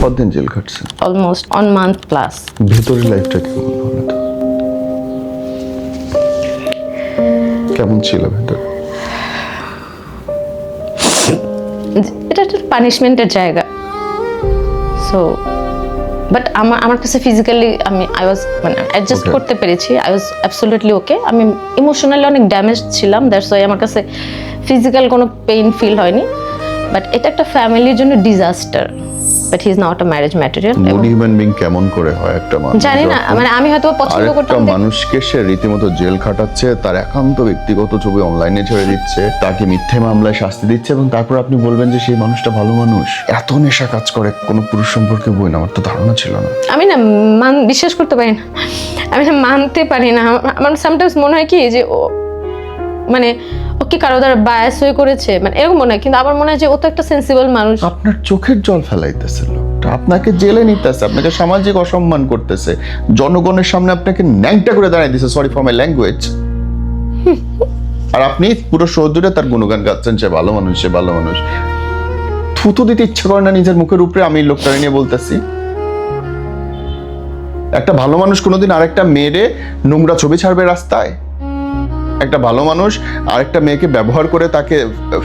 কতদিন জেল খাটছেন? Almost 1 month plus. ভেতরের লাইফটা কেমন বলো তো? কেমন ছিল ভেতরে? এটা একটা পানিশমেন্টের জায়গা। সো বাট আমার কাছে ফিজিক্যালি আই ওয়াজ মানে অ্যাডজাস্ট Okay. করতে পেরেছি। আই ওয়াজ অ্যাবসলিউটলি ওকে। আমি ইমোশনালি অনেক ড্যামেজ ছিলাম, দ্যাটস ওয়াই আমার কাছে ফিজিক্যাল কোনো পেইন ফিল হয়নি। বাট এটা একটা ফ্যামিলির জন্য disaster, but he is not a marriage material. Good human being কেমন করে হয় একটা মানুষ? জানি না, যখন মানে আমি হয়তো পছন্দ আরেকটা করতাম মানুষকে সে রীতিমতো জেল খাটাচ্ছে, তার একান্ত ব্যক্তিগত ছবি অনলাইনে ছেড়ে দিচ্ছে, তাকে মিথ্যে মামলায় শাস্তি দিচ্ছে, এবং তারপর আপনি বলবেন যে সেই মানুষটা ভালো মানুষ। এত নেশা কাজ করে কোনো পুরুষ সম্পর্কে বই না, আমার তো ধারণা ছিল না। আমি না বিশ্বাস করতে পারি না, আমি না মানতে পারি না। আমার সামটাইমস মনে হয় কি যে ও মানে ও কি কারো দ্বারা বায়াস হয়ে করেছে, মানে এরকম মনে হয়। কিন্তু আমার মনে হয় যে ও তো একটা সেন্সিবল মানুষ। আপনার চোখের জল ফেলাইতেছে লোকটা, আপনাকে জেলে নিতেছে, আপনাকে সামাজিক অসম্মান করতেছে, জনগণের সামনে আপনাকে ন্যাংটা করে দাঁড়াই দিছে, সরি ফর মাই ল্যাঙ্গুয়েজ। আর আপনি পুরো সৌদুরে তার গুণগান গাচ্ছেন, সে ভালো মানুষ, সে ভালো মানুষ। থুতু দিতে ইচ্ছে করে না নিজের মুখের উপরে? আমি লোকটা নিয়ে বলতেছি, একটা ভালো মানুষ কোনোদিন আরেকটা মেয়েরে নোংরা ছবি ছাড়বে রাস্তায়? একটা ভালো মানুষ আরেকটা মেয়েকে ব্যবহার করে তাকে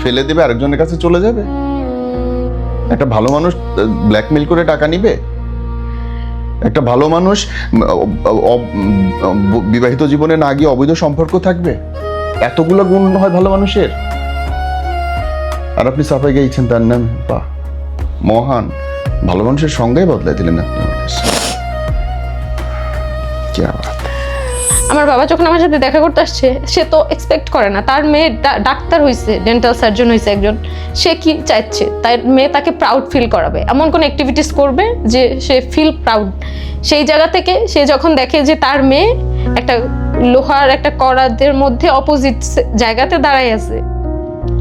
ফেলে দেবে, আরেকজনের কাছে চলে যাবে? একটা ভালো মানুষ ব্ল্যাকমেল করে টাকা নিবে? একটা ভালো মানুষ বিবাহিত জীবনে না গিয়ে অবৈধ সম্পর্ক থাকবে? এতগুলো গুণ হয় ভালো মানুষের, আর আপনি সাফাই গেয়েছেন তার নাম। বাহ, মহান। ভালো মানুষের সঙ্গেই বদলাই দিলেন আপনি আমার কাছে। কি আবার? আমার বাবা যখন আমার সাথে দেখা করতে আসছে, সে তো এক্সপেক্ট করে না তার মেয়ে ডাক্তার হয়েছে, ডেন্টাল সার্জন হয়েছে একজন। সে কি চাইছে, তার মেয়ে তাকে প্রাউড ফিল করাবে, এমন কোন অ্যাক্টিভিটিস করবে যে সে ফিল প্রাউড। সেই জায়গা থেকে সে যখন দেখে যে তার মেয়ে একটা লোহার একটা করাদের মধ্যে অপোজিট জায়গাতে দাঁড়াই আছে,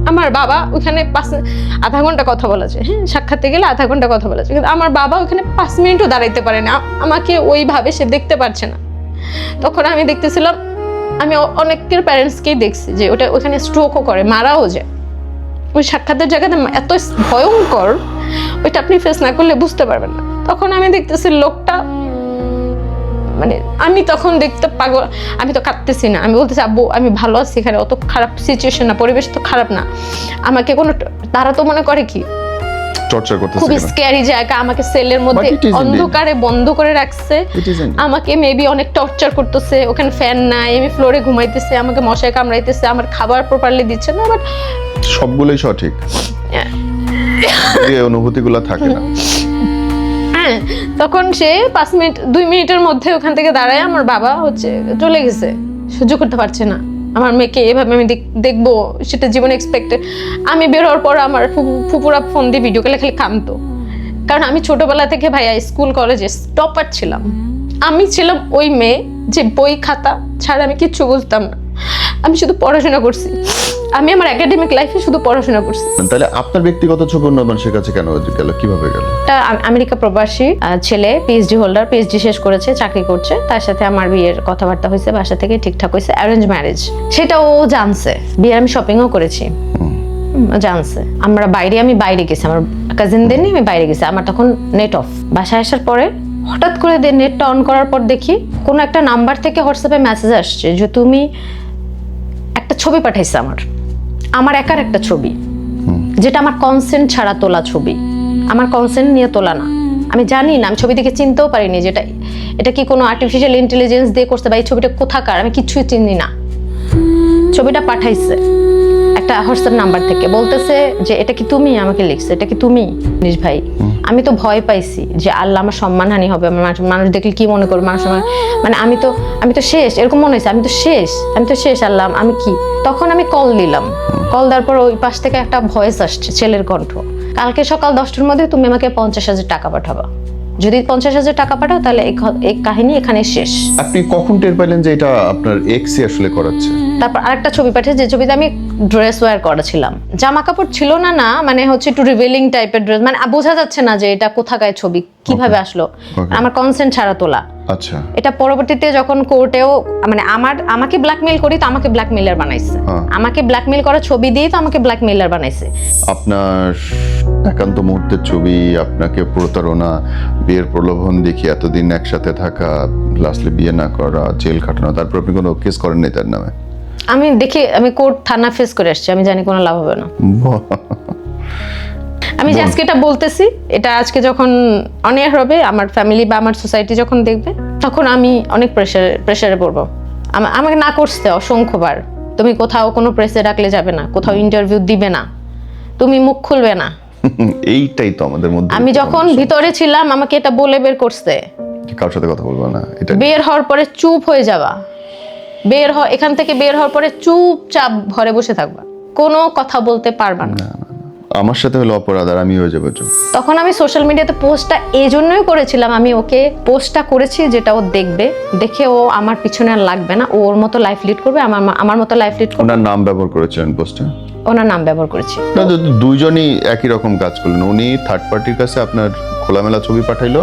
আমার বাবা ওখানে আধা ঘন্টা কথা বলা যায়, হ্যাঁ সাক্ষাতে গেলে আধা ঘন্টা কথা বলা যায়, কিন্তু আমার বাবা ওখানে 5 মিনিটও দাঁড়াইতে পারে না। আমাকে ওইভাবে সে দেখতে পারছে না। তখন আমি দেখতেছিলাম, আমি অনেকের প্যারেন্টসকেই দেখছি যে ওখানে স্ট্রোকও করে, মারাও যায়। ওই সাক্ষাতের জায়গাতে এত ভয়ঙ্কর, ওইটা আপনি ফেস না করলে বুঝতে পারবেন না। তখন আমি দেখতেছি লোকটা, মানে আমি তখন দেখতে পাগল। আমি তো কাঁদতেছি না, আমি বলতেছি আব্বু আমি ভালো আছি, এখানে অত খারাপ সিচুয়েশন না, পরিবেশ তো খারাপ না। আমাকে কোনো তারা তো মনে করে কি টর্চার করতেছে, খুবই স্ক্যারি জায়গা, আমাকে সেলের মধ্যে অন্ধকারে বন্ধ করে রাখছে, আমাকে মেবি অনেক টর্চার করতেছে। ওখানে ফ্যান নাই, আমি ফ্লোরে ঘুমাইতেছে, আমাকে মশায় কামড়াইতেছে, আমার খাবার প্রপারলি দিচ্ছে না। বাট সবগুলোই সঠিক, এই অনুভূতিগুলো থাকে না। হ্যাঁ, তখন সে 5 মিনিট 2 মিনিটের মধ্যে ওখান থেকে দাঁড়ায় আমার বাবা চলে গেছে, সহ্য করতে পারছে না আমার মেয়েকে এভাবে আমি দেখবো, সেটা জীবনে এক্সপেক্টেড। আমি বের হওয়ার পর আমার ফুপুরা ফোন দিয়ে ভিডিও কলে খালি কামতো, কারণ আমি ছোটবেলা থেকে ভাইয়া স্কুল কলেজে টপার ছিলাম। আমি ছিলাম ওই মেয়ে যে বই খাতা ছাড়া আমি কিচ্ছু বুঝতাম না, আমি শুধু পড়াশোনা করছি। আমি আমার একাডেমিক লাইফে শুধু পড়াশোনা করছি। তাহলে আপনার ব্যক্তিগত ছবি অন্য মানুষের কাছে কেন গেল, কিভাবে গেল? একটা আমেরিকা প্রবাসী ছেলে, পিএইচডি হোল্ডার, পিএইচডি শেষ করেছে, চাকরি করছে, তার সাথে আমার বিয়ের কথাবার্তা হয়েছে, বাসা থেকে ঠিকঠাক হয়েছে, অ্যারেঞ্জ ম্যারেজ। সেটা ও জানছে, বিয়ের আমি শপিংও করেছি, জানছে। আমি বাইরে গেছি, আমার কাজিনদের নিয়ে আমি বাইরে গেছি, আমার তখন নেট অফ। বাসায় আসার পরে হঠাৎ করে নেটটা অন করার পর দেখি কোনো একটা নাম্বার থেকে হোয়াটসঅ্যাপে মেসেজ আসছে যে তুমি একটা ছবি পাঠাইছে, আমার একার একটা ছবি, যেটা আমার কনসেন্ট ছাড়া তোলা ছবি, আমার কনসেন্ট নিয়ে তোলা না। আমি জানি না, আমি ছবি দেখে চিনতেও পারিনি যেটা এটা কি কোনো আর্টিফিশিয়াল ইন্টেলিজেন্স দিয়ে করছে বা এই ছবিটা কোথাকার, আমি কিছুই চিনি না। ছবিটা পাঠাইছে একটা হোয়াটসঅ্যাপ নাম্বার থেকে, বলতেছে যে এটা কি তুমি, আমাকে লিখছে এটা কি তুমি নিজ ভাই। আমি তো ভয় পাইছি যে আল্লাহ আমার সম্মানহানি হবে, আমার মানুষ দেখলে কি মনে করবে, মানুষ মানে আমি তো শেষ, এরকম মনে হয়েছে আমি তো শেষ আল্লাহ আমি কি। তখন আমি কল দিলাম, কল দেওয়ার পর ওই পাশ থেকে একটা ভয়েস আসছে, ছেলের কণ্ঠ, কালকে সকাল 10টার মধ্যে তুমি আমাকে 50,000 টাকা পাঠাবা, যদি 50,000 টাকা পাঠাও তাহলে এই কাহিনী এখানে শেষ। আপনি কখন টের পাইলেন যে এটা আপনার এক্সই আসলে করাচ্ছে? তারপর আরেকটা ছবি পাঠিয়েছে, যে ছবিতে আমি ড্রেস ওয়্যার করেছিলাম, জামা কাপড় ছিল না, মানে হচ্ছে একটু রিভেলিং টাইপের ড্রেস, মানে বোঝা যাচ্ছে না যে এটা কোথাকার ছবি, কিভাবে আসলো, Okay. আমার কনসেন্ট ছাড়া তোলা। আচ্ছা, এটা পরবর্তীতে যখন কোর্টেও মানে আমাকে ব্ল্যাকমেইল করি তো আমাকে ব্ল্যাকমেইলার বানাইছে, হ্যাঁ। আমাকে ব্ল্যাকমেইল করা ছবি দিয়ে তো আমাকে ব্ল্যাকমেইলার বানাইছে। আপনার একান্ত মুহূর্তের ছবি, আপনাকে প্রতারণা, বিয়ের প্রলোভন দেখিয়ে এতদিন একসাথে থাকা, লাস্টলি বিয়ে না করা, জেল খাটানো, তারপর আপনি কোনো কেস করেন নাই তার নামে? আমি কোর্ট থানা ফেস করে আসছি, আমি জানি কোনো লাভ হবে না। বাহ, আমি যে আজকে এটা বলতেছি, এটা আজকে যখন অন এয়ার হবে, আমার ফ্যামিলি বা আমার সোসাইটি যখন দেখবে, তখন আমি অনেক প্রেসারে পড়বো। আমাকে না করতে অসংখ্যবার, তুমি কোথাও কোনো প্রেসে ডাকলে যাবে না, কোথাও ইন্টারভিউ দিবে না, তুমি মুখ খুলবে না। এইটাই তো আমাদের মধ্যে। আমি যখন ভিতরে ছিলাম আমাকে এটা বলে বের করছে, কারোর সাথে কথা বলবো না, এটা বের হওয়ার পরে চুপ হয়ে যাবা, এখান থেকে বের হওয়ার পরে চুপচাপ ঘরে বসে থাকবা, কোনো কথা বলতে পারবা না। আমার সাথে হলো অপরাধ আর আমি হয়ে যাবো চুপ। তখন আমি সোশ্যাল মিডিয়াতে পোস্টটা এই জন্যই করেছিলাম, আমি ওকে পোস্টটা করেছি যেটা ও দেখবে, দেখে ও আমার পিছনে আর লাগবে না, ও ওর মতো লাইফ লিড করবে, আমার মতো লাইফ লিড করবে। ওনার নাম ব্যবহার করেছেন পোস্টে? ওনার নাম ব্যবহার করেছি। না, দুইজনই একই রকম কাজ করলেন। উনি থার্ড পার্টির কাছে আপনার খোলামেলা ছবি পাঠাইলো,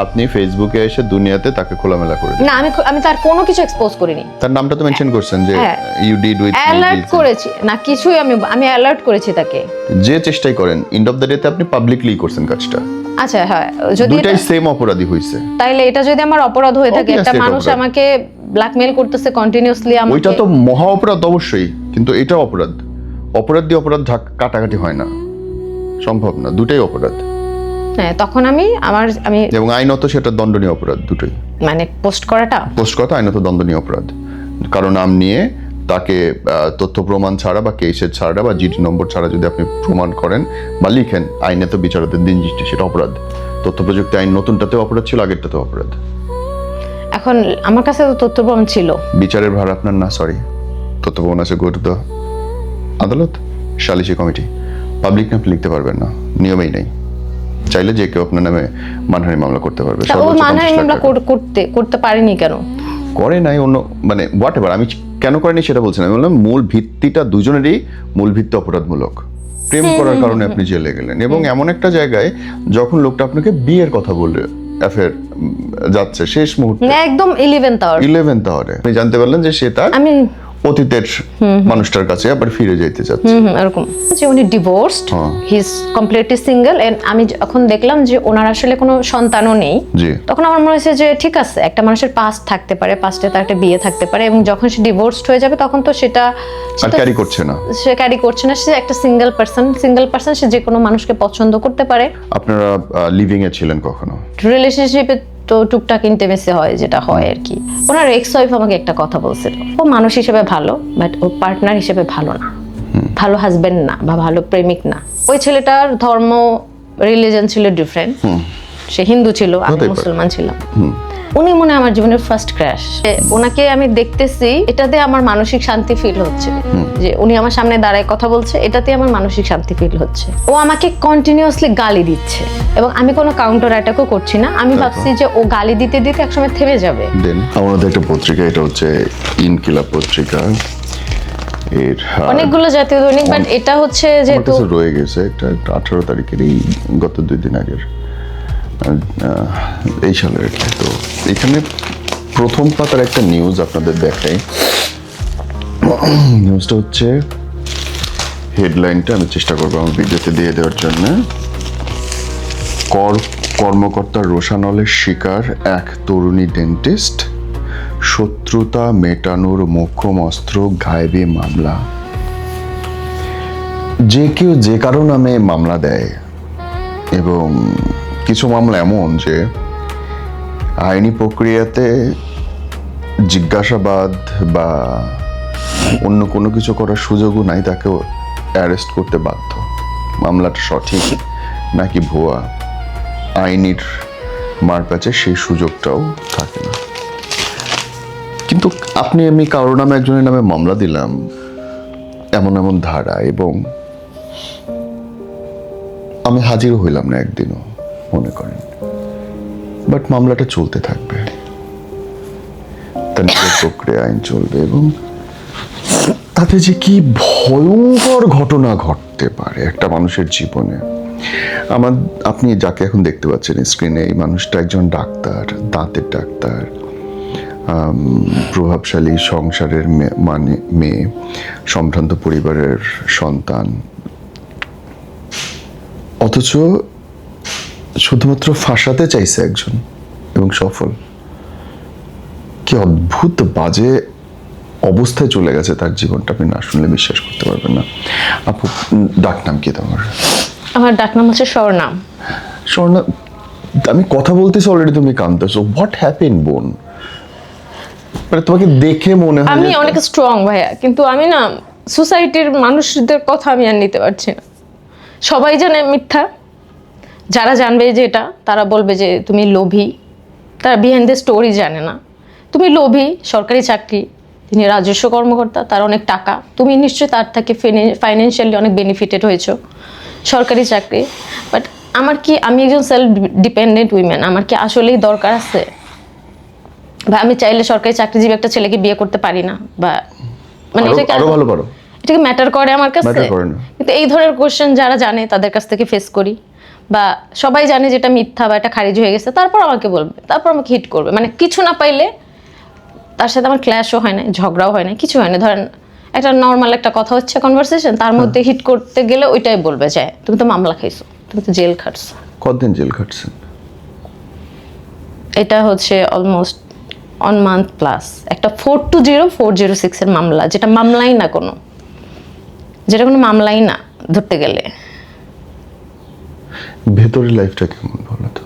আপনি ফেসবুকে এসে দুনিয়াতে তাকে খোলামেলা করে দিলেন। না, আমি তার কোনো কিছু এক্সপোজ করিনি। তার নামটা তো মেনশন করছেন যে হ্যাঁ। ইউ ডিড উইথ অ্যালার্ট করেছি না, কিছুই আমি অ্যালার্ট করেছি তাকে। যে চেষ্টাই করেন, এন্ড অফ দ্য ডেতে আপনি পাবলিকলি করছেন কাজটা। আচ্ছা, হ্যাঁ, যদি দুইটাই সেম অপরাধী হইছে। তাইলে এটা যদি আমার অপরাধ হয়ে থাকে, Obviously একটা এটা মানুষ অপরাধ। আমাকে ব্ল্যাকমেইল করতেছে কন্টিনিউয়াসলি, ওইটা আমাকে তো মহা অপরাধ অবশ্যই, কিন্তু এটা অপরাধ। অপরাধ দিয়ে অপরাধ কাটাকাটি হয় না, সম্ভব না, দুটাই অপরাধ। হ্যাঁ, তখন আমি এবং আইনত সেটা দণ্ডনীয় অপরাধ, দুটোই। মানে পোস্ট করাটা পোস্ট করা আইনত দণ্ডনীয় অপরাধ। কারো নাম নিয়ে তাকে তথ্য প্রমাণ ছাড়া বা কেসের ছাড়া বা জিডি নম্বর ছাড়া যদি আপনি প্রমাণ করেন বা লিখেন, আইনে তো বিচারকের দিন জিনিসটা সেটা অপরাধ। তথ্য প্রযুক্তি আইন নতুনটাতেও অপরাধ ছিল, আগেরটাতেও অপরাধ। এখন আমার কাছে তো তথ্য প্রমাণ ছিল। বিচারের ভার আপনার না, সরি, তথ্য প্রমাণ আছে গো টু দ্য আদালত, সালিসি কমিটি। পাবলিক নাম লিখতে পারবেন না, নিয়মেই নেই। চাইলে যে কেউ আপনার নামে মানহানি মামলা করতে পারবে। তা ও সর্বোচ্চ মানহানি 50 লাখ মামলা টাকা। করতে পারেনি কেন? করে নাই অন্য, মানে হোয়াট এভার, আমি কেন করেনি সেটা বলছি না। আমি বললাম মূল ভিত্তিটা দুজনেরই মূল ভিত্তি অপরাধমূলক। প্রেম করার কারণে আপনি জেলে গেলেন, এবং এমন একটা জায়গায় যখন লোকটা আপনাকে বিয়ের কথা বললে, অ্যাফেয়ার যাচ্ছে শেষ মুহূর্তে, একদম 11th আওয়ার 11th আওয়ারে আপনি জানতে পারলেন যে সেটা আমি অতীতের মানুষটার কাছে আবার ফিরে যাইতে চাচ্ছে। এরকম যে উনি ডিভোর্সড, হ্যাঁ। He is completely single, and আমি যখন দেখলাম যে ওনার আসলে কোনো সন্তানও নেই, জি, তখন আমার মনে হয়েছে যে ঠিক আছে, একটা মানুষের পাস্ট থাকতে পারে, পাস্টে তার একটা বিয়ে থাকতে পারে, এবং যখন সে ডিভোর্সড হয়ে যাবে তখন তো সেটা আর ক্যারি করছে না। সে ক্যারি করছে না, সে একটা সিঙ্গেল পার্সন, সে যে কোনো মানুষকে পছন্দ করতে পারে। আপনারা লিভিং এ ছিলেন কখনো? রিলেশনশিপে তো টুকটাক ইন্টিমেসি হয়, যেটা হয় আর কি। ওনার এক্স ওয়াইফ আমাকে একটা কথা বলছিল, ও মানুষ হিসেবে ভালো, বাট ও পার্টনার হিসেবে ভালো না, ভালো হাজবেন্ড না, বা ভালো প্রেমিক না। ওই ছেলেটার ধর্ম, রিলিজন ছিল ডিফারেন্ট, সে হিন্দু ছিল, আমি হতেই পারে। মুসলমান ছিলাম। উনি মনে হয় আমার জীবনের ফার্স্ট ক্র্যাশ। ওনাকে আমি দেখতেছি, এটাতে আমার মানসিক শান্তি ফিল হচ্ছে, যে উনি আমার সামনে দাঁড়ায় কথা বলছে, এটাতে আমার মানসিক শান্তি ফিল হচ্ছে। ও আমাকে কন্টিনিউয়াসলি গালি দিচ্ছে, এবং আমি কোনো কাউন্টার অ্যাটাকও করছি না। আমি ভাবছি যে ও গালি দিতে দিতে একসময় থেমে যাবে। দেন আমাদের একটা পত্রিকা, এটা হচ্ছে ইনকিলাব পত্রিকা, এর অনেকগুলো জাতীয় দৈনিক, বাট এটা হচ্ছে আমার যেহেতু কাছে রয়ে গেছে একটা 18 তারিখের, এই গত 2 দিন আগের, এই সালের আর কি। তো এখানে প্রথম পাতার একটা নিউজ আপনাদের দেখাই। নিউজটা হচ্ছে, হেডলাইনটা আমি চেষ্টা করবো আমার ভিডিওতে দিয়ে দেওয়ার জন্য। কর্মকর্তার রোষানলের শিকার এক তরুণী ডেন্টিস্ট, শত্রুতা মেটানোর মোক্ষম অস্ত্র গায়েবী মামলা। যে কেউ যে কারো নামে মামলা দেয়, এবং কিছু মামলা এমন যে আইনি প্রক্রিয়াতে জিজ্ঞাসাবাদ বা অন্য কোনো কিছু করার সুযোগও নাই, তাকেও অ্যারেস্ট করতে বাধ্য। মামলাটা সঠিক নাকি ভুয়া, আইনের মারপ্যাচে সেই সুযোগটাও থাকে না। কিন্তু আমি কারোর নামে, একজনের নামে মামলা দিলাম, এমন এমন ধারা, এবং আমি হাজির হইলাম না একদিনও, মনে করেন, বাট মামলাটা চলতে থাকবে, তার নিজের প্রক্রিয়া আইন চলবে, এবং তাতে যে কি ভয়ঙ্কর ঘটনা ঘটতে পারে একটা মানুষের জীবনে। আপনি যাকে এখন দেখতে পাচ্ছেন স্ক্রিনে, এই মানুষটা একজন ডাক্তার, দাঁতের ডাক্তার, প্রভাবশালী সংসারের মেয়ে, সম্ভ্রান্ত পরিবারের সন্তান, অথচ শুধুমাত্র ফাঁসাতে চাইছে একজন এবং সফল। কি অদ্ভুত বাজে অবস্থায় চলে গেছে তার জীবনটা, আপনি না শুনলে বিশ্বাস করতে পারবেন না। আপু, ডাকনাম কি তোমার? আমার ডাকনাম হচ্ছে স্বর্ণাম। স্বর্ণা, আমি কথা বলতেছি অলরেডি তুমি কাঁদতেছো। হোয়াট হ্যাপেন বোন? মানে তোমাকে দেখে মনে হয় আমি অনেক স্ট্রং ভাইয়া, কিন্তু আমি না সোসাইটির মানুষদের কথা আমি আর নিতে পারছি না। সবাই জানে মিথ্যা, যারা জানবে যে এটা তারা বলবে যে তুমি লোভী, তারা বিহাইন্ড দ্য স্টোরি জানে না। তুমি লোভী, সরকারি চাকরি, তিনি রাজস্ব কর্মকর্তা, তার অনেক টাকা, তুমি নিশ্চয়ই তার থেকে ফাইন্যান্সিয়ালি অনেক বেনিফিটেড হয়েছো, সরকারি চাকরি। বাট আমার কি, আমি একজন সেলফ ডিপেন্ডেন্ট উইমেন, আমার কি আসলেই দরকার আছে? বা আমি চাইলে সরকারি চাকরিজীবী একটা ছেলেকে বিয়ে করতে পারি না? বা মানে আরো ভালো পারো, এটা কি ম্যাটার করে আমার কাছে? ম্যাটার করে না। কিন্তু এই ধরনের কোশ্চেন যারা জানে তাদের কাছ থেকে ফেস করি, বা সবাই জানে যেটা মিথ্যা বা এটা খারিজ হয়ে গেছে, তারপর আমাকে বলবে, তারপর আমাকে হিট করবে। মানে কিছু না পাইলে তার সাথে আমার ক্ল্যাশও হয় না, ঝগড়াও হয় না, কিছু হয় না। ধরেন একটা নর্মাল একটা কথা হচ্ছে, কনভারসেশন, তার মধ্যে হিট করতে গেলে ওইটাই বলবে যে তুমি তো মামলা খাইছো, তুমি তো জেল খাটছো। কতদিন জেল খাটছেন? এটা হচ্ছে অলমোস্ট 1 month প্লাস। একটা 420-406 এর মামলা, যেটা মামলাই না কোনো, যেটা কোনো মামলাই না ধরতে গেলে। ভেতরের লাইফটা কেমন বলো তো?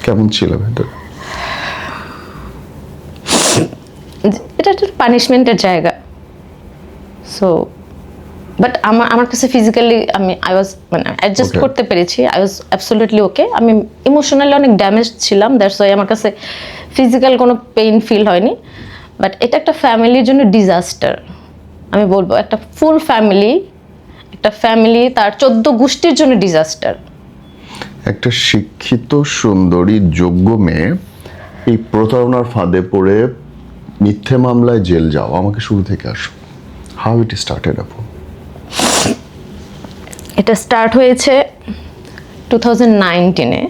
কেমন ছিল ভেতরে? এটা একটা পানিশমেন্টের জায়গা। সো বাট আমার কাছে ফিজিক্যালি আই ওয়াজ মানে অ্যাডজাস্ট Okay. করতে পেরেছি, আই ওয়াজ অ্যাবসলিউটলি ওকে। আমি ইমোশনালি অনেক ড্যামেজ ছিলাম, দ্যাটস ওয়াই আমার কাছে ফিজিক্যাল কোনো পেইন ফিল হয়নি। বাট এটা একটা ফ্যামিলির জন্য ডিজাস্টার, আমি বলবো। একটা ফুল ফ্যামিলি, একটা ফ্যামিলি তার 14 গোষ্ঠীর জন্য ডিজাস্টার। একটা শিক্ষিত সুন্দরী যোগ্য মেয়ে এই প্রতারণার ফাঁদে পড়ে মিথ্যে মামলায় জেল যাও। আমাকে শুরু থেকে আসো, হাউ ইট স্টার্টেড আপু? এটা স্টার্ট হয়েছে 2019-এ।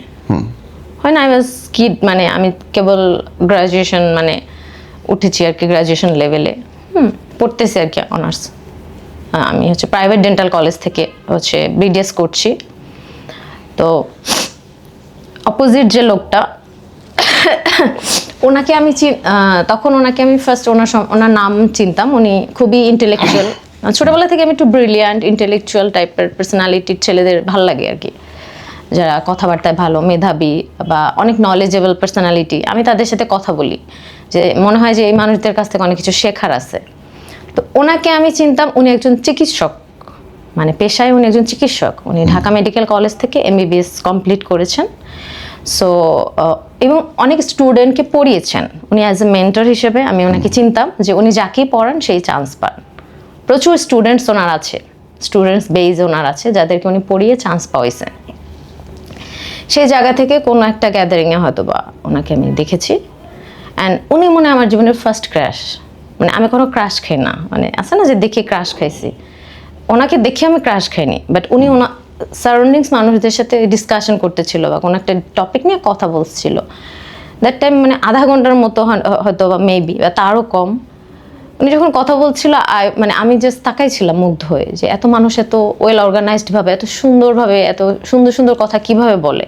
হয় না, আই ওয়াজ কিড, মানে আমি কেবল গ্রাজুয়েশন মানে উঠেছি আর কি, গ্রাজুয়েশন লেভেলে পড়তেছি আর কি, অনার্স। আমি হচ্ছে প্রাইভেট ডেন্টাল কলেজ থেকে হচ্ছে বিডিএস করছি। তো অপোজিট যে লোকটা, ওনাকে আমি তখন ওনাকে আমি ফার্স্ট ওনার নাম চিনতাম। উনি খুবই ইন্টেলেকচুয়াল, ছোটবেলা থেকে আমি একটু ব্রিলিয়ান্ট ইন্টেলেকচুয়াল টাইপের পার্সোনালিটির ছেলেদের ভাল লাগে আর কি, যারা কথাবার্তায় ভালো, মেধাবী বা অনেক নলেজেবল পার্সোনালিটি। আমি তাদের সাথে কথা বলি, যে মনে হয় যে এই মানুষদের কাছ থেকে অনেক কিছু শেখার আছে। তো ওনাকে আমি চিনতাম, উনি একজন চিকিৎসক, মানে পেশায় উনি একজন চিকিৎসক। উনি ঢাকা মেডিকেল কলেজ থেকে MBBS কমপ্লিট করেছেন। সো এবং অনেক স্টুডেন্টকে পড়িয়েছেন উনি অ্যাজ এ মেন্টর হিসেবে। আমি ওনাকে চিনতাম যে উনি যাকেই পড়ান সেই চান্স পান। প্রচুর স্টুডেন্টস ওনার আছে, স্টুডেন্টস বেজ ওনার আছে, যাদেরকে উনি পড়িয়ে চান্স পাওয়াইছেন। সেই জায়গা থেকে কোনো একটা গ্যাদারিংয়ে হয়তো বা ওনাকে আমি দেখেছি। অ্যান্ড উনি মনে হয় আমার জীবনের ফার্স্ট ক্রাশ। মানে আমি কোনো ক্রাশ খাই না, মানে আছে না যে দেখে ক্রাশ খাইছি, ওনাকে দেখে আমি ক্রাশ খাইনি। বাট উনি ওনার সারাউন্ডিংস মানুষদের সাথে ডিসকাশন করতেছিল বা কোনো একটা টপিক নিয়ে কথা বলছিল। দ্যাট টাইম মানে আধা ঘন্টার মতো হয়তো বা মেবি বা তারও কম। উনি যখন কথা বলছিল মানে আমি জাস্ট তাকাইছিলাম মুগ্ধ হয়ে, যে এত মানুষ এত ওয়েল অর্গানাইজডভাবে, এত সুন্দরভাবে, এত সুন্দর সুন্দর কথা কিভাবে বলে।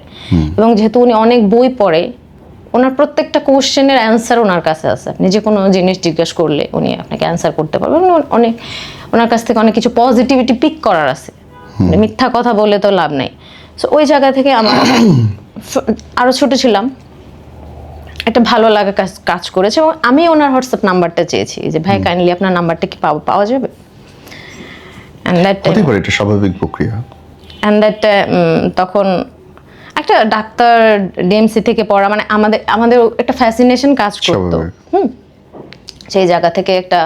এবং যেহেতু উনি অনেক বই পড়ে, ওনার প্রত্যেকটা কোশ্চেনের অ্যান্সার ওনার কাছে আছে। আপনি যে কোনো জিনিস জিজ্ঞেস করলে উনি আপনাকে অ্যান্সার করতে পারবেন। অনেক ওনার কাছ থেকে অনেক কিছু পজিটিভিটি পিক করার আছে, মিথ্যা কথা বলে তো লাভ নেই। সো ওই জায়গা থেকে আমার আরও ছোট ছিলাম, একটা ভালো লাগা কাজ করেছে। এবং আমি ওনার হোয়াটসঅ্যাপ নাম্বারটা চেয়েছি, যে ভাই কাইন্ডলি আপনার নাম্বারটা কি পাওয়া যাবে? হতে পারে, এটা স্বাভাবিক প্রক্রিয়া। অ্যান্ড দ্যাট তখন একটা ডাক্তার ডিএমসি থেকে পড়া, মানে আমাদের একটা ফ্যাসিনেশন কাজ করতো। সেই জায়গা থেকে একটা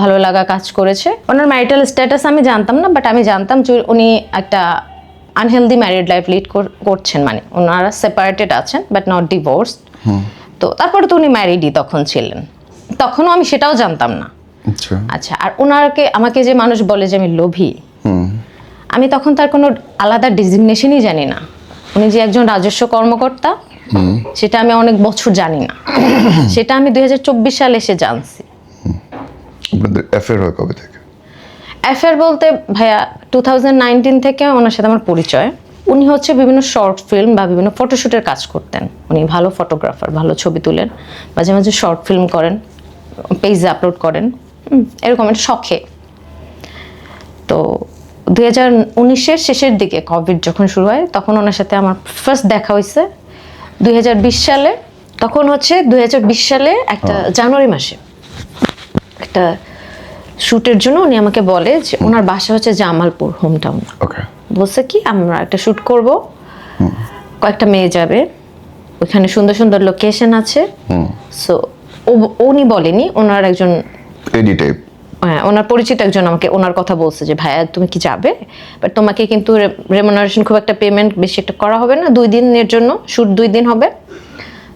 ভালো লাগা কাজ করেছে। ওনার ম্যারিটাল স্ট্যাটাস আমি জানতাম না, বাট আমি জানতাম যে উনি একটা আনহেলদি ম্যারিড লাইফ লিড করছেন, মানে ওনারা সেপারেটেড আছেন বাট নট ডিভোর্সড। তো তারপরে তো উনি ম্যারিডই তখন ছিলেন, তখনও আমি সেটাও জানতাম না। আচ্ছা, আর আমাকে যে মানুষ বলে যে আমি লোভী, আমি তখন তার কোনো আলাদা ডিজিগনেশনই জানি না। উনি যে একজন রাজস্ব কর্মকর্তা সেটা আমি অনেক বছর জানি না। সেটা আমি 2024 সালে এসে জানছি। আপনাদের অ্যাফেয়ার হয় কবে থেকে? অ্যাফেয়ার বলতে ভাইয়া 2019 থেকে ওনার সাথে আমার পরিচয়। উনি হচ্ছে বিভিন্ন শর্ট ফিল্ম বা বিভিন্ন ফটোশ্যুটের কাজ করতেন। উনি ভালো ফটোগ্রাফার, ভালো ছবি তুলেন, মাঝে মাঝে শর্ট ফিল্ম করেন, পেজে আপলোড করেন, এরকম একটা শখে। তো 2019-এর শেষের দিকে কোভিড যখন শুরু হয় তখন ওনার সাথে আমার ফার্স্ট দেখা হয়েছে 2020 সালে। তখন হচ্ছে 2020 সালে একটা জানুয়ারি মাসে একটা শ্যুটের জন্য উনি আমাকে বলে যে ওনার বাসা হচ্ছে জামালপুর, হোম টাউন। ওকে। বলছে কি আমরা একটা শ্যুট করব, কয়েকটা মেয়ে যাবে, ওখানে সুন্দর সুন্দর লোকেশন আছে। সো উনি বলেনি, ওনার একজন এডি টাইপ, হ্যাঁ ওনার পরিচিত একজন আমাকে ওনার কথা বলছে যে ভাইয়া তুমি কি যাবে, বাট তোমাকে কিন্তু রেমুনারেশন খুব একটা পেমেন্ট বেশি একটা করা হবে না, 2 দিনের জন্য শ্যুট, 2 দিন হবে,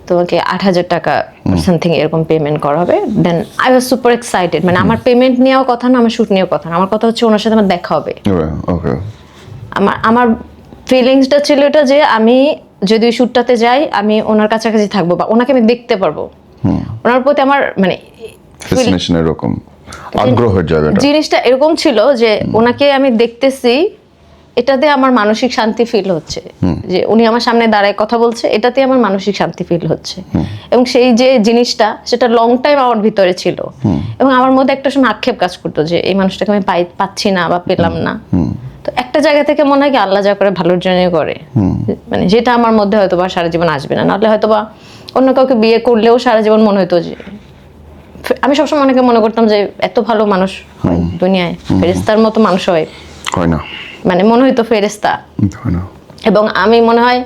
তোমাকে 8,000 টাকা সামথিং এরকম পেমেন্ট করা হবে। Then I was super excited. মানে আমার পেমেন্ট নেওয়াও কথা না, আমার শ্যুট নিয়েও কথা না, আমার কথা হচ্ছে ওনার সাথে আমার দেখা হবে। ওকে। আমার ফিলিংসটা ছিল এটা যে আমি যদি ওই শ্যুটটাতে যাই আমি ওনার কাছাকাছি থাকবো বা ওনাকে আমি দেখতে পারবো। ওনার প্রতি আমার মানে ফ্যাসিনেশন, এরকম আগ্রহের জায়গাটা, জিনিসটা এরকম ছিল যে ওনাকে আমি দেখতেছি, এটাতে আমার মানসিক শান্তি ফিল হচ্ছে, যে উনি আমার সামনে দাঁড়ায় কথা বলছে, এটাতে আমার মানসিক শান্তি ফিল হচ্ছে। এবং সেই যে জিনিসটা সেটা লং টাইম আমার ভিতরে ছিল। এবং আমার মধ্যে একটা সময় আক্ষেপ কাজ করতো যে এই মানুষটাকে আমি পাচ্ছি না বা পেলাম না। তো একটা জায়গা থেকে মনে হয় কি আল্লাহ যা করে ভালোর জন্যই করে, মানে যেটা আমার মধ্যে হয়তো বা সারা জীবন আসবে না, নাহলে হয়তো বা অন্য কাউকে বিয়ে করলেও সারা জীবন মনে হতো যে, আমি সবসময় অনেকে মনে করতাম যে এত ভালো মানুষ হয় দুনিয়ায়, ফেরেশতার মতো মানুষ হয় না, মানে মনে হইতো ফেরেশতা হয় না। এবং আমি মনে হয়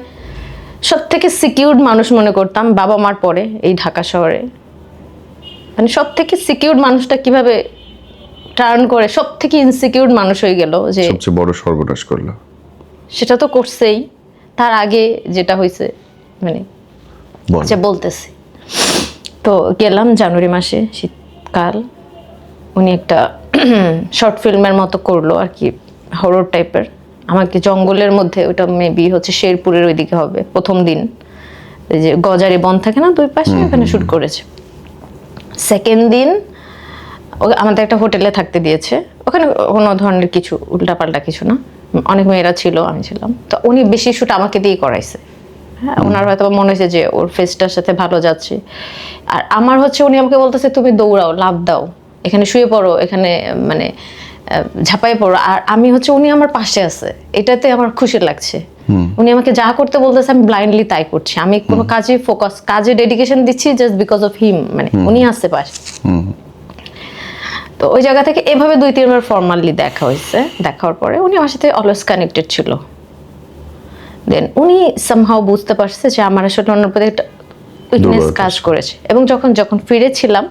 সব থেকে সিকিউরড মানুষ মনে করতাম বাবা মার পরে এই ঢাকা শহরে। মানে সব থেকে সিকিউরড মানুষটা কিভাবে টার্ন করে সব থেকে ইনসিকিউরড মানুষ হয়ে গেল, যে সবচেয়ে বড় সর্বনাশ করলো। সেটা তো করছেই, তার আগে যেটা হয়েছে মানে যে বলতেছি। তো গেলাম জানুয়ারি মাসে, শীতকাল। উনি একটা শর্ট ফিল্মের মতো করলো আর কি, হরর টাইপের। আমাকে জঙ্গলের মধ্যে, ওটা মেবি হচ্ছে শেরপুরের ওইদিকে হবে, প্রথম দিন এই যে গজারি বন থাকে না 2 পাশে, ওখানে শ্যুট করেছে। সেকেন্ড দিন আমাদের একটা হোটেলে থাকতে দিয়েছে, ওখানে কোনো ধরনের কিছু উল্টাপাল্টা কিছু না, অনেক মেয়েরা ছিল, আমি ছিলাম। তো উনি বেশি শ্যুট আমাকে দিয়ে করাইছে। হ্যাঁ, ওনার হয়তো মনে হয়েছে যে ওর ফেসটার সাথে ভালো যাচ্ছে। আর আমার হচ্ছে উনি আমাকে বলতেছে তুমি দৌড়াও, লাফ দাও, এখানে শুয়ে পড়ো, এখানে মানে ঝাঁপাই পড়ো। আর আমি হচ্ছে উনি আমার পাশে আছে, এটাতে আমার খুশি লাগছে। উনি আমাকে যা করতে বলতেছে আমি ব্লাইন্ডলি তাই করছি, আমি কোনো কাজে ফোকাস, কাজে ডেডিকেশন দিচ্ছি জাস্ট বিকজ অফ হিম, মানে উনি আসছে পাশে। তো ওই জায়গা থেকে এভাবে 2-3 বার ফর্মালি দেখা হয়েছে। দেখার পরে উনি আমার সাথে অলওয়েজ কানেক্টেড ছিল। দেন উনি সামহাও বুঝতে পারছে যে আমার আসলে ওনার প্রতি একটা উইকনেস কাজ করেছে। এবং যখন ফিরেছিলাম,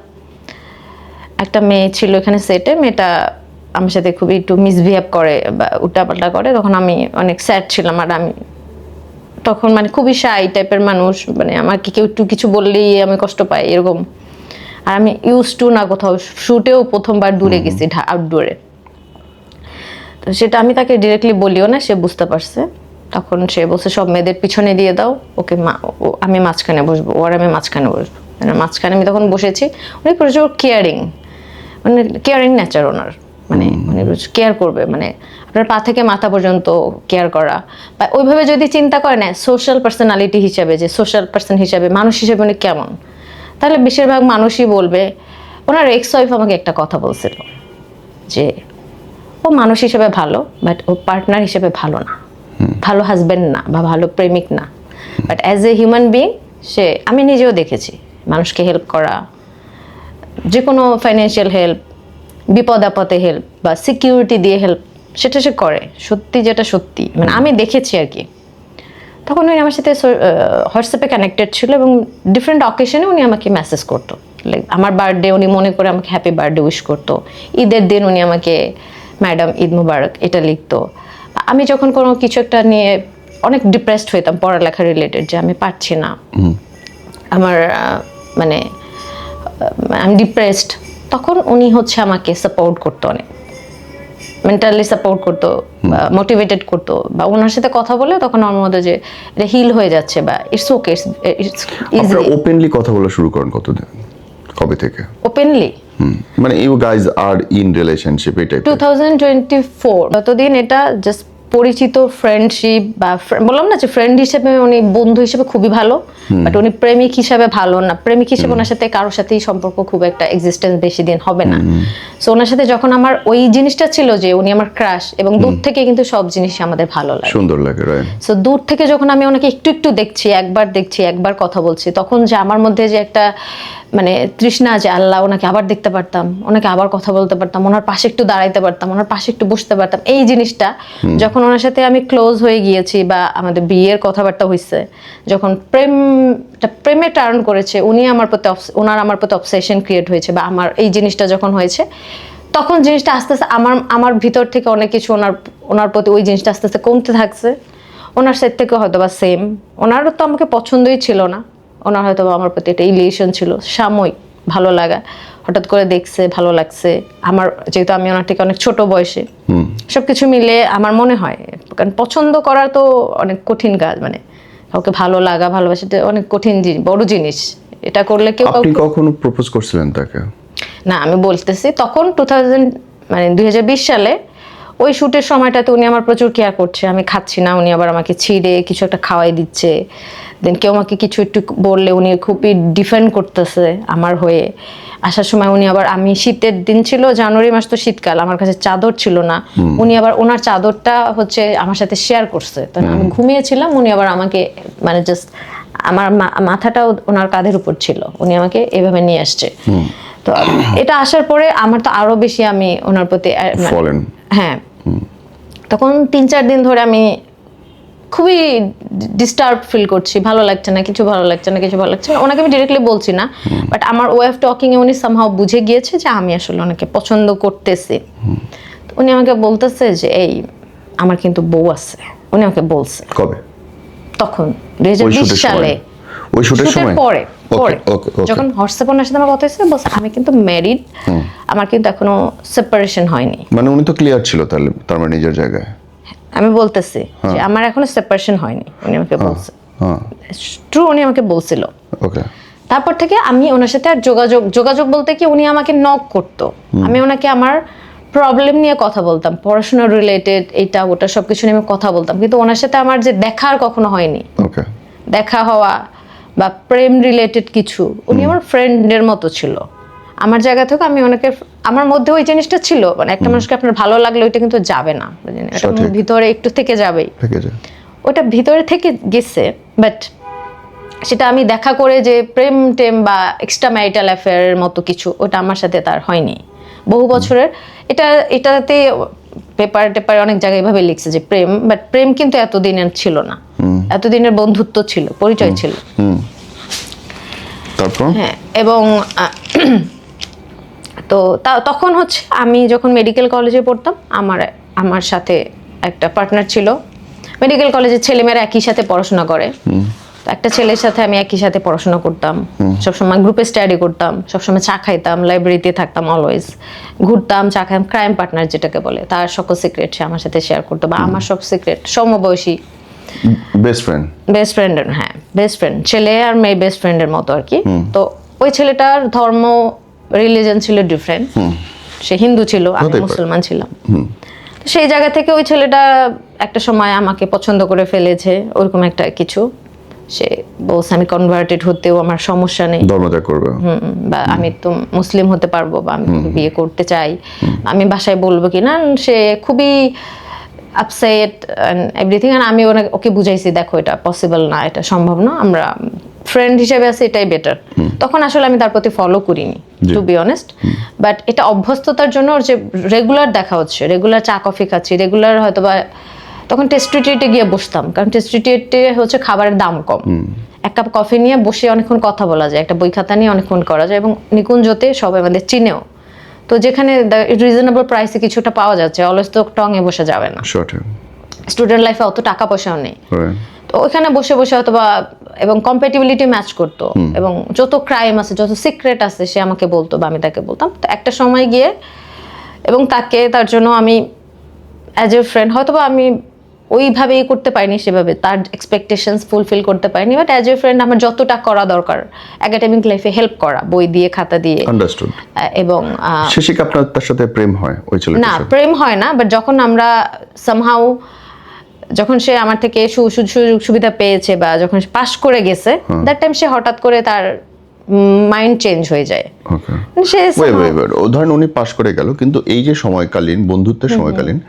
একটা মেয়ে ছিল এখানে সেটে, মেয়েটা আমার সাথে খুবই একটু মিসবিহেভ করে বা উল্টাপাল্টা করে, তখন আমি অনেক স্যাড ছিলাম। আর আমি তখন মানে খুবই শাই টাইপের মানুষ, মানে আমাকে কেউ একটু কিছু বললেই আমি কষ্ট পাই এরকম। আর আমি ইউজ টু না, কোথাও শুটেও প্রথমবার দূরে গেছি, আউটডোরে। তো সেটা আমি তাকে ডিরেক্টলি বলিও না, সে বুঝতে পারছে। তখন সে বলছে সব মেয়েদের পিছনে দিয়ে দাও, ওকে আমি মাঝখানে বসবো, ওর আমি মাঝখানে বসবো। মানে মাঝখানে আমি তখন বসেছি। উনি প্রচুর কেয়ারিং, মানে কেয়ারিং নেচার ওনার, মানে উনি কেয়ার করবে, মানে আপনার পা থেকে মাথা পর্যন্ত কেয়ার করা। বা ওইভাবে যদি চিন্তা করে না সোশ্যাল পার্সোনালিটি হিসাবে, যে সোশ্যাল পার্সন হিসাবে, মানুষ হিসেবে উনি কেমন, তাহলে বেশিরভাগ মানুষই বলবে। ওনার এক্স ওয়াইফ আমাকে একটা কথা বলছিল যে ও মানুষ হিসেবে ভালো, বাট ও পার্টনার হিসেবে ভালো না, ভালো হাজবেন্ড না বা ভালো প্রেমিক না, but as a human being সে, আমি নিজেও দেখেছি মানুষকে হেল্প করা, যে কোনো ফাইন্যান্সিয়াল হেল্প, বিপদ আপদে হেল্প বা সিকিউরিটি দিয়ে হেল্প, সেটা সে করে সত্যি, যেটা সত্যি মানে আমি দেখেছি আর কি। তখন উনি আমার সাথে হোয়াটসঅ্যাপে কানেক্টেড ছিল এবং ডিফারেন্ট অকেশনে উনি আমাকে মেসেজ করতো। লাইক আমার বার্থডে উনি মনে করে আমাকে হ্যাপি বার্থডে উইশ করতো, ঈদের দিন উনি আমাকে ম্যাডাম ঈদ মুবারক এটা লিখতো। আমি যখন কোনো কিছু একটা নিয়ে অনেক ডিপ্রেসড হইতাম, পড়ালেখা রিলেটেড, যে আমি পারছি না, আমার মানে আমি ডিপ্রেসড, তখন উনি হচ্ছে আমাকে সাপোর্ট করতো অনেক। মেন্টালি সাপোর্ট করতো, মোটিভেটেড করতো, বা ওনার সাথে কথা বলে তখন আমার মধ্যে যে এটা হিল হয়ে যাচ্ছে বা ইটস ওকে, ইটস ইজি। আপনারা ওপেনলি কথা বলা শুরু করেন কবে থেকে? ওপেনলি মানে you guys are in relationship এই টাইপের? 2024 ততদিন এটা জাস্ট পরিচিত ফ্রেন্ডশিপ বা বললাম না যে ফ্রেন্ড হিসেবে উনি, বন্ধু হিসেবে খুবই ভালো, বাট উনি প্রেমিক হিসেবে ভালো না। প্রেমিক হিসেবে ওনার সাথে কারোর সাথেই সম্পর্ক খুব একটা এক্সিস্টেন্স বেশি দিন হবে না। সো ওনার সাথে যখন আমার ওই জিনিসটা ছিল যে উনি আমার ক্রাশ, এবং দূর থেকে কিন্তু সব জিনিসই আমাদের ভালো লাগে, সুন্দর লাগে, রাইট? সো দূর থেকে যখন আমি ওনাকে একটু একটু দেখছি, একবার কথা বলছি, তখন যে আমার মধ্যে যে একটা মানে তৃষ্ণা, যে আল্লাহ ওনাকে আবার দেখতে পারতাম, ওনাকে আবার কথা বলতে পারতাম, ওনার পাশে একটু দাঁড়াইতে পারতাম, ওনার পাশে একটু বসতে পারতাম, এই জিনিসটা যখন ওনার সাথে আমি ক্লোজ হয়ে গিয়েছি বা আমাদের বিয়ের কথাবার্তা হয়েছে, যখন প্রেমে টার্ন করেছে, ওনার আমার প্রতি অবসেশন ক্রিয়েট হয়েছে, বা আমার এই জিনিসটা যখন হয়েছে, তখন জিনিসটা আস্তে আস্তে আমার ভিতর থেকে অনেক কিছু ওনার প্রতি ওই জিনিসটা আস্তে আস্তে কমতে থাকছে। ওনার সাইড থেকে হয়তো বা সেম, ওনারও তো আমাকে পছন্দই ছিল না, ওনার হয়তো বা আমার প্রতি একটা ইলিউশন ছিল, সাময়িক ভালো লাগা, হঠাৎ করে দেখছে ভালো লাগছে আমার, যেহেতু আমি ওনার থেকে অনেক ছোট বয়সে, সবকিছু মিলে আমার মনে হয়, কারণ পছন্দ করা তো অনেক কঠিন কাজ, মানে কাউকে ভালো লাগা, ভালোবাসাটা অনেক কঠিন জিনিস, বড় জিনিস। এটা করলে কেউ আপনি কখনো প্রপোজ করছিলেন তাকে? না, আমি বলতেছি তখন 2020 সালে ওই শুটের সময়টাতে উনি আমার প্রচুর কেয়ার করছে, আমি খাচ্ছি না, উনি আবার আমাকে ছিঁড়ে কিছু একটা খাওয়াই দিচ্ছে, দেন কেউ আমাকে কিছু একটু বললে উনি খুবই ডিফেন্ড করতেছে আমার হয়ে। আসার সময় উনি আবার, আমি শীতের দিন ছিল, জানুয়ারি মাস তো শীতকাল, আমার কাছে চাদর ছিল না, উনি আবার ওনার চাদরটা হচ্ছে আমার সাথে শেয়ার করছে, তো আমি ঘুমিয়েছিলাম, উনি আবার আমাকে মানে জাস্ট আমার মাথাটা ওনার কাঁধের উপর ছিল, উনি আমাকে এভাবে নিয়ে আসছে। তো এটা আসার পরে আমার তো আরো বেশি আমি ওনার প্রতি হ্যাঁ, তখন 3-4 দিন ধরে আমি খুবই ডিস্টার্ব ফিল করছি, ভালো লাগছে না, কিছু ভালো লাগছে না, ওনাকে আমি ডিরেক্টলি বলছি না, বাট আমার ওয়ে অফ টকিং এ উনি সামহাও বুঝে গিয়েছে যে আমি আসলে ওনাকে পছন্দ করতেছি। উনি আমাকে বলতেছে যে এই আমার কিন্তু বউ আছে, উনি আমাকে বলছে। কবে? তখন 2020 সালে, ওই শুটের সময় পরে যখন হোয়াটসঅ্যাপে ওনার সাথে আমার কথা হয়েছে, বলছে আমি কিন্তু ম্যারিড, আমার কিন্তু এখনো সেপারেশন হয়নি। মানে উনি তো ক্লিয়ার ছিল তাহলে, তার মানে নিজের জায়গায়। আমি বলতেছি যে আমার এখনো সেপারেশন হয়নি, উনি আমাকে বলছে, ট্রু, উনি আমাকে বলছিল। ওকে। তারপর থেকে আমি ওনার সাথে আর যোগাযোগ বলতে কি, উনি আমাকে নক করতো, আমি ওনাকে আমার প্রবলেম নিয়ে কথা বলতাম, পড়াশোনা রিলেটেড, এইটা ওটা সবকিছু নিয়ে আমি কথা বলতাম, কিন্তু ওনার সাথে আমার যে দেখা আর কখনো হয়নি। ওকে। দেখা হওয়া বা প্রেম রিলেটেড কিছু, উনি আমার ফ্রেন্ডের মতো ছিল। আমার জায়গা থেকে আমি ওনাকে, আমার মধ্যে ওই জিনিসটা ছিল, মানে একটা মানুষকে আপনার ভালো লাগলে ওইটা কিন্তু যাবে না, এটা ভিতরে একটু থেকে যাবেই, ওটা ভিতরে থেকে গেছে, বাট সেটা আমি দেখা করে যে প্রেম টেম বা এক্সট্রা ম্যারিটাল অ্যাফেয়ারের মতো কিছু, ওটা আমার সাথে তার হয়নি। বহু বছরের এটাতে পেপারে অনেক জায়গায় এভাবে লিখছে যে প্রেম, বাট প্রেম কিন্তু এতদিনের ছিল না, এতদিনের বন্ধুত্ব ছিল, পরিচয় ছিল। তারপর হ্যাঁ, এবং তো তখন হচ্ছে আমি যখন মেডিকেল কলেজে পড়তাম, আমার সাথে একটা পার্টনার ছিল। মেডিকেল কলেজের ছেলেমেয়েরা একই সাথে পড়াশোনা করে, একটা ছেলের সাথে আমি একই সাথে পড়াশোনা করতাম, সবসময় গ্রুপে স্টাডি করতাম, সবসময় চা খাইতাম, লাইব্রেরিতে থাকতাম, অলওয়েজ ঘুরতাম, চা খাইতাম। ক্রাইম পার্টনার যেটাকে বলে, তার সকল সিক্রেট সে আমার সাথে শেয়ার করতো, বা আমার সব সিক্রেট, সমবয়সী বেস্ট ফ্রেন্ড, হ্যাঁ বেস্ট ফ্রেন্ড, ছেলে আর মেয়ে বেস্ট ফ্রেন্ডের মতো আর কি। তো ওই ছেলেটার ধর্ম, রিলিজন ছিল ডিফারেন্ট, সে হিন্দু ছিল, আমি মুসলমান ছিলাম। সেই জায়গা থেকে ওই ছেলেটা একটা সময় আমাকে পছন্দ করে ফেলেছে, ওরকম একটা কিছু। সে বলছে আমি কনভার্টেড হতেও আমার সমস্যা নেই, ধর্মত্যাগ করবে, বা আমি তো মুসলিম হতে পারবো, বা আমি বিয়ে করতে চাই, আমি বাসায় বলবো কি না। সে খুবই আপসেট এন্ড এভরিথিং, আর আমি ওকে বুঝাইছি দেখো এটা পসিবল না, এটা সম্ভব না, আমরা ফ্রেন্ড হিসেবে আছি, এটাই বেটার। তখন আসলে আমি তার প্রতি ফলো করিনি, টু বি অনেস্ট, বাট এটা অভ্যস্ততার জন্য, ওর যে রেগুলার দেখা হচ্ছে, রেগুলার চা কফি খাচ্ছি, রেগুলার হয়তো বা তখন টেস্টিটিতে গিয়ে বসতাম, কারণ টেস্টিটিতে হচ্ছে খাবারের দাম কম, এক কাপ কফি নিয়ে বসে অনেকক্ষণ কথা বলা যায়, একটা বই খাতা নিয়ে অনেকক্ষণ করা যায়, এবং নিকুঞ্জতে সবাই আমাদের চিনেও, তো যেখানে রিজনেবল প্রাইসে কিছুটা পাওয়া যাচ্ছে, অলওয়েজ তো টঙে বসে যাবে না, স্টুডেন্ট লাইফে অত টাকা পয়সাও নেই, তো ওইখানে বসে বসে হয়তো বা, এবং কম্প্যাটিবিলিটি ম্যাচ করতো, এবং যত ক্রাইম আছে, যত সিক্রেট আছে সে আমাকে বলতো বা আমি তাকে বলতাম। তো একটা সময় গিয়ে, এবং তার জন্য আমি অ্যাজ এ ফ্রেন্ড হয়তো বা আমি ওইভাবেই করতে পারিনি, সেভাবে তার এক্সপেকটেশনস ফুলফিল করতে পারিনি, বাট অ্যাজ এ ফ্রেন্ড আমার যতটা করা দরকার একাডেমিক লাইফে হেল্প করা, বই দিয়ে খাতা দিয়ে, আন্ডারস্টুড। এবং শেষে কি আপনার তার সাথে প্রেম হয় ওই ছেলেটার না সাথে? প্রেম হয় না, বাট যখন আমরা সামহাউ, যখন সে আমার থেকে সুযোগ সুবিধা পেয়েছে বা যখন পাশ করে গেছে, দ্যাট টাইম সে হঠাৎ করে তার মাইন্ড চেঞ্জ হয়ে যায়। ওকে, সে ধরেন উনি পাশ করে গেল, কিন্তু এই যে সময়কালীন বন্ধুত্বের সময়কালীন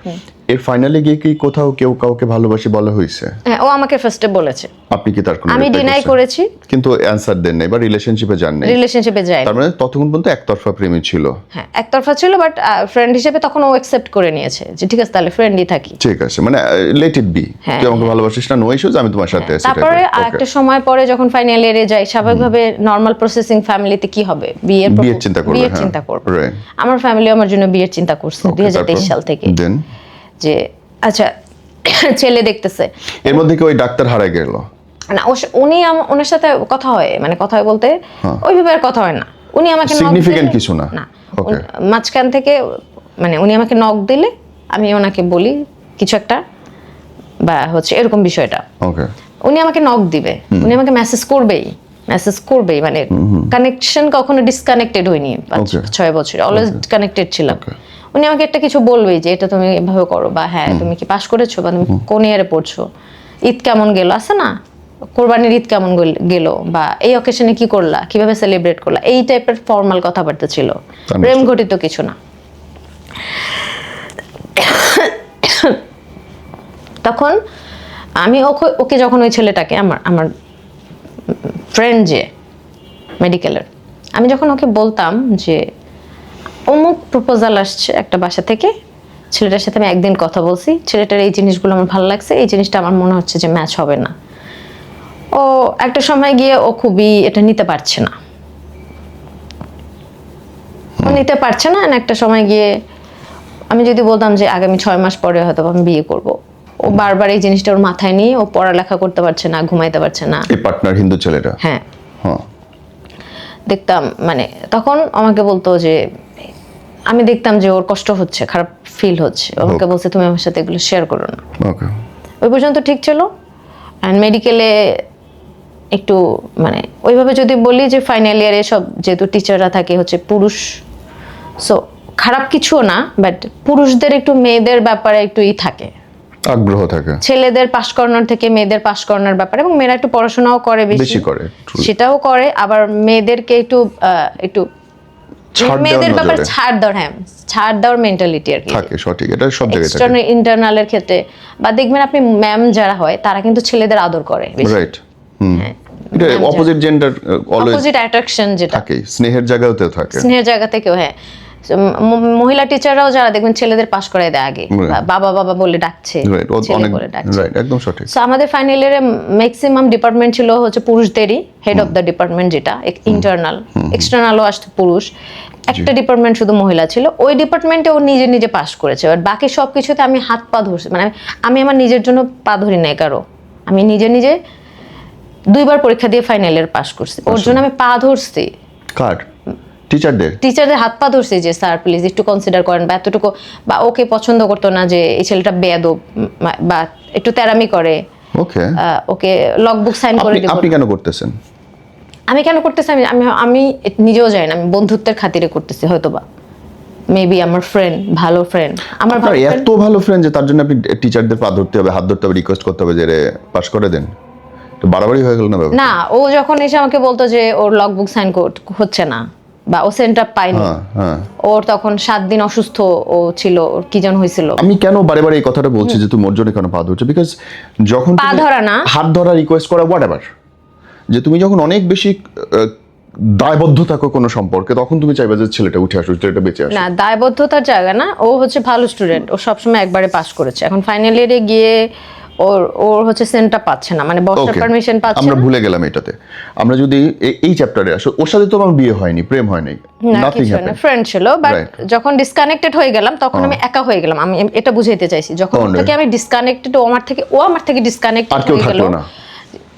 এর ফাইনালে গিয়ে কি কোথাও কেউ কাউকে ভালোবাসি বলা হয়েছে? হ্যাঁ, ও আমাকে ফার্স্টে বলেছে, আপনি কি তার কোনো আমি reply ডিনাই করছেন? করেছি, কিন্তু অ্যানসার দেন নাই বা রিলেশনশিপে যান নাই, রিলেশনশিপে যাই তার মানে ততক্ষণ পর্যন্ত একতরফা প্রেমই ছিল। হ্যাঁ একতরফা ছিল, বাট ফ্রেন্ড হিসেবে তখন ও অ্যাকসেপ্ট করে নিয়েছে যে ঠিক আছে তাহলে ফ্রেন্ডই থাকি। ঠিক আছে, মানে লেট ইট বি, হ্যাঁ, তুই আমাকে ভালোবাসিস না, নো ইস্যুজ, আমি তোমার সাথে আছি। তারপরে একটা সময় পরে যখন ফাইনাল ইয়ারে যাই, স্বাভাবিকভাবে নর্মাল প্রসেসিং ফ্যামিলিতে কি হবে, বিয়ের চিন্তা করবে, বিয়ের হ্যাঁ, চিন্তা করবে। right. আমার ফ্যামিলি আমার জন্য বিয়ের চিন্তা করছে 2023 সাল থেকে, দেন যে আচ্ছা ছেলে দেখতেছে। এর মধ্যে কি ওই ডাক্তার হারায় গেল? না উনি ওনার সাথে কথা হয়, মানে কথা হয় বলতে ওইভাবে আর কথা হয় না। উনি আমাকে knock Significant দিলে- কিছু না? Okay. মাঝখান থেকে মানে উনি আমাকে নক দিলে আমি ওনাকে বলি কিছু একটা, বা হচ্ছে এরকম বিষয়টা, ওকে, উনি আমাকে নক দিবে, উনি আমাকে মেসেজ করবেই, মানে কানেকশন কখনো ডিসকানেক্টেড হয়নি 5-6 বছর, অলওয়েজ কানেক্টেড ছিলাম। উনি আমাকে একটা কিছু বলবেই যে এটা তুমি এভাবে করো, বা হ্যাঁ তুমি কি পাস করেছো, বা তুমি কোন ইয়ারে পড়ছো, ঈদ কেমন গেল, আছে না কোরবানির ঈদ কেমন গেল, বা এই অকেশনে কি করলা, কিভাবে সেলিব্রেট করলা, এই টাইপের ফর্মাল কথাবার্তা ছিল, প্রেম ঘটিত কিছু না। তখন আমি ওকে যখন ওই ছেলেটাকে আমার ফ্রেন্ড যে মেডিকেলের, আমি যখন ওকে বলতাম যে অমুক প্রপোজাল আসছে একটা বাসা থেকে, ছেলেটার সাথে আমি একদিন কথা বলছি, ছেলেটার এই জিনিসগুলো আমার ভালো লাগছে, এই জিনিসটা আমার মনে হচ্ছে যে ম্যাচ হবে না, ও একটা সময় গিয়ে ও খুবই এটা নিতে পারছে না, একটা সময় গিয়ে আমি যদি বলতাম যে আগামী 6 মাস পরে হয়তো আমি বিয়ে করব, ও বারবার এই জিনিসটা ওর মাথায় নিয়ে ও পড়ালেখা করতে পারছে না, ঘুমাইতে পারছে না। এই পার্টনার হিন্দু ছেলেটা? হ্যাঁ, হ্যাঁ, দেখতাম মানে তখন আমাকে বলতো যে, আমি দেখতাম যে ওর কষ্ট হচ্ছে, খারাপ ফিল হচ্ছে, আমাকে বলছে তুমি আমার সাথে এগুলো শেয়ার করো না। ওকে, ওই পর্যন্ত ঠিক ছিল। অ্যান্ড মেডিকেলে একটু মানে ওইভাবে যদি বলি যে ফাইনাল ইয়ারে সব যেহেতু টিচাররা থাকে হচ্ছে পুরুষ, সো খারাপ কিছুও না, বাট পুরুষদের একটু মেয়েদের ব্যাপারে একটু থাকে, আগ্রহ থাকে, ছেলেদের পাস করানোর থেকে মেয়েদের পাস করানোর ব্যাপারে, এবং মেয়েরা একটু পড়াশোনাও করে বেশি করে, সেটাও করে, আবার মেয়েদেরকে একটু মেয়েদের ব্যাপারে ছাড় দেওয়ার মেন্টালিটি আর কি থাকে, সঠিক, এটা সব জায়গায় থাকে, এক্সটার্নাল ইন্টারনালের ক্ষেত্রে। বা দেখবেন আপনি ম্যাম যারা হয় তারা কিন্তু ছেলেদের আদর করে বেশি, রাইট। এটা opposite gender always opposite attraction যেটা থাকে, স্নেহের জায়গাতেও থাকে, স্নেহের জায়গা থেকেও। হ্যাঁ, মহিলা টিচাররাও যারা দেখবেন ছেলেদের পাস করায় দেয় আগে, বাবা বাবা বলে ডাকছে, ছেলে বলে ডাকছে, রাইট, একদম সঠিক। সো আমাদের ফাইনাল ইয়ারে ম্যাক্সিমাম ডিপার্টমেন্ট ছিল হচ্ছে পুরুষদেরই, হেড অফ দ্য ডিপার্টমেন্ট যেটা ইন্টারনাল, এক্সটার্নালও আসতো পুরুষ, একটা ডিপার্টমেন্ট শুধু মহিলা ছিল, ওই ডিপার্টমেন্টে ও নিজে নিজে পাস করেছে। বাট বাকি সব কিছুতে আমি হাত পা ধরছি, মানে আমি আমার নিজের জন্য পা ধরি নাই কারো, আমি নিজে 2বার পরীক্ষা দিয়ে ফাইনাল ইয়ার পাস করছি, ওর জন্য আমি পা ধরছি। কার? টিচারদের হাত পা ধরছি যে স্যার প্লিজ একটু কনসিডার করেন, বা এতটুকু, বা ওকে পছন্দ করতো না যে এই ছেলেটা বেয়াদব বা একটু তেরামি করে, ওকে, ওকে লগবুক সাইন করে দেব। আপনি কেন করতেছেন? আমি কেন করতেছি আমি নিজেও জানি না, আমি বন্ধুত্বের খাতিরে করতেছি, হয়তো বা মেবি আমার ফ্রেন্ড, ভালো ফ্রেন্ড, আমার এত ভালো ফ্রেন্ড যে তার জন্য আপনি টিচারদের পা ধরতে হবে, হাত ধরতে হবে, রিকোয়েস্ট করতে হবে যে পাস করে দেন, তো বাড়াবাড়ি হয়ে গেল না ব্যাপারটা? না, ও যখন এসে আমাকে বলতো যে ওর লগবুক সাইন হচ্ছে না, বা ও সেন্টার পাইনি, ওর তখন 7 দিন অসুস্থ ও ছিল, ওর কি যেন হয়েছিল। আমি কেন বারে বারে এই কথাটা বলছি যে তুমি ওর জন্য কেন পা ধরছো, বিকজ যখন পা ধরা না, হাত ধরা, রিকোয়েস্ট করা, হোয়াটএভার, যে তুমি যখন অনেক বেশি দায়বদ্ধ থাকো কোনো সম্পর্কে, তখন তুমি চাইবে যে ছেলেটা উঠে আসুক, ছেলেটা বেঁচে আসুক। না, দায়বদ্ধতার জায়গা না, ও হচ্ছে ভালো স্টুডেন্ট, ও সবসময় একবারে পাস করেছে, এখন ফাইনাল ইয়ারে গিয়ে ওর হচ্ছে সেন্টার পাচ্ছে না, মানে বসার পারমিশন পাচ্ছে না। আমরা ভুলে গেলাম এটাতে। আমরা যদি এই চ্যাপ্টারে আসো, ওর সাথে তো আমার বিয়ে হয়নি, প্রেম হয়নি, নাথিং হ্যাপেন্ড, ফ্রেন্ড ছিল, বাট যখন ডিসকানেক্টেড হয়ে গেলাম তখন আমি একা হয়ে গেলাম, আমি এটা বুঝাইতে চাইছি, যখন থেকে আমি ডিসকানেক্টেড, ও আমার থেকে ডিসকানেক্টেড হয়ে গেল,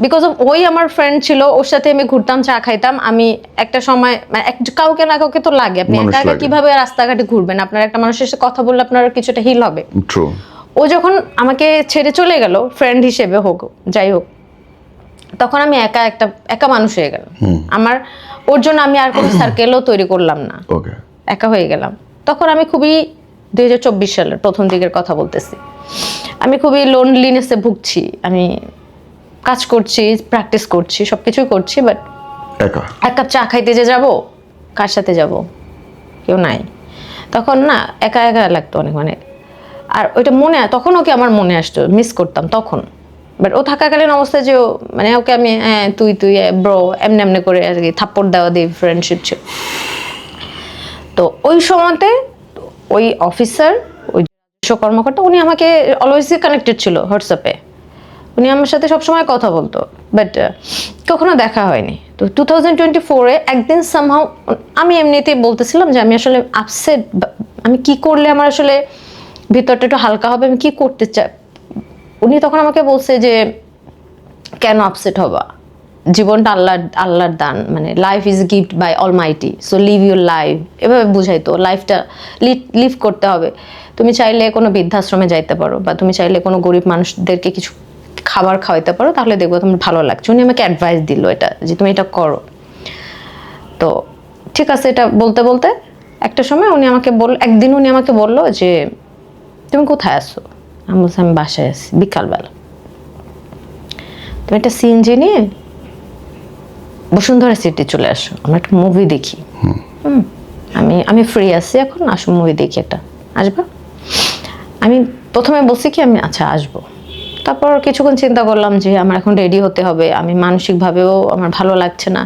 বিকজ অফ ওই আমার ফ্রেন্ড ছিল, ওর সাথে আমি ঘুরতাম, চা খাইতাম, আমি একটা সময় মানে কাউকে না কাউকে তো লাগে, আপনি একা একা কিভাবে রাস্তাঘাটে ঘুরবেন, আপনার একটা মানুষের সাথে কথা বললে আপনার কিছুটা হিল হবে। ট্রু। ও যখন আমাকে ছেড়ে চলে গেল ফ্রেন্ড হিসেবে হোক যাই হোক, তখন আমি একা মানুষ হয়ে গেলাম। আমার ওর জন্য আমি আর কোনো সার্কেলও তৈরি করলাম না, ওকে, একা হয়ে গেলাম। তখন আমি খুবই 2024 সালের প্রথম দিকের কথা বলতেছি, আমি খুবই লোনলিনেসে ভুগছি। আমি কাজ করছি, প্র্যাকটিস করছি, সবকিছুই করছি, বাট একা। এক কাপ চা খাইতে যে যাব, কার সাথে যাব, কেউ নাই। তখন না একা একা লাগতো অনেক, মানে আর ওইটা তখন ওকে আমার মনে আসতো, মিস করতাম তখন। বাট ও থাকাকালীন অবস্থায় যে মানে ওকে আমি তুই ব্রো এমনি করে আর কি থাপ্পড় দেওয়া দিয়ে ফ্রেন্ডশিপ ছিল। তো ওই সময়তে ওই অফিসার, ওই কর্মকর্তা, উনি আমাকে অলওয়েজই কানেক্টেড ছিল হোয়াটসঅ্যাপে, উনি আমার সাথে সবসময় কথা বলতো, বাট কখনো দেখা হয়নি। তো 2024-এ একদিন সামহাউ আমি এমনিতেই বলতেছিলাম যে আমি আসলে আপসেট, আমি কি করলে আমার আসলে ভিতরটা একটু হালকা হবে, আমি কি করতে চাই। উনি তখন আমাকে বলছে যে কেন আপসেট হবা, জীবনটা আল্লাহর দান, মানে life is gift by almighty, so live your life. এভাবে বুঝাইতো, লাইফটা লিভ করতে হবে। তুমি চাইলে কোনো বৃদ্ধাশ্রমে যাইতে পারো, বা তুমি চাইলে কোনো গরিব মানুষদেরকে কিছু খাবার খাওয়াইতে পারো, তাহলে দেখবো তোমার ভালো লাগছে। উনি আমাকে অ্যাডভাইস দিল এটা, যে তুমি এটা করো। তো ঠিক আছে, এটা বলতে বলতে একটা সময় একদিন উনি আমাকে বললো যে তুমি কোথায় আছো? আমি বলছি আমি বাসায় আছি, বিকালবেলা। তুমি একটা সিএনজি নিয়ে বসুন্ধরা সিটি চলে আসো, আমরা একটা মুভি দেখি। আমি ফ্রি আছি এখন, আসো মুভি দেখি একটা, আসবা? আমি প্রথমে বলছি কি আমি আচ্ছা আসবো। তারপর কিছুক্ষণ চিন্তা করলাম যে আমার এখন রেডি হতে হবে, আমি মানসিকভাবেও আমার ভালো লাগছে না,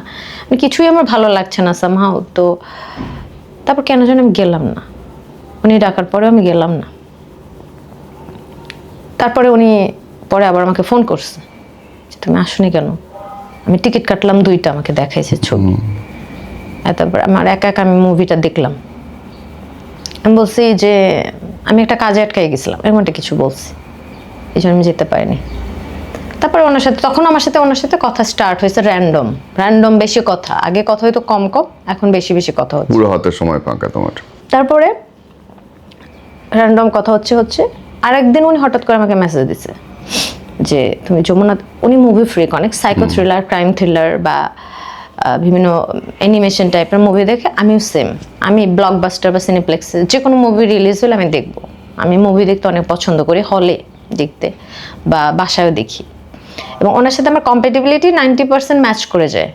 কিছুই আমার ভালো লাগছে না সামহাউ। তো তারপর কেন যেন আমি গেলাম না, উনি ডাকার পরেও আমি গেলাম না। তারপরে উনি পরে আবার আমাকে ফোন করছে, তুমি আসোনি কেন? আমি টিকিট কাটলাম 2টা, আমাকে দেখাইছে ছবি। তারপর আমার একা আমি মুভিটা দেখলাম। আমি বলছি যে আমি একটা কাজে আটকাই গেছিলাম, এরকম একটা কিছু বলছি, এই জন্য আমি যেতে পারিনি। তারপরে আমার সাথে কথা স্টার্ট হয়েছে র্যান্ডম বেশি কথা। আগে কথা হয়তো কম, এখন বেশি কথা হচ্ছে। পুরো হাতে সময় ফাঁকা তোমার। তারপরে র্যান্ডম কথা হচ্ছে। আরেকদিন উনি হঠাৎ করে আমাকে মেসেজ দিছে যে তুমি যমুনা, উনি মুভি ফ্রিক, অনেক সাইকো থ্রিলার, ক্রাইম থ্রিলার বা বিভিন্ন অ্যানিমেশন টাইপের মুভি দেখে। আমিও সেম, আমি ব্লকবাস্টার বা সিনেপ্লেক্সে যে কোনো মুভি রিলিজ হলে আমি দেখবো। আমি মুভি দেখতে অনেক পছন্দ করি, হলে দেখতে বা বাসায়ও দেখি। এবং ওনার সাথে আমার কম্প্যাটিবিলিটি 90% ম্যাচ করে যায়।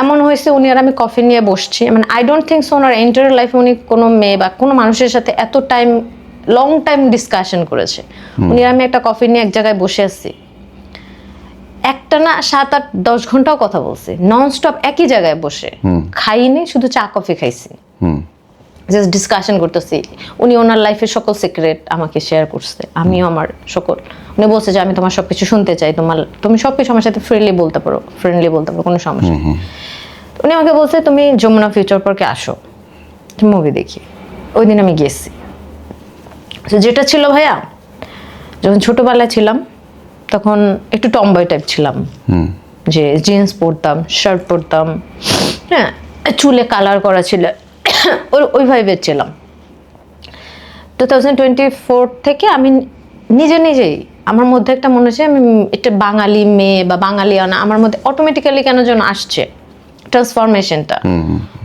এমন হয়েছে উনি আর আমি কফি নিয়ে বসছি, মানে I don't think so owner entire লাইফে উনি কোনো মেয়ে বা কোনো মানুষের সাথে এত লং টাইম ডিসকাশন করেছে। উনি আর আমি একটা কফি নিয়ে এক জায়গায় বসে আছি, একটা না 7-8-10 ঘন্টাও কথা বলছি, নন স্টপ একই জায়গায় বসে, খাইনি, শুধু চা কফি খাইছি, জাস্ট ডিসকাশন করতেছি। উনি ওনার লাইফের সকল সিক্রেট আমাকে শেয়ার করছে, আমিও আমার সকল। উনি বলছে যে আমি তোমার সবকিছু শুনতে চাই, তুমি সবকিছু আমার সাথে ফ্রেন্ডলি বলতে পারো, কোনো সমস্যা নেই। উনি আমাকে বলছে তুমি যমুনা ফিউচার পার্কে আসো, মুভি দেখি। ওই দিন আমি গেছি। যেটা ছিল ভাইয়া, যখন ছোটবেলায় ছিলাম তখন একটু টমবয় টাইপ ছিলাম, যে জিন্স পরতাম, শার্ট পরতাম, হ্যাঁ, চুলে কালার করা ছিল, ওই ভাইবের ছিলাম। 2024 থেকে আমি নিজেই আমার মধ্যে একটা মনে হচ্ছে আমি একটা বাঙালি মেয়ে বা বাঙালিয়ানা আমার মধ্যে অটোমেটিক্যালি কেন যেন আসছে ট্রান্সফরমেশনটা।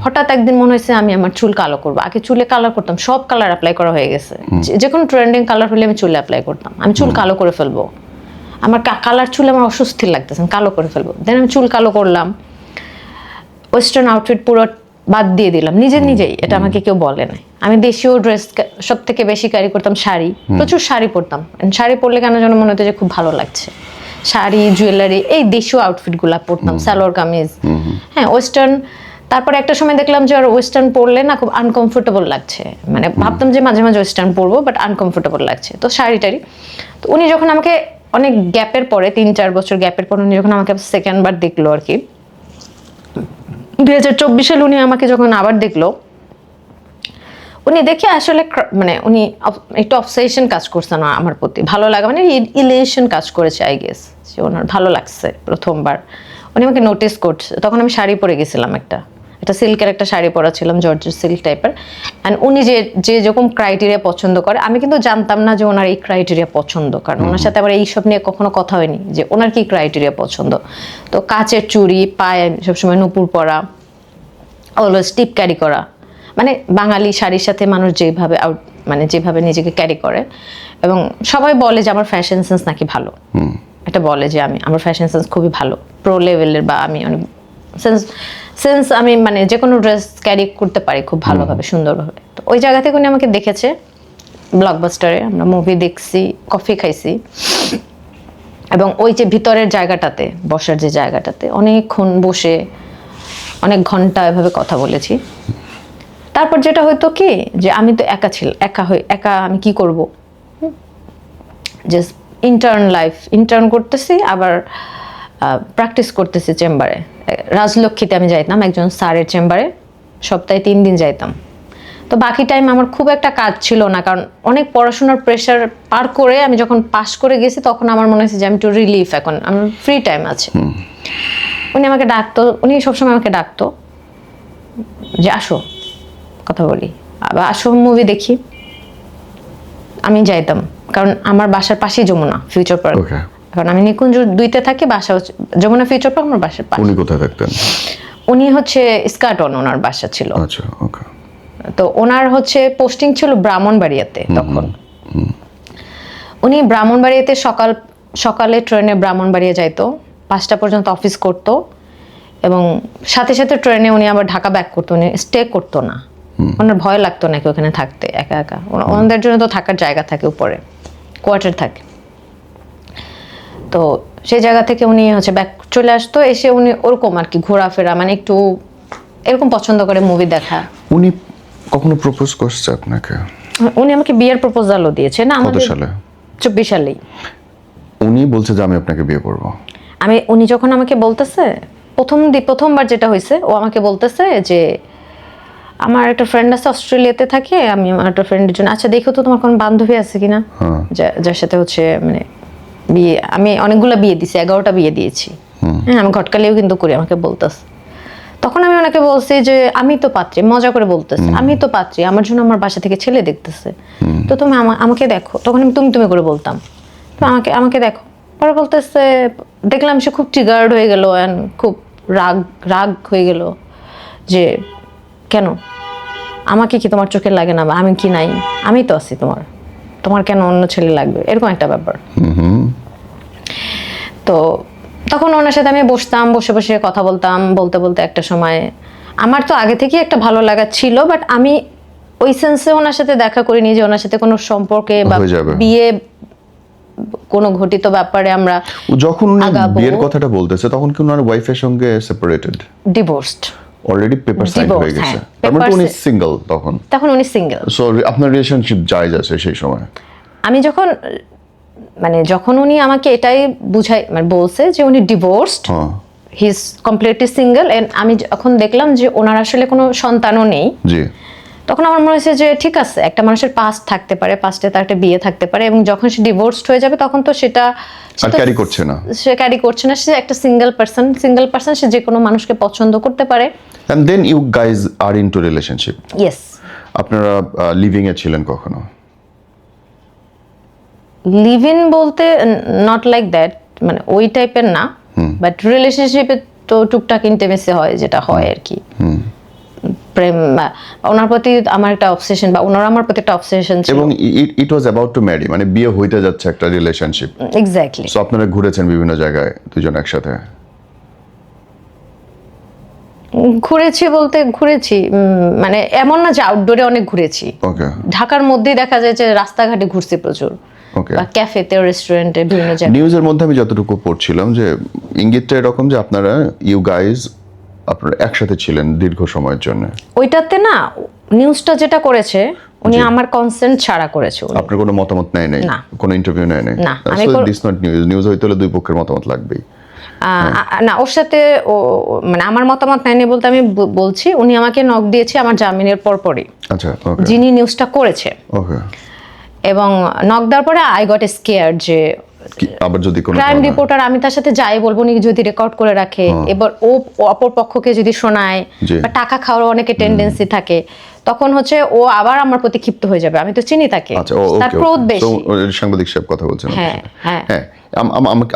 হঠাৎ একদিন মনে হয়েছে আমি আমার চুল কালো করবো। আগে চুলে কালার করতাম, সব কালার অ্যাপ্লাই করা হয়ে গেছে, যে কোনো ট্রেন্ডিং কালার হলে আমি চুলে অ্যাপ্লাই করতাম। আমি চুল কালো করে ফেলবো, আমার কালার চুলে আমার অস্বস্তি লাগতেছে, আমি কালো করে ফেলবো। দেন আমি চুল কালো করলাম, ওয়েস্টার্ন আউটফিট পুরো বাদ দিয়ে দিলাম নিজেই। এটা আমাকে কেউ বলে নাই। আমি দেশীয় ড্রেস সব থেকে বেশি ক্যারি করতাম, শাড়ি, প্রচুর শাড়ি পরতাম। শাড়ি পরলে কেন যেন মনে হতো যে খুব ভালো লাগছে, শাড়ি, জুয়েলারি, এই দেশীয় আউটফিটগুলো পরতাম, সালোয়ার কামিজ, হ্যাঁ, ওয়েস্টার্ন। তারপরে একটা সময় দেখলাম যে আর ওয়েস্টার্ন পরলে না খুব আনকমফোর্টেবল লাগছে, মানে ভাবতাম যে মাঝে মাঝে ওয়েস্টার্ন পরবো, বাট আনকমফোর্টেবল লাগছে, তো শাড়ি টাড়ি। তো উনি যখন আমাকে অনেক গ্যাপের পরে, 3-4 বছর গ্যাপের পর উনি যখন আমাকে সেকেন্ড বার দেখলো আর কি, 2024 সালে উনি আমাকে যখন আবার দেখলো, উনি দেখে আসলে মানে উনি একটু অবসেশন কাজ করছে না আমার প্রতি, ভালো লাগা মানে ইলেশন কাজ করেছে আই গেস, যে ওনার ভালো লাগছে প্রথমবার। উনি আমাকে নোটিস করছে, তখন আমি শাড়ি পরে গেছিলাম, একটা একটা সিল্কের একটা শাড়ি পরা ছিলাম, জর্জের সিল্ক টাইপের। অ্যান্ড উনি যে যেরকম ক্রাইটেরিয়া পছন্দ করে, আমি কিন্তু জানতাম না যে ওনার এই ক্রাইটেরিয়া পছন্দ, কারণ ওনার সাথে আবার এইসব নিয়ে কখনো কথা হয়নি যে ওনার কি ক্রাইটেরিয়া পছন্দ। তো কাচের চুড়ি, পায়ে সবসময় নুপুর পরা, অলওয়েজ টিপ ক্যারি করা, মানে বাঙালি শাড়ির সাথে মানুষ যেভাবে মানে যেভাবে নিজেকে ক্যারি করে। এবং সবাই বলে যে আমার ফ্যাশন সেন্স নাকি ভালো, এটা বলে যে আমার ফ্যাশন সেন্স খুবই ভালো, প্রো লেভেলের, বা আমি অনেক সেন্স আমি মানে যে কোনো ড্রেস ক্যারি করতে পারি খুব ভালোভাবে, সুন্দরভাবে। তো ওই জায়গা থেকে উনি আমাকে দেখেছে ব্লকবাস্টারে, আমরা মুভি দেখছি, কফি খাইছি, এবং ওই যে ভিতরের জায়গাটাতে, বসার যে জায়গাটাতে অনেকক্ষণ বসে অনেক ঘন্টা এভাবে কথা বলেছি। তারপর যেটা হয়তো কি, যে আমি তো একা আমি কি করব, জাস্ট ইন্টার্ন করতেছি, আবার প্র্যাকটিস করতেছি চেম্বারে। রাজলক্ষ্মীতে আমি যাইতাম একজন স্যারের চেম্বারে, সপ্তাহে 3 দিন যাইতাম। তো বাকি টাইম আমার খুব একটা কাজ ছিল না, কারণ অনেক পড়াশোনার প্রেশার পার করে আমি যখন পাস করে গেছি, তখন আমার মনে হয়েছে যে আমি একটু রিলিফ, এখন আমার ফ্রি টাইম আছে। উনি আমাকে ডাকতো, উনি সবসময় আমাকে ডাকতো যে আসো কথা বলি, আবার আসো মুভি দেখি। আমি যাইতাম, কারণ আমার বাসার পাশেই যমুনা ফিউচার পার্ক। কারণ আমি নিকুঞ্জ 2-তে থাকি, বাসা হচ্ছে যমুনা ফিউচার পার্ক, আমার বাসার পাশে। উনি কোথায় থাকতেন? উনি হচ্ছে স্কাটন, ওনার বাসা ছিল। আচ্ছা, ওকে। তো ওনার হচ্ছে পোস্টিং ছিল ব্রাহ্মণবাড়িয়াতে তখন। উনি ব্রাহ্মণবাড়িয়াতে সকালে ট্রেনে ব্রাহ্মণবাড়িয়া যাইতো, 5টা পর্যন্ত অফিস করতো, এবং সাথে সাথে ট্রেনে উনি আবার ঢাকা ব্যাক করতো। উনি স্টে করতো না, ওনার ভয় লাগতো নাকি ওখানে থাকতে একা একা। ওনাদের জন্য তো থাকার জায়গা থাকে, উপরে কোয়ার্টার থাকে। তো সেই জায়গা থেকে উনি হচ্ছে ব্যাক চলে আসতো, এসে উনি ওরকম আর কি ঘোরাফেরা, মানে একটু এরকম পছন্দ করে মুভি দেখা। উনি কখনো প্রপোজ করছে আপনাকে? উনি আমাকে বিয়ের প্রপোজালও দিয়েছে না, কত আমাদের সালে? 24 সালেই। উনি বলছে যে আমি আপনাকে বিয়ে করব। উনি যখন আমাকে বলতেছে, প্রথমবার যেটা হয়েছে, ও আমাকে বলতেছে যে আমার একটা ফ্রেন্ড আছে অস্ট্রেলিয়াতে থাকে, আমি আমার একটা ফ্রেন্ডের জন্য, আচ্ছা দেখো তো তোমার কোনো বান্ধবী আছে কিনা যার সাথে হচ্ছে মানে বিয়ে। আমি অনেকগুলো বিয়ে দিছি, 11টা বিয়ে দিয়েছি। হ্যাঁ, আমি ঘটকালিও কিন্তু করি, আমাকে বলতেছে। তখন আমি ওনাকে বলছি যে আমি তো পাত্রী, মজা করে বলতেছে, আমি তো পাত্রী, আমার জন্য আমার বাসা থেকে ছেলে দেখতেছে, তো তুমি আমাকে দেখো। তখন আমি তুমি করে বলতাম, তো আমাকে দেখো। পরে বলতেছে, দেখলাম সে খুব ট্রিগার্ড হয়ে গেল, এন্ড খুব রাগ হয়ে গেল যে কেন আমাকে কি তোমার চোখে লাগে না, বা আমি কি নাই, আমি তো আছি, তোমার কেন অন্য ছেলে লাগবে, এরকম একটা ব্যাপার। তো তখন ওনার সাথে আমি বসতাম, বসে কথা বলতে একটা সময় আমার তো আগে থেকে একটা ভালো লাগা ছিল, বাট আমি ওই সেন্সে ওনার সাথে দেখা করিনি যে ওনার সাথে কোনো সম্পর্কে বা বিয়ে কোনো ঘটিত ব্যাপারে আমরা। যখন উনি বিয়ের কথাটা বলতেছে, তখন কি ওনার ওয়াইফের সঙ্গে separated, divorced, already paper sign হয়ে গেছে? তার মানে উনি সিঙ্গেল তখন উনি সিঙ্গেল। সো আপনার রিলেশনশিপ জায়েজ আছে সেই সময়? আমি যখন উনি আমাকে এটাই মানে বলছে যে উনি divorced, he is completely single, and আমি যখন দেখলাম যে ওনার আসলে কোনো সন্তানও নেই, জি, তখন আমার মনে হয়েছে যে ঠিক আছে, একটা মানুষের পাস্ট থাকতে পারে, পাস্টে তার একটা বিয়ে থাকতে পারে, এবং যখন সে ডিভোর্সড হয়ে যাবে তখন তো সেটা ক্যারি করছে না, সে একটা সিঙ্গেল পারসন, সে যে কোনো মানুষকে পছন্দ করতে পারে। And then you guys are into relationship. Yes. আপনারা লিভিং এ ছিলেন কখনো? লিভ ইন বলতে নট লাইক দ্যাট, মানে ওই টাইপের না, বাট রিলেশনশিপে তো টুকটাক ইন্টিমেসি হয়, যেটা হয় আর কি, প্রেম। ওনার প্রতি আমার একটা অবসেশন, বা ওনার আমার প্রতি একটা অবসেশন ছিল, এবং ইট ওয়াজ অ্যাবাউট টু ম্যারি, মানে বিয়ে হইতে যাচ্ছে একটা রিলেশনশিপ। এক্স্যাক্টলি। সো আপনারা ঘুরেছেন বিভিন্ন জায়গায় দুজন একসাথে? ঘুরেছি, মানে এমন না যে আউটডোরে অনেক ঘুরেছি। ওকে। ঢাকার মধ্যেই দেখা যায় যে রাস্তাঘাটে ঘুরছি প্রচুর, বা ক্যাফেতে, রেস্টুরেন্টে, বিভিন্ন জায়গায়। নিউজের মধ্যে আমি যতটুকু পড়ছিলাম যে ইঙ্গিতটা এরকম যে আপনারা আপনারা একসাথে ছিলেন দীর্ঘ সময়ের জন্য। ওইটাতে না, নিউজটা যেটা করেছে উনি আমার কনসেন্ট ছাড়া করেছে। আপনার কোনো মতামত নেয় নাই, কোনো ইন্টারভিউ নেয় নাই? না, দিস নট নিউজ হইতে হলে দুই পক্ষের মতামত লাগবেই। না, ওর সাথে মানে আমার মতামত নেয়নি বলতে আমি বলছি, উনি আমাকে নক দিয়েছে আমার জামিনের পরপরই। আচ্ছা, যিনি নিউজটা করেছে। ওকে। এবং নক দেওয়ার পরে আই গট স্কেয়ার্ড যে আবার যদি কোনো ক্রাইম রিপোর্টার, আমি তার সাথে যাই বলবো উনি যদি রেকর্ড করে রাখে, এবার ও অপর পক্ষকে যদি শোনায় জি। বা টাকা খাওয়ার অনেকে টেন্ডেন্সি থাকে, তখন হচ্ছে ও আবার আমার প্রতি ক্ষিপ্ত হয়ে যাবে। আমি তো চিনি তাকে, আচ্ছা তার ক্রোধ বেশি। সাংবাদিক সাহেব কথা বলছেন হ্যাঁ, হ্যাঁ। হ্যাঁ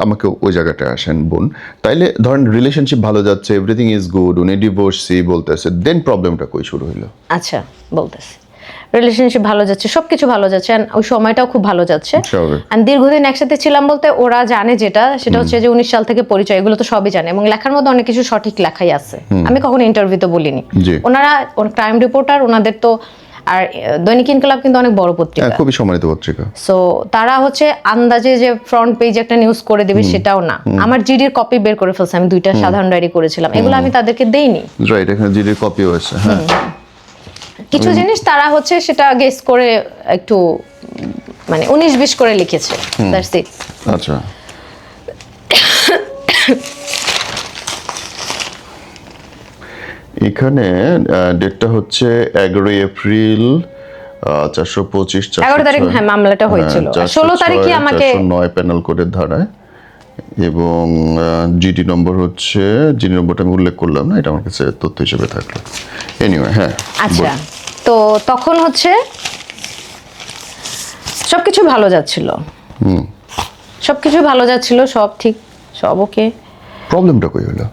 আমাকে ওই জায়গাটায় আসেন বোন। তাইলে ধরেন রিলেশনশিপ ভালো যাচ্ছে, এভরিথিং ইজ গুড, উনি ডিভোর্সি বলতেছে, দেন প্রবলেমটা কই শুরু হইলো? আচ্ছা, বলতেছি রিলেশনশিপ ভালো যাচ্ছে, সবকিছু ভালো যাচ্ছে, and ওই সময়টাও খুব ভালো যাচ্ছে। স্বাভাবিক। আর দীর্ঘদিন একসাথে ছিলাম বলতে ওরা জানে সেটা হচ্ছে যে 19 সাল থেকে পরিচয়, এগুলো তো সবই জানে, এবং লেখার মধ্যে অনেক কিছু সঠিক লেখাই আছে। আমি কখনো ইন্টারভিউতে বলিনি। জি। ওনারা ক্রাইম রিপোর্টার, ওনাদের তো আর দৈনিক ইনকিলাব কিন্তু অনেক বড় পত্রিকা, হ্যাঁ, খুবই সম্মানিত পত্রিকা। সো তারা হচ্ছে আন্দাজে যে ফ্রন্ট পেজে একটা নিউজ করে দেবে সেটাও না। আমার জিডির কপি বের করে ফেলছে, আমি 2টা সাধারণ ডায়েরি করেছিলাম, এগুলো আমি তাদেরকে দেইনি। রাইট, এখানে জিডির কপিও আছে। হ্যাঁ, কিছু জিনিস তারা হচ্ছে সেটা গেস করে একটু মানে 19-20 করে লিখেছে, দ্যাটস ইট। আচ্ছা। এখানে ডেটটা হচ্ছে 11 এপ্রিল 425 11 তারিখ হ্যাঁ মামলাটা হয়েছিল। 16 তারিখে আমাকে 409 পেনাল কোডের ধারায়, এবং জিডি নম্বর হচ্ছে, জিডি নম্বরটা আমি উল্লেখ করলাম না, এটা আমার কাছে তথ্য হিসেবে থাকলো। এনিওয়ে, হ্যাঁ। আচ্ছা, তো তখন হচ্ছে সবকিছু ভালো যাচ্ছিল, সবকিছু ভালো যাচ্ছিল, সব ঠিক, সব ওকে। প্রবলেমটা কই হলো?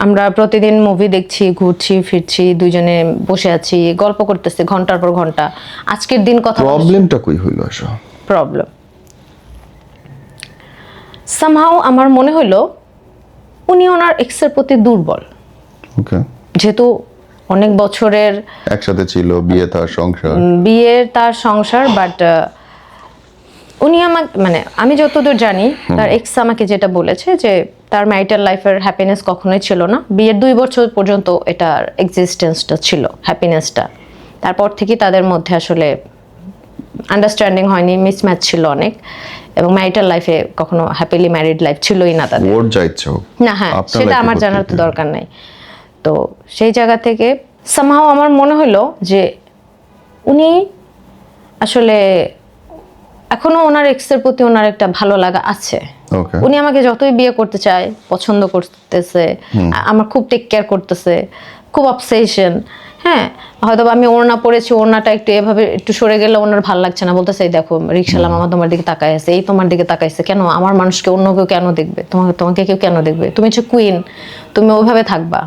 আমরা প্রতিদিন মুভি দেখছি, ঘুরছি ফিরছি, দুইজনে বসে আছি, গল্প করতেছি ঘন্টার পর ঘন্টা। আজকের দিন কথা প্রবলেমটা কই হইলো? আসা প্রবলেম সামহাউ আমার মনে হলো উনি ওনার এক্সের প্রতি দুর্বল। ওকে। যেহেতু অনেক বছরের একসাথে ছিল, বিয়ে তার সংসার, বাট উনি আমাকে মানে আমি যতদূর জানি তার এক্স আমাকে যেটা বলেছে যে তার ম্যারিটাল লাইফের হ্যাপিনেস কখনোই ছিল না। বিয়ের 2 বছর পর্যন্ত এটার এক্সিস্টেন্সটা ছিল, হ্যাপিনেসটা। তারপর থেকে তাদের মধ্যে আসলে আন্ডারস্ট্যান্ডিং হয়নি, মিসম্যাচ ছিল অনেক, এবং ম্যারিটাল লাইফে কখনো হ্যাপিলি ম্যারিড লাইফ ছিলই না তাদের। ওর যা ইচ্ছা হোক না, হ্যাঁ, সেটা আমার জানার তো দরকার নাই। তো সেই জায়গা থেকে সামহাও আমার মনে হলো যে উনি আসলে এখনো ওনার এক্সের প্রতি ওনার একটা ভালো লাগা আছে। ওকে। উনি আমাকে যতই বিয়ে করতে চায়, পছন্দ করতেছে, আমার খুব টেক কেয়ার করতেছে, খুব অবসেশন। হ্যাঁ, হয়তো আমি ওড়না পরেছি, ওড়নাটা একটু এভাবে একটু সরে গেলে ওনার ভালো লাগছে না, বলতেছে এই দেখো রিক্সাওয়ালা মামা তোমার দিকে তাকায় আছে, এই তোমার দিকে তাকাইছে কেন, আমার মানুষকে অন্য কেউ কেন দেখবে, তোমাকে কেউ কেন দেখবে, তুমি হচ্ছে কুইন, তুমি ওইভাবে থাকবা।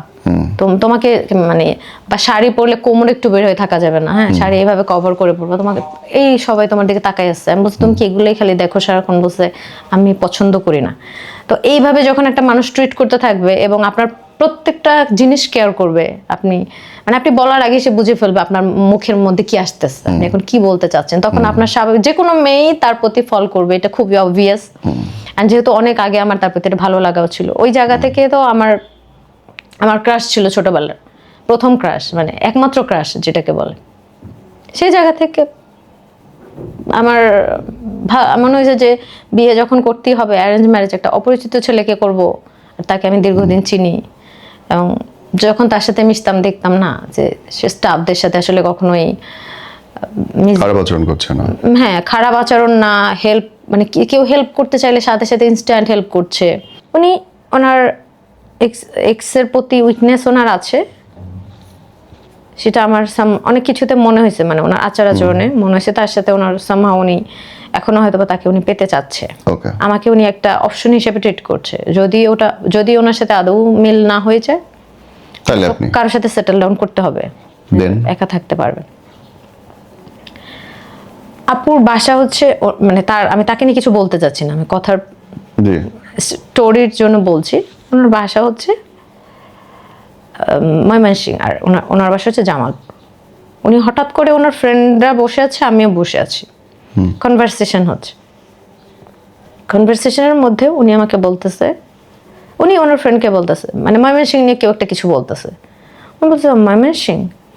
তোমাকে মানে বা শাড়ি পরলে কোমর একটু বের হয়ে থাকা যাবে না, হ্যাঁ, শাড়ি এইভাবে কভার করে পরবো, তোমাকে এই সবাই তোমার দিকে তাকাই আসছে। আমি বলছি তুমি কি এগুলোই খালি দেখো সারাক্ষণ? বলছে আমি পছন্দ করি না। তো এইভাবে যখন একটা মানুষ ট্রিট করতে থাকবে এবং আপনার প্রত্যেকটা জিনিস কেয়ার করবে, আপনি মানে আপনি বলার আগে সে বুঝে ফেলবে আপনার মুখের মধ্যে কি আসতেছে, আপনি এখন কি বলতে চাচ্ছেন, তখন আপনার স্বাভাবিক যে কোনো মেয়েই তার প্রতি ফল করবে, এটা খুবই অবভিয়াস। এন্ড যেহেতু অনেক আগে আমার তার প্রতি ভালো লাগাও ছিল, ওই জায়গা থেকে তো আমার ক্রাশ ছিল ছোটবেলার প্রথম ক্রাশ, মানে একমাত্র ক্রাশ যেটাকে বলে। সেই জায়গা থেকে আমার মনে হয়েছে যে বিয়ে যখন করতেই হবে, অ্যারেঞ্জ ম্যারেজ, একটা অপরিচিত ছেলেকে করব, আর তাকে আমি দীর্ঘদিন চিনি, এবং যখন তার সাথে মিশতাম দেখতাম না যে সে স্টাফদের সাথে আসলে কখনোই খারাপ আচরণ করছে না। হ্যাঁ, খারাপ আচরণ না, হেল্প মানে কেউ হেল্প করতে চাইলে সাথে সাথে ইনস্ট্যান্ট হেল্প করছে। উনি ওনার এক্সের প্রতি উইকনেস ওনার আছে, সেটা আমার অনেক কিছুতে মনে হয়েছে, মানে ওনার আচার আচরণে মনে হয়েছে তার সাথে ওনার সামহাও উনি এখনো হয়তো বা তাকে উনি পেতে চাচ্ছে, আমাকে উনি একটা অপশন হিসেবে ট্রিট করছে। যদি ওনার সাথে আদৌ মিল না হয়ে যায়, তাহলে আপনি কারোর সাথে সেটেল ডাউন করতে হবে, একা থাকতে পারবে। আপুর বাসা হচ্ছে মানে আমি তাকে নিয়ে কিছু বলতে চাচ্ছি না, আমি কথার স্টোরির জন্য বলছি। ওনার বাসা হচ্ছে ময়মনসিংহ, আর ওনার বাসা হচ্ছে জামালপুর। উনি হঠাৎ করে ওনার ফ্রেন্ডরা বসে আছে, আমিও বসে আছি, কনভারসেশন হচ্ছে। কনভারসেশনের মধ্যে উনি আমাকে বলতেছে, উনি ওনার ফ্রেন্ডকে বলতেছে, মানে ময়মনসিংহ নিয়ে কেউ একটা কিছু বলতেছে। উনি বলছে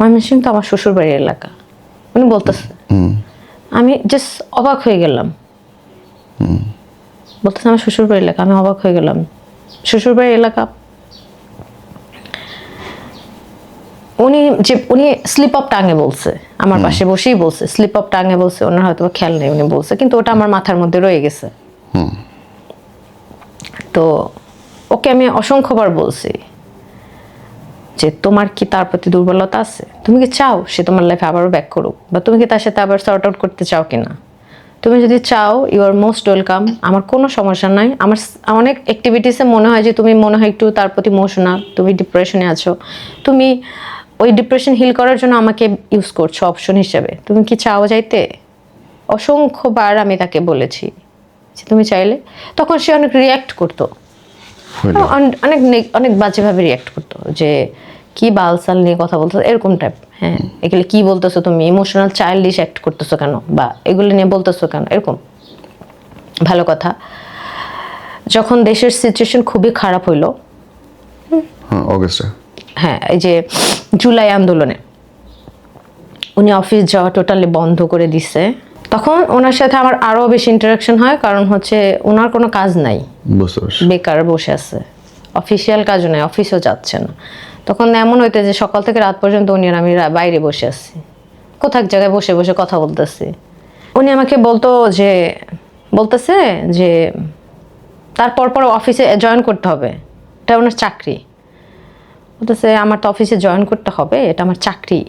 ময়মনসিংহ তো আমার শ্বশুর বাড়ির এলাকা, উনি বলতেছে। আমি জাস্ট অবাক হয়ে গেলাম, বলতেছে আমার শ্বশুর বাড়ির এলাকা। আমি অবাক হয়ে গেলাম, শ্বশুর বাড়ির এলাকা? উনি স্লিপ অফ টাঙে বলছে, আমার পাশে বসেই বলছে, স্লিপ অফ টাঙে বলছে, ওনার হয়তো খেয়াল নেই উনি বলছে, কিন্তু ওটা আমার মাথার মধ্যে রয়ে গেছে। তো ওকে আমি অসংখ্যবার বলছি যে তোমার কি তার প্রতি দুর্বলতা আছে, তুমি কি চাও সে তোমার লাইফে আবারও ব্যাক করুক, বা তুমি কি তার সাথে আবার সর্ট আউট করতে চাও কিনা? তুমি যদি চাও ইউ আর মোস্ট ওয়েলকাম, আমার কোনো সমস্যা নাই। আমার অনেক অ্যাক্টিভিটিসে মনে হয় যে তুমি মনে হয় একটু তার প্রতি ইমোশনাল, তুমি ডিপ্রেশনে আছো, তুমি ওই ডিপ্রেশন হিল করার জন্য আমাকে ইউজ করছো অপশন হিসেবে, তুমি কি চাও যাইতে? অসংখ্যবার আমি তাকে বলেছি যে তুমি চাইলে। তখন সে অনেক রিয়্যাক্ট করতো, হইলো। অনেক অনেক বাজেভাবে রিয়্যাক্ট করতো যে কি বালসাল নিয়ে কথা বলতো এরকম টাইপ। হ্যাঁ, এগুলো কি বলতেছো তুমি, ইমোশনাল চাইল্ডিশ অ্যাক্ট করতেছো কেন, বা এগুলো নিয়ে বলতেছো কেন, এরকম। ভালো কথা, যখন দেশের সিচুয়েশন খুবই খারাপ হইলো, অগস্টে। হ্যাঁ এই যে জুলাই আন্দোলনে উনি অফিস যাওয়া টোটালি বন্ধ করে দিছে, তখন ওনার সাথে আমার আরো বেশি ইন্টারাকশন হয়। কারণ হচ্ছে ওনার কোনো কাজ নাই, বুঝতে পারছি। বেকার বসে আছে, অফিসিয়াল কাজও নাই, অফিসেও যাচ্ছে না। তখন এমন হইতে যে সকাল থেকে রাত পর্যন্ত উনি আর আমি বাইরে বসে আছি, কোথাও এক জায়গায় বসে বসে কথা বলতেছি। উনি আমাকে বলতেছে যে তারপর পর অফিসে জয়েন করতে হবে, এটা ওনার চাকরি। বলতেছে আমার তো অফিসে জয়েন করতে হবে, এটা আমার চাকরি,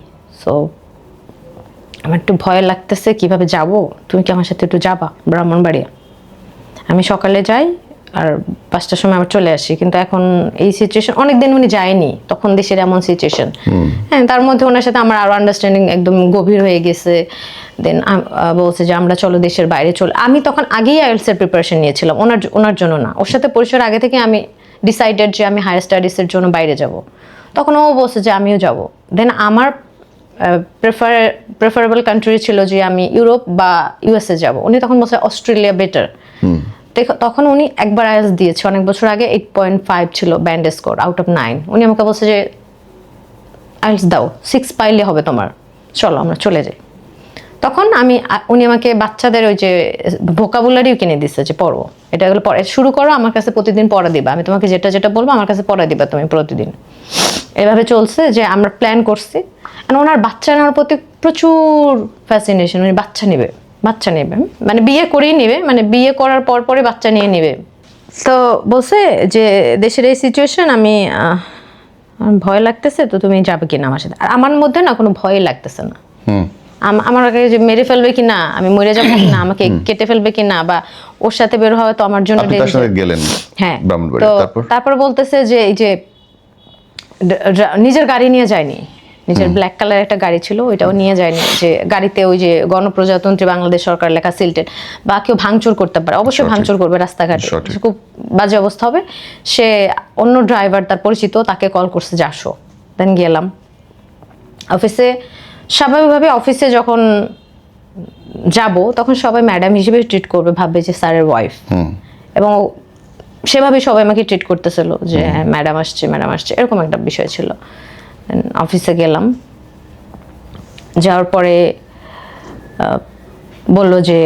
সো আমার একটু ভয় লাগতেছে কিভাবে যাব, তুমি কি আমার সাথে একটু যাবা ব্রাহ্মণবাড়িয়া? আমি সকালে যাই আর 5টার সময় আবার চলে আসি। কিন্তু এখন এই সিচুয়েশন, অনেকদিন উনি যায়নি, তখন দেশের এমন সিচুয়েশন। হ্যাঁ, তার মধ্যে ওনার সাথে আমার আরো আন্ডারস্ট্যান্ডিং একদম গভীর হয়ে গেছে। দেন বলছে যে আমরা চলো দেশের বাইরে চলো। আমি তখন আগেই আইএলটিএস এর প্রিপারেশন নিয়েছিলাম, ওনার জন্য না, ওর সাথে পরিচয়ের আগে থেকে আমি ডিসাইডেড যে আমি হায়ার স্টাডিজের জন্য বাইরে যাব। তখন ও বলছে যে আমিও যাব। দেন আমার প্রেফারেবল কান্ট্রি ছিল যে আমি ইউরোপ বা ইউএসএ যাব। উনি তখন বলছে অস্ট্রেলিয়া বেটার। তখন উনি একবার আইএলটিএস দিয়েছে অনেক বছর আগে, 8.5 ছিল ব্যান্ড স্কোর আউট অফ 9। উনি আমাকে বলছে যে আইএলটিএস দাও, 6 পাইলে হবে তোমার, চলো আমরা চলে যাই। তখন উনি আমাকে বাচ্চাদের ওই যে ভোকাবুলারিও কিনে দিচ্ছে যে পড়ো, এটা এগুলো পড়া শুরু করো, আমার কাছে প্রতিদিন পড়া দিবা, আমি তোমাকে যেটা যেটা বলবো আমার কাছে পড়া দিবা তুমি প্রতিদিন। এভাবে চলছে যে আমরা প্ল্যান করছি। আর ওনার বাচ্চা নেওয়ার প্রতি প্রচুর ফ্যাসিনেশন, উনি বাচ্চা নেবে মানে বিয়ে করেই নেবে, মানে বিয়ে করার পর পরে বাচ্চা নিয়ে নেবে। তো বলছে যে দেশের এই সিচুয়েশন, আমি ভয় লাগতেছে, তো তুমি যাবে কিনা আমার সাথে? আর আমার মধ্যে না কোনো ভয় লাগতেছে না। আমার আগে যে মেরে ফেলবে কিনা, আমি মরে যাবো কিনা, আমাকে কেটে ফেলবে কিনা, বা ওর সাথে বের হওয়া তো আমার জন্য আপনি তার সাথে গেলেন হ্যাঁ। ব্রাহ্মণবাড়িয়া, তারপর বলতেছে যে এই যে নিজের গাড়ি নিয়ে যায়নি, নিজের ব্ল্যাক কালার একটা গাড়ি ছিল, ওইটাও নিয়ে যায়নি, যে গাড়িতে ওই যে গণপ্রজাতন্ত্রী বাংলাদেশ সরকার লেখা সিলটেড, বা কেউ ভাঙচুর করতে পারে, অবশ্যই ভাঙচুর করবে রাস্তাঘাটে, খুব বাজে অবস্থা হবে। সে অন্য ড্রাইভার তার পরিচিত, তাকে কল করছে যে আসো। দেন গেলাম অফিসে। স্বাভাবিকভাবে অফিসে যখন যাব তখন সবাই ম্যাডাম হিসেবে ট্রিট করবে, ভাববে যে স্যারের ওয়াইফ, এবং সেভাবে সবাই আমাকে ট্রিট করতেছিল যে হ্যাঁ ম্যাডাম আসছে, এরকম একটা বিষয় ছিল। অফিসে গেলাম, যাওয়ার পরে বললো যে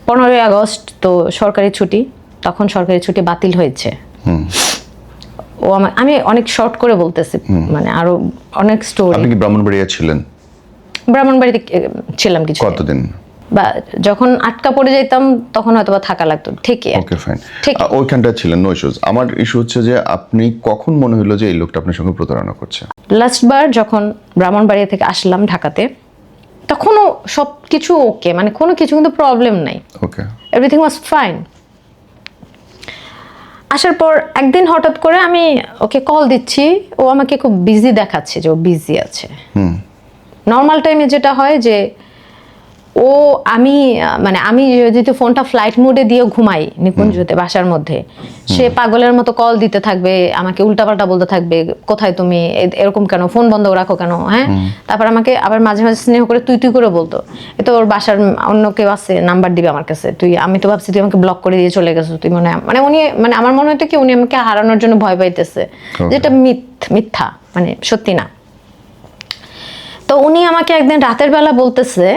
15ই আগস্ট তো সরকারি ছুটি, তখন সরকারি ছুটি বাতিল হয়েছে। ও আমি অনেক শর্ট করে বলতেছি, মানে আরো অনেক স্টোরি। আপনি কি ব্রাহ্মণবাড়িয়া ছিলেন? ব্রাহ্মণবাড়িতে ছিলাম কিছু। কতদিন? বা যখন আটকা পড়ে যেতাম তখন হয়তো বা থাকা লাগতো, ঠিকই। ওকে ফাইন, ওইখানটা ছিলেন, নো ইস্যুস। আমার ইস্যু হচ্ছে যে আপনি কখন মনে হলো যে এই লোকটা আপনার সঙ্গে প্রতারণা করছে? লাস্ট বার যখন ব্রাহ্মণবাড়িয়া থেকে আসলাম ঢাকাতে, তখনও সব কিছু ওকে, মানে কোনো কিছু কিন্তু প্রবলেম নাই, ওকে, এভরিথিং ওয়াজ ফাইন। আসার পর একদিন হঠাৎ করে আমি ওকে কল দিচ্ছি, ও আমাকে খুব বিজি দেখাচ্ছে যে ও বিজি আছে। নর্মাল টাইমে যেটা হয় যে আমি যদি ফোনটা ফ্লাইট মোডে দিয়ে ঘুমাই নিকুঞ্জতে বাসার মধ্যে, সে পাগলের মতো কল দিতে থাকবে, আমাকে উল্টাপাল্টা বলতে থাকবে, কোথায় তুমি, এরকম কেন, ফোন বন্ধ রাখো কেন, হ্যাঁ। তারপর আমাকে আবার মাঝে মাঝে স্নেহ করে তুই করে বলতো, এ তো ওর বাসার অন্য কেউ আছে, নাম্বার দিবে আমার কাছে, আমি তো ভাবছি তুই আমাকে ব্লক করে দিয়ে চলে গেছো, তুই উনি আমার মনে হতো কি উনি আমাকে হারানোর জন্য ভয় পাইতেছে, যেটা মিথ্যা, মানে সত্যি না। তো উনি আমাকে একদিন রাতের বেলা বলতেছে,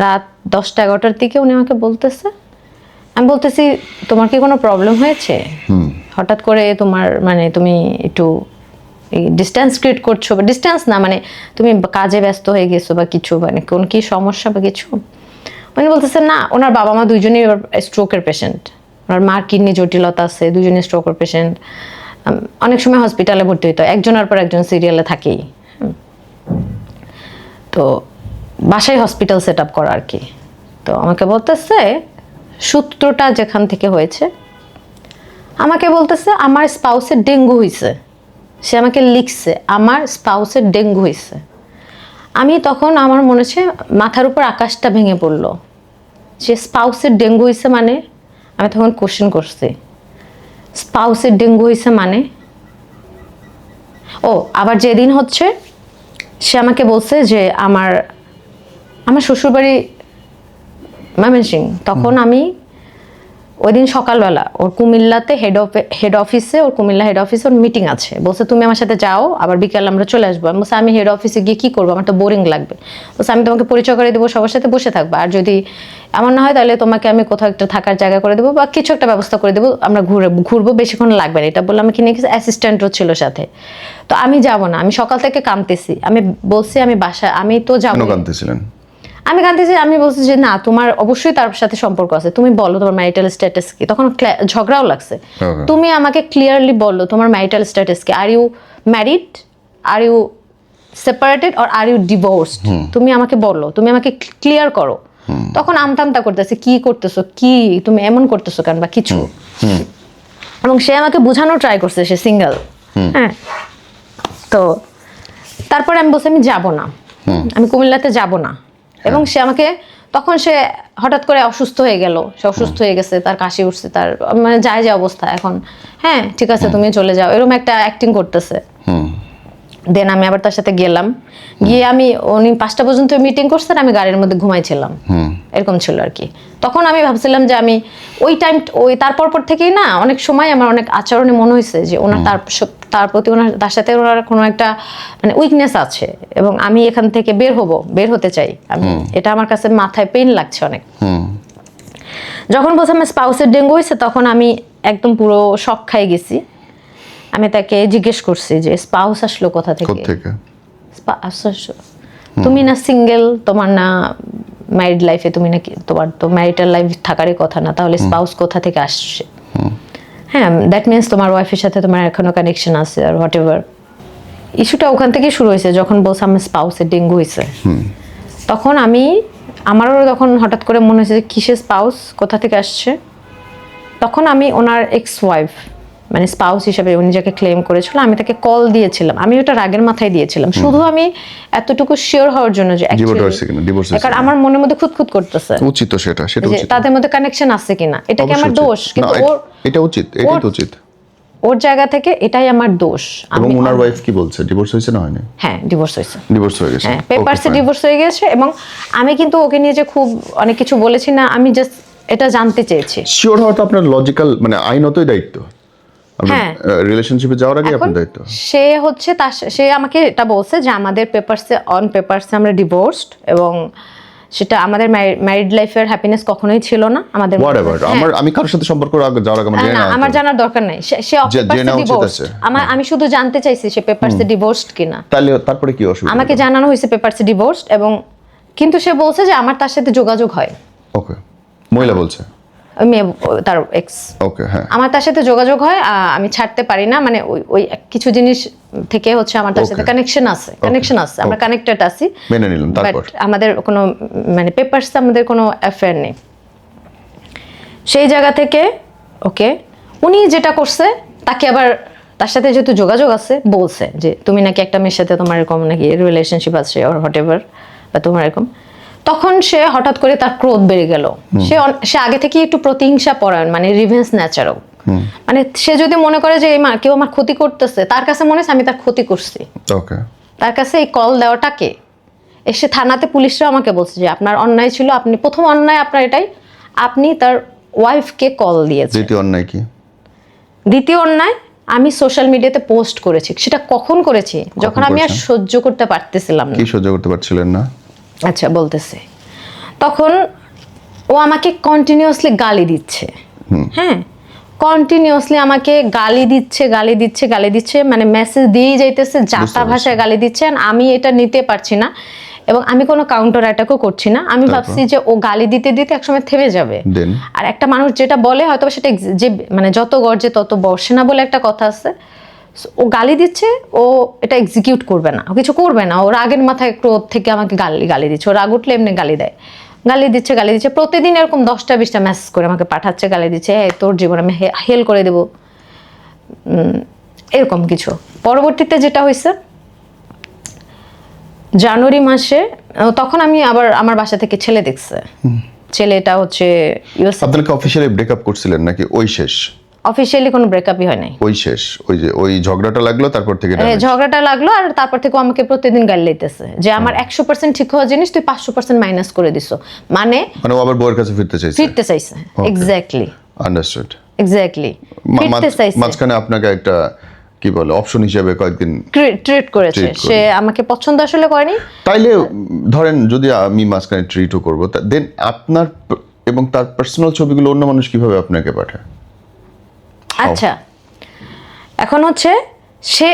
রাত 10টা-11টার দিকে উনি আমাকে বলতেছে, আমি বলতেছি তোমার কি কোনো প্রবলেম হয়েছে, হঠাৎ করে তোমার তুমি একটু ডিস্টেন্স ক্রিয়েট করছো, বা ডিস্টেন্স না, মানে তুমি কাজে ব্যস্ত হয়ে গেছো বা কিছু, মানে কোন কি সমস্যা বা কিছু। উনি বলতেছে না, ওনার বাবা মা দুইজনই স্ট্রোকের পেশেন্ট, ওনার মার কিডনি জটিলতা আছে, দুজনে স্ট্রোকের পেশেন্ট, অনেক সময় হসপিটালে ভর্তি হইতো, একজনের পর একজন সিরিয়ালে থাকেই। তো বাসায় হসপিটাল সেট আপ করা আর কি। তো আমাকে বলতেছে সূত্রটা যেখান থেকে হয়েছে, আমাকে বলতেছে আমার স্পাউসের ডেঙ্গু হয়েছে। সে আমাকে লিখছে আমার স্পাউসের ডেঙ্গু হয়েছে। আমি তখন আমার মনে হচ্ছে মাথার উপর আকাশটা ভেঙে পড়লো, যে স্পাউসের ডেঙ্গু হয়েছে মানে। আমি তখন কোশ্চেন করছি স্পাউসের ডেঙ্গু হয়েছে মানে। ও আবার যেদিন হচ্ছে সে আমাকে বলছে যে আমার শ্বশুরবাড়ি ময়মনসিংহ। তখন আমি ওই দিন সকালবেলা ওর কুমিল্লাতে হেড অফিসে ওর মিটিং আছে। বলছে তুমি আমার সাথে যাও, আবার বিকেলে আমরা চলে আসবো। আমি বলছি আমি হেড অফিসে গিয়ে কি করবো, আমার তো বোরিং লাগবে। বলছে আমি তোমাকে পরিচয় করে দেবো, সবার সাথে বসে থাকবো, আর যদি এমন না হয় তাহলে তোমাকে আমি কোথাও একটা থাকার জায়গা করে দেবো বা কিছু একটা ব্যবস্থা করে দেবো, আমরা ঘুরবো, বেশিক্ষণ লাগবে না। এটা বললাম। আমি কিনে গেছি, অ্যাসিস্ট্যান্টও ছিল সাথে। তো আমি যাব না, আমি সকাল থেকে কাঁদতেছি। আমি বলছি আমি বাসা, আমি তো যাবো। আমি কাঁদতেছি, আমি বলছি যে না তোমার অবশ্যই তার সাথে সম্পর্ক আছে, তুমি বলো তোমার ম্যারিটাল স্ট্যাটাস কি। তখন ঝগড়াও লাগছে। তুমি আমাকে ক্লিয়ারলি বলো তোমার ম্যারিটাল স্ট্যাটাস কি, are you married, are you separated, or are you divorced. তুমি আমাকে বলো, তুমি আমাকে ক্লিয়ার করো। তখন আমতামতা করতেছে, কি করতেছো, কি তুমি এমন করতেছো কেন বা কিছু। এবং সে আমাকে বোঝানোর ট্রাই করছে সে সিঙ্গেল। হ্যাঁ, তো তারপরে আমি বলছি আমি যাব না, আমি কুমিল্লাতে যাব না। এবং সে আমাকে তখন সে হঠাৎ করে অসুস্থ হয়ে গেল, সে অসুস্থ হয়ে গেছে, তার কাশি উঠছে, তার মানে যায় যে অবস্থা এখন। হ্যাঁ ঠিক আছে তুমি চলে যাও, এরকম একটা অ্যাক্টিং করতেছে। দেন আমি আবার তার সাথে গেলাম, গিয়ে উনি 5টা পর্যন্ত মিটিং করছেন, আমি গাড়ির মধ্যে ঘুমাইছিলাম, এরকম ছিল আর কি। তখন আমি ভাবছিলাম যে আমি তারপর থেকেই না অনেক সময় আমার অনেক আচরণে মনে হয়েছে যে ওনার তার প্রতি তার সাথে ওনার কোনো একটা মানে উইকনেস আছে, এবং আমি এখান থেকে বের হতে চাই। এটা আমার কাছে মাথায় পেইন লাগছে অনেক। যখন বলছে আমার স্পাউসের ডেঙ্গু হয়েছে, তখন আমি একদম পুরো শক খাই গেছি। আমি তাকে জিজ্ঞেস করছি যে স্পাউস আসলো কোথা থেকে। তুমি না সিঙ্গেল, তোমার না ম্যারিড লাইফে, তুমি নাকি তোমার তো ম্যারিটাল লাইফ থাকারই কথা না, তাহলে স্পাউস কোথা থেকে আসছে। হ্যাঁ, দ্যাট মিনস তোমার ওয়াইফের সাথে তোমার এখনো কানেকশন আছে আর হোয়াট এভার। ইস্যুটা ওখান থেকেই শুরু হয়েছে। যখন বলছে আমার স্পাউসের ডেঙ্গু হয়েছে, তখন আমারও তখন হঠাৎ করে মনে হয়েছে কিসের স্পাউস, কোথা থেকে আসছে। তখন আমি ওনার এক্স ওয়াইফ মানে স্পাউস হিসেবে উনি যাকে ক্লেম করেছিল, আমি তাকে কল দিয়েছিলাম। আমি ওটা রাগের মাথায় দিয়েছিলাম, শুধু আমি এতটুকু শিওর হওয়ার জন্য যে কারণ আমার মনের মধ্যে খুঁতখুত করতেছে, উচিত সেটা উচিত, তাদের মধ্যে কানেকশন আছে কিনা। এটা কি আমার দোষ? কিন্তু এটা উচিত, এটাই তো উচিত ওর জায়গা থেকে, এটাই আমার দোষ। এবং ওনার ওয়াইফ কি বলছে, ডিভোর্স হয়েছে না হয়নি? হ্যাঁ ডিভোর্স হয়েছে, ডিভোর্স হয়ে গেছে, হ্যাঁ পেপারসে ডিভোর্স হয়ে গেছে। এবং আমি কিন্তু ওকে নিয়ে যে খুব অনেক কিছু বলেছি না, আমি জাস্ট এটা জানতে চেয়েছি। শিওর হওয়া তো আপনার লজিক্যাল মানে আইনতই দায়িত্ব। হ্যাঁ, রিলেশনশিপে যাওয়ার আগে আপনার দায়িত্ব। সে আমাকে এটা বলছে যে আমাদের পেপারসে আমরা ডিভোর্সড, এবং সেটা আমাদের ম্যারিড লাইফের হ্যাপিনেস কখনোই ছিল না আমাদের। আমি কারোর সাথে সম্পর্ক যাওয়ার আগে আমার জানার দরকার নাই সে ডিভোর্সড। আমি শুধু জানতে চাইছি সে পেপারসে ডিভোর্সড কিনা। তাহলে তারপরে কি অসুবিধা? আমাকে জানানো হয়েছে পেপারসে ডিভোর্সড, এবং কিন্তু সে বলছে যে আমার তার সাথে যোগাযোগ হয়। ওকে, মহিলা বলছে, তার এক্স। ওকে, হ্যাঁ, আমার তার সাথে যোগাযোগ হয়, আমি ছাড়তে পারি না, মানে ওই কিছু জিনিস থেকে হচ্ছে আমার তার সাথে কানেকশন আছে, আমরা কানেক্টেড আছি, মেনে নিলাম। তারপর আমাদের কোনো মানে পেপারস, আমাদের কোনো অ্যাফেয়ার নেই। সেই জায়গা থেকে ওকে উনি যেটা করছে, তাকে আবার তার সাথে যেহেতু যোগাযোগ আছে, বলছে যে তুমি নাকি একটা মেয়ের সাথে তোমার এরকম নাকি রিলেশনশিপ আছে অর হোয়াট এভার, বা তোমার এরকম। তখন সে হঠাৎ করে তার ক্রোধ বেড়ে গেল। সে আগে থেকে একটু প্রতিহিংসা পরায়ণ, মানে রিভেঞ্জ ন্যাচারাল। মানে সে যদি মনে করে যে কেউ আমার ক্ষতি করতেছে, তার কাছে মনে হচ্ছে আমি তার ক্ষতি করছি। তার কাছে এই কল দেওয়াটাকে এসে থানাতে পুলিশরা আমাকে বলছে যে আপনার অন্যায় ছিল, আপনি প্রথম অন্যায় আপনার এটাই, আপনি তার ওয়াইফকে কল দিয়েছেন। দ্বিতীয় অন্যায় কি? দ্বিতীয় অন্যায় আমি সোশ্যাল মিডিয়াতে পোস্ট করেছি। সেটা কখন করেছি? যখন আমি আর সহ্য করতে পারতেছিলাম না। কি সহ্য করতে পারছিলেন না? আচ্ছা বলতেছে, তখন ও আমাকে কন্টিনিউয়াসলি গালি দিচ্ছে। হ্যাঁ, কন্টিনিউয়াসলি আমাকে গালি দিচ্ছে, মানে মেসেজ দিয়েই যাইতেছে, যাতা ভাষায় গালি দিচ্ছে। আমি এটা নিতে পারছি না, এবং আমি কোনো কাউন্টার অ্যাটাকও করছি না। আমি ভাবছি যে ও গালি দিতে দিতে একসময় থেমে যাবে। দেন আর একটা মানুষ যেটা বলে হয়তো সেটা যে মানে যত গর্জে তত বর্ষে না বলে একটা কথা আছে। ও গালি দিচ্ছে, ও এটা এক্সিকিউট করবে না, ও কিছু করবে না, ওর আগের মাথায় ক্রোধ থেকে আমাকে গালি দিচ্ছে। ও রাগ উঠলে এমনি গালি দেয়, গালি দিচ্ছে প্রতিদিন এরকম 10টা-20টা মেসেজ করে আমাকে পাঠাচ্ছে, গালি দিচ্ছে, হ্যাঁ তোর জীবনে আমি হেল করে দেবো, এরকম কিছু। পরবর্তীতে যেটা হয়েছে জানুয়ারি মাসে, তখন আমি আবার আমার বাসা থেকে ছেলে দেখছে। ছেলেটা হচ্ছে ইউএস। আপনাকে অফিসিয়ালি ব্রেকআপ করছিলেন নাকি ওই শেষ? অফিসিয়ালি কোনো ব্রেকআপই হয় নাই, ওই শেষ, ওই যে ওই ঝগড়াটা লাগলো তারপর থেকে ঝগড়াটা লাগলো, আর তারপর থেকে আমাকে প্রতিদিন গালি দিতেছে যে আমার 100% ঠিক হওয়া জিনিস তুই 500% মাইনাস করে দিছো। মানে ও আবার বউয়ের কাছে ফিরতে চাইছে। Exactly understood. এক্স্যাক্টলি ফিরতে চাইছে। মাঝখানে আপনাকে একটা কি বলে অপশন হিসেবে কয়েকদিন ট্রিট করেছে। সে আমাকে পছন্দ আসলে করেনি। তাইলে ধরেন যদি আমি মাঝখানে ট্রিটও করবো, দেন আপনার এবং তার পার্সোনাল ছবিগুলো অন্য মানুষ কিভাবে আপনাকে পাঠায়? আচ্ছা, এখন হচ্ছে সে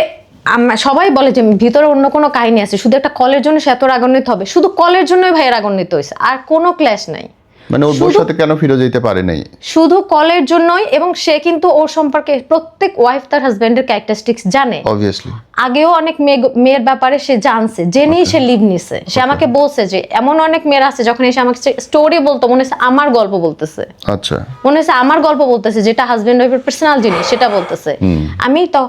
সবাই বলে যে ভিতরে অন্য কোনো কাহিনী আছে, শুধু একটা কলের জন্য সে এত রাগান্বিত হবে, শুধু কলের জন্যই ভাই রাগান্বিত হয়েছে, আর কোনো ক্ল্যাশ নাই। মানে ওর বউর সাথে কেন ফিরে যেতে পারে নাই? শুধু কলের জন্যই। এবং সে কিন্তু ওর সম্পর্কে প্রত্যেক ওয়াইফ তার হাজবেন্ডের ক্যারেক্টারিস্টিক্স জানে। অবভিয়াসলি আগেও অনেক মেয়ের ব্যাপারে সে জানছে, জেনেই সে লিভ নিছে। সে আমাকে বলছে যে এমন অনেক মেয়ের আছে যখন এসে আমাকে স্টোরি বলতো মনে হচ্ছে আমার গল্প বলতেছে। আচ্ছা, মনে হচ্ছে আমার গল্প বলতেছে, যেটা হাজবেন্ড ওয়াইফের পার্সোনাল জিনিস সেটা বলতেছে। আমি তো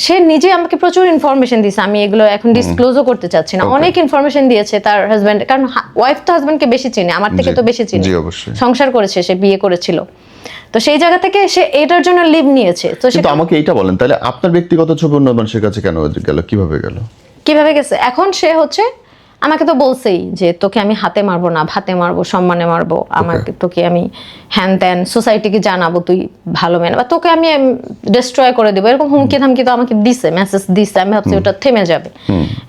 সে নিজে আমাকে প্রচুর ইনফরমেশন দিয়েছে, আমি এগুলো এখন ডিসক্লোজও করতে চাচ্ছি না। অনেক ইনফরমেশন দিয়েছে তার হাজবেন্ড, কারণ ওয়াইফ তো হাজবেন্ডকে বেশি চিনে, আমার থেকে তো বেশি চিনে, সংসার করেছে, সে বিয়ে করেছিল। তো সেই জায়গা থেকে সে এটার জন্য লিভ নিয়েছে। তো কিন্তু আমাকে এইটা বলেন, তাহলে আপনার ব্যক্তিগত ছবি অন্য মানুষের কাছে কেন গেল, কিভাবে গেছে? এখন সে হচ্ছে আমাকে তো বলছেই যে তোকে আমি হাতে মারবো না, ভাতে মারবো, সম্মানে মারবো, আমাকে তোকে আমি হ্যান ত্যান সোসাইটিকে জানাবো তুই ভালো মেয়ে, বা তোকে আমি ডিস্ট্রয় করে দেবো, এরকম হুমকি ধামকি তো আমাকে দিছে, মেসেজ দিছে। আমি ভাবছি ওটা থেমে যাবে।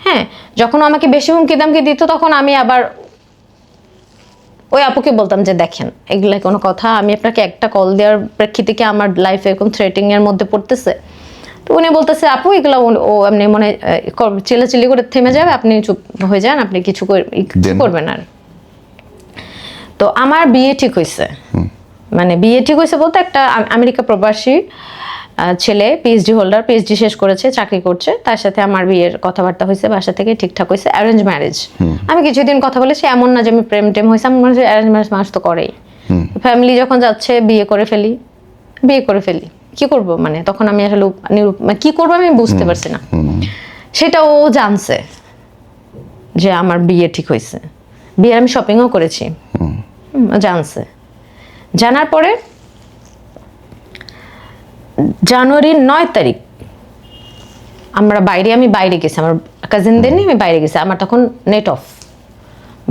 হ্যাঁ, যখন আমাকে বেশি হুমকি ধামকি দিত তখন আমি আবার ওই আপুকে বলতাম যে দেখেন এগুলা কোনো কথা, আমি আপনাকে একটা কল দেওয়ার প্রেক্ষিতে কি আমার লাইফে এরকম থ্রেটিং এর মধ্যে পড়তেছে? তো উনি বলতেছে আপু এগুলো ও এমনি মনে চিল্লাচিল্লি করে থেমে যাবে, আপনি চুপ হয়ে যান, আপনি কিছু করবেন আর। তো আমার বিয়ে ঠিক হয়েছে, মানে বিয়ে ঠিক হয়েছে বলতে একটা আমেরিকা প্রবাসী ছেলে, পিএইচডি হোল্ডার, পিএইচডি শেষ করেছে, চাকরি করছে, তার সাথে আমার বিয়ের কথাবার্তা হয়েছে, বাসা থেকে ঠিকঠাক হয়েছে, অ্যারেঞ্জ ম্যারেজ। আমি কিছুদিন কথা বলেছি, এমন না যে আমি প্রেম টেম হয়েছে, আমার মনে হচ্ছে অ্যারেঞ্জ ম্যারেজ মানুষ তো করেই। ফ্যামিলি যখন যাচ্ছে বিয়ে করে ফেলি, কি করব? মানে তখন আমি আসলে কি করবো আমি বুঝতে পারছি না। সেটা ও জানছে যে আমার বিয়ে ঠিক হয়েছে, বিয়ে আমি শপিংও করেছি, জানছে। জানার পরে জানুয়ারির 9 তারিখ আমি বাইরে গেছি, আমার কাজিনদের নিয়ে আমি বাইরে গেছি। আমার তখন নেট অফ।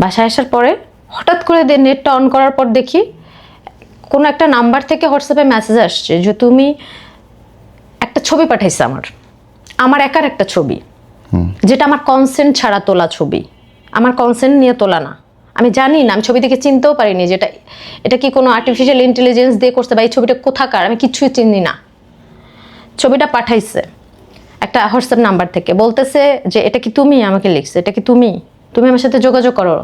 বাসায় আসার পরে হঠাৎ করে নেটটা অন করার পর দেখি কোনো একটা নাম্বার থেকে হোয়াটসঅ্যাপে মেসেজ আসছে যে তুমি একটা ছবি পাঠাইছে, আমার একার একটা ছবি, যেটা আমার কনসেন্ট ছাড়া তোলা ছবি, আমার কনসেন্ট নিয়ে তোলা না। আমি জানি না, আমি ছবি দেখে চিনতেও পারিনি যেটা এটা কি কোনো আর্টিফিশিয়াল ইন্টেলিজেন্স দিয়ে করছে বা এই ছবিটা কোথাকার, আমি কিছুই চিনি না। ছবিটা পাঠাইছে একটা হোয়াটসঅ্যাপ নাম্বার থেকে, বলতেছে যে এটা কি তুমি? আমাকে লিখছে এটা কি তুমি আমার সাথে যোগাযোগ করো।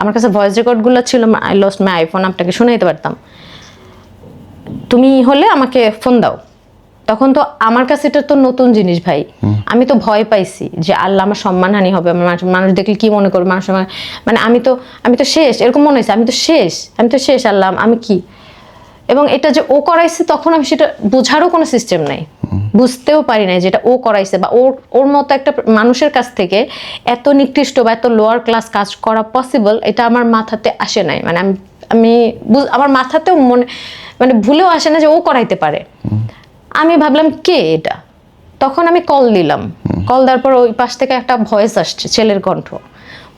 আমার কাছে ভয়েস রেকর্ডগুলো ছিল, আই লস্ট মাই আইফোন, আপনাকে শুনে দিতে পারতাম, তুমি হলে আমাকে ফোন দাও। তখন তো আমার কাছে এটা তো নতুন জিনিস ভাই, আমি তো ভয় পাইছি যে আল্লাহ আমার সম্মানহানি হবে, মানুষ দেখলে কি মনে করবে, মানুষ মানে আমি তো শেষ, এরকম মনে হয়েছে আমি তো শেষ আল্লাহ, আমি কি। এবং এটা যে ও করাইছে তখন আমি সেটা বোঝারও কোনো সিস্টেম নাই, বুঝতেও পারি নাই যেটা ও করাইছে, বা ওর মতো একটা মানুষের কাছ থেকে এত নিকৃষ্ট বা এত লোয়ার ক্লাস কাজ করা পসিবল, এটা আমার মাথাতে আসে নাই। মানে আমি আমার মাথাতেও মানে ভুলেও আসে না যে ও করাইতে পারে। আমি ভাবলাম কে এটা, তখন আমি কল দিলাম। কল দেওয়ার পর ওই পাশ থেকে একটা ভয়েস আসছে, ছেলের কণ্ঠ,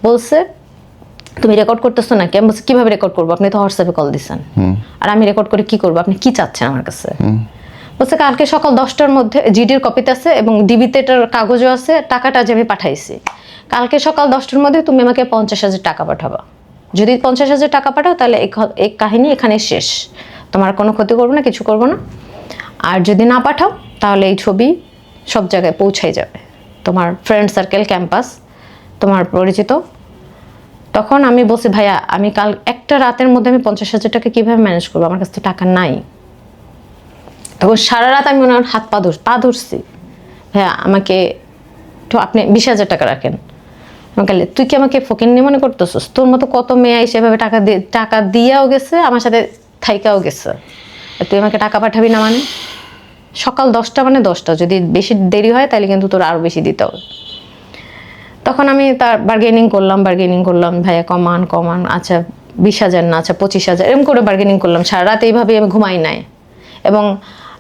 বলছে তুমি রেকর্ড করতেছো নাকি? আমি বলছি কিভাবে রেকর্ড করবো, আপনি তো হোয়াটসঅ্যাপে কল দিচ্ছেন, আর আমি রেকর্ড করে কি করবো, আপনি কি চাচ্ছেন আমার কাছে? বলছে কালকে সকাল 10টার মধ্যে জিডির কপিতে আছে এবং ডিবিতে এটার কাগজও আছে, টাকাটা যে আমি পাঠাইছি, কালকে সকাল 10টার মধ্যে তুমি আমাকে 50,000 টাকা পাঠাবা। যদি 50,000 টাকা পাঠাও তাহলে এই কাহিনী এখানে শেষ, তোমার কোনো ক্ষতি করবো না, কিছু করবো না। আর যদি না পাঠাও তাহলে এই ছবি সব জায়গায় পৌঁছাই যাবে, তোমার ফ্রেন্ড সার্কেল, ক্যাম্পাস, তোমার পরিচিত তখন আমি বলছি ভাইয়া আমি কাল একটা রাতের মধ্যে আমি 50,000 টাকা কিভাবে ম্যানেজ করবো, আমার কাছে তো টাকা নাই। তখন সারা রাত আমি ওনার হাত পা ধরছি, ভাইয়া আমাকে তো আপনি 20,000 টাকা রাখেন। আমাকে তুই কি আমাকে ফকিন্নি মনে করতেছিস? তোর মতো কত মেয়ে সেভাবে টাকা দিয়েও গেছে, আমার সাথে থাইকাও গেছে, আর তুই আমাকে টাকা পাঠাবি না মানে? সকাল 10টা মানে 10টা, যদি বেশি দেরি হয় তাহলে কিন্তু তোর আরো বেশি দিতে হবে। তখন আমি তার বার্গেনিং করলাম, ভাইয়া কমান, আচ্ছা 20,000 না, আচ্ছা 25,000, এরকম করে বার্গেনিং করলাম। সারা রাত এইভাবে আমি ঘুমাই নাই। এবং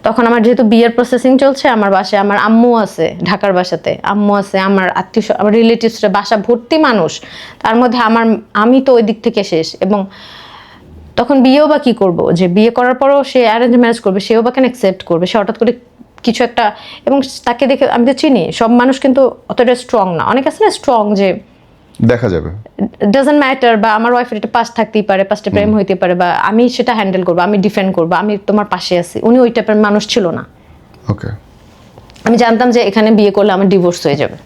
তখন আমার যেহেতু বিয়ের প্রসেসিং চলছে, আমার বাসায় আমার আম্মু আছে, ঢাকার বাসাতে আম্মু আছে, আমার আত্মীয় আমার রিলেটিভসরা, বাসা ভর্তি মানুষ, তার মধ্যে আমি তো ওই দিক থেকে শেষ। এবং তখন বিয়েও বা কি করবো, যে বিয়ে করার পরও সে অ্যারেঞ্জ ম্যারেজ করবে, সেও বা কেন অ্যাকসেপ্ট করবে? সে হঠাৎ করে কিছু একটা, এবং তাকে দেখে আমি তো চিনি সব মানুষ কিন্তু অতটা স্ট্রং না, অনেক আছে না স্ট্রং, যে দেখা যাবে ডাজন্ট ম্যাটার, বা আমার ওয়াইফের একটা পাস্ট থাকতেই পারে, পাস্টে প্রেম হইতে পারে, বা আমি সেটা হ্যান্ডেল করবো, আমি ডিফেন্ড করবো, আমি তোমার পাশে আছি। উনি ওই টাইপের মানুষ ছিল না। ওকে। আমি জানতাম যে এখানে বিয়ে করলে আমার ডিভোর্স হয়ে যাবে,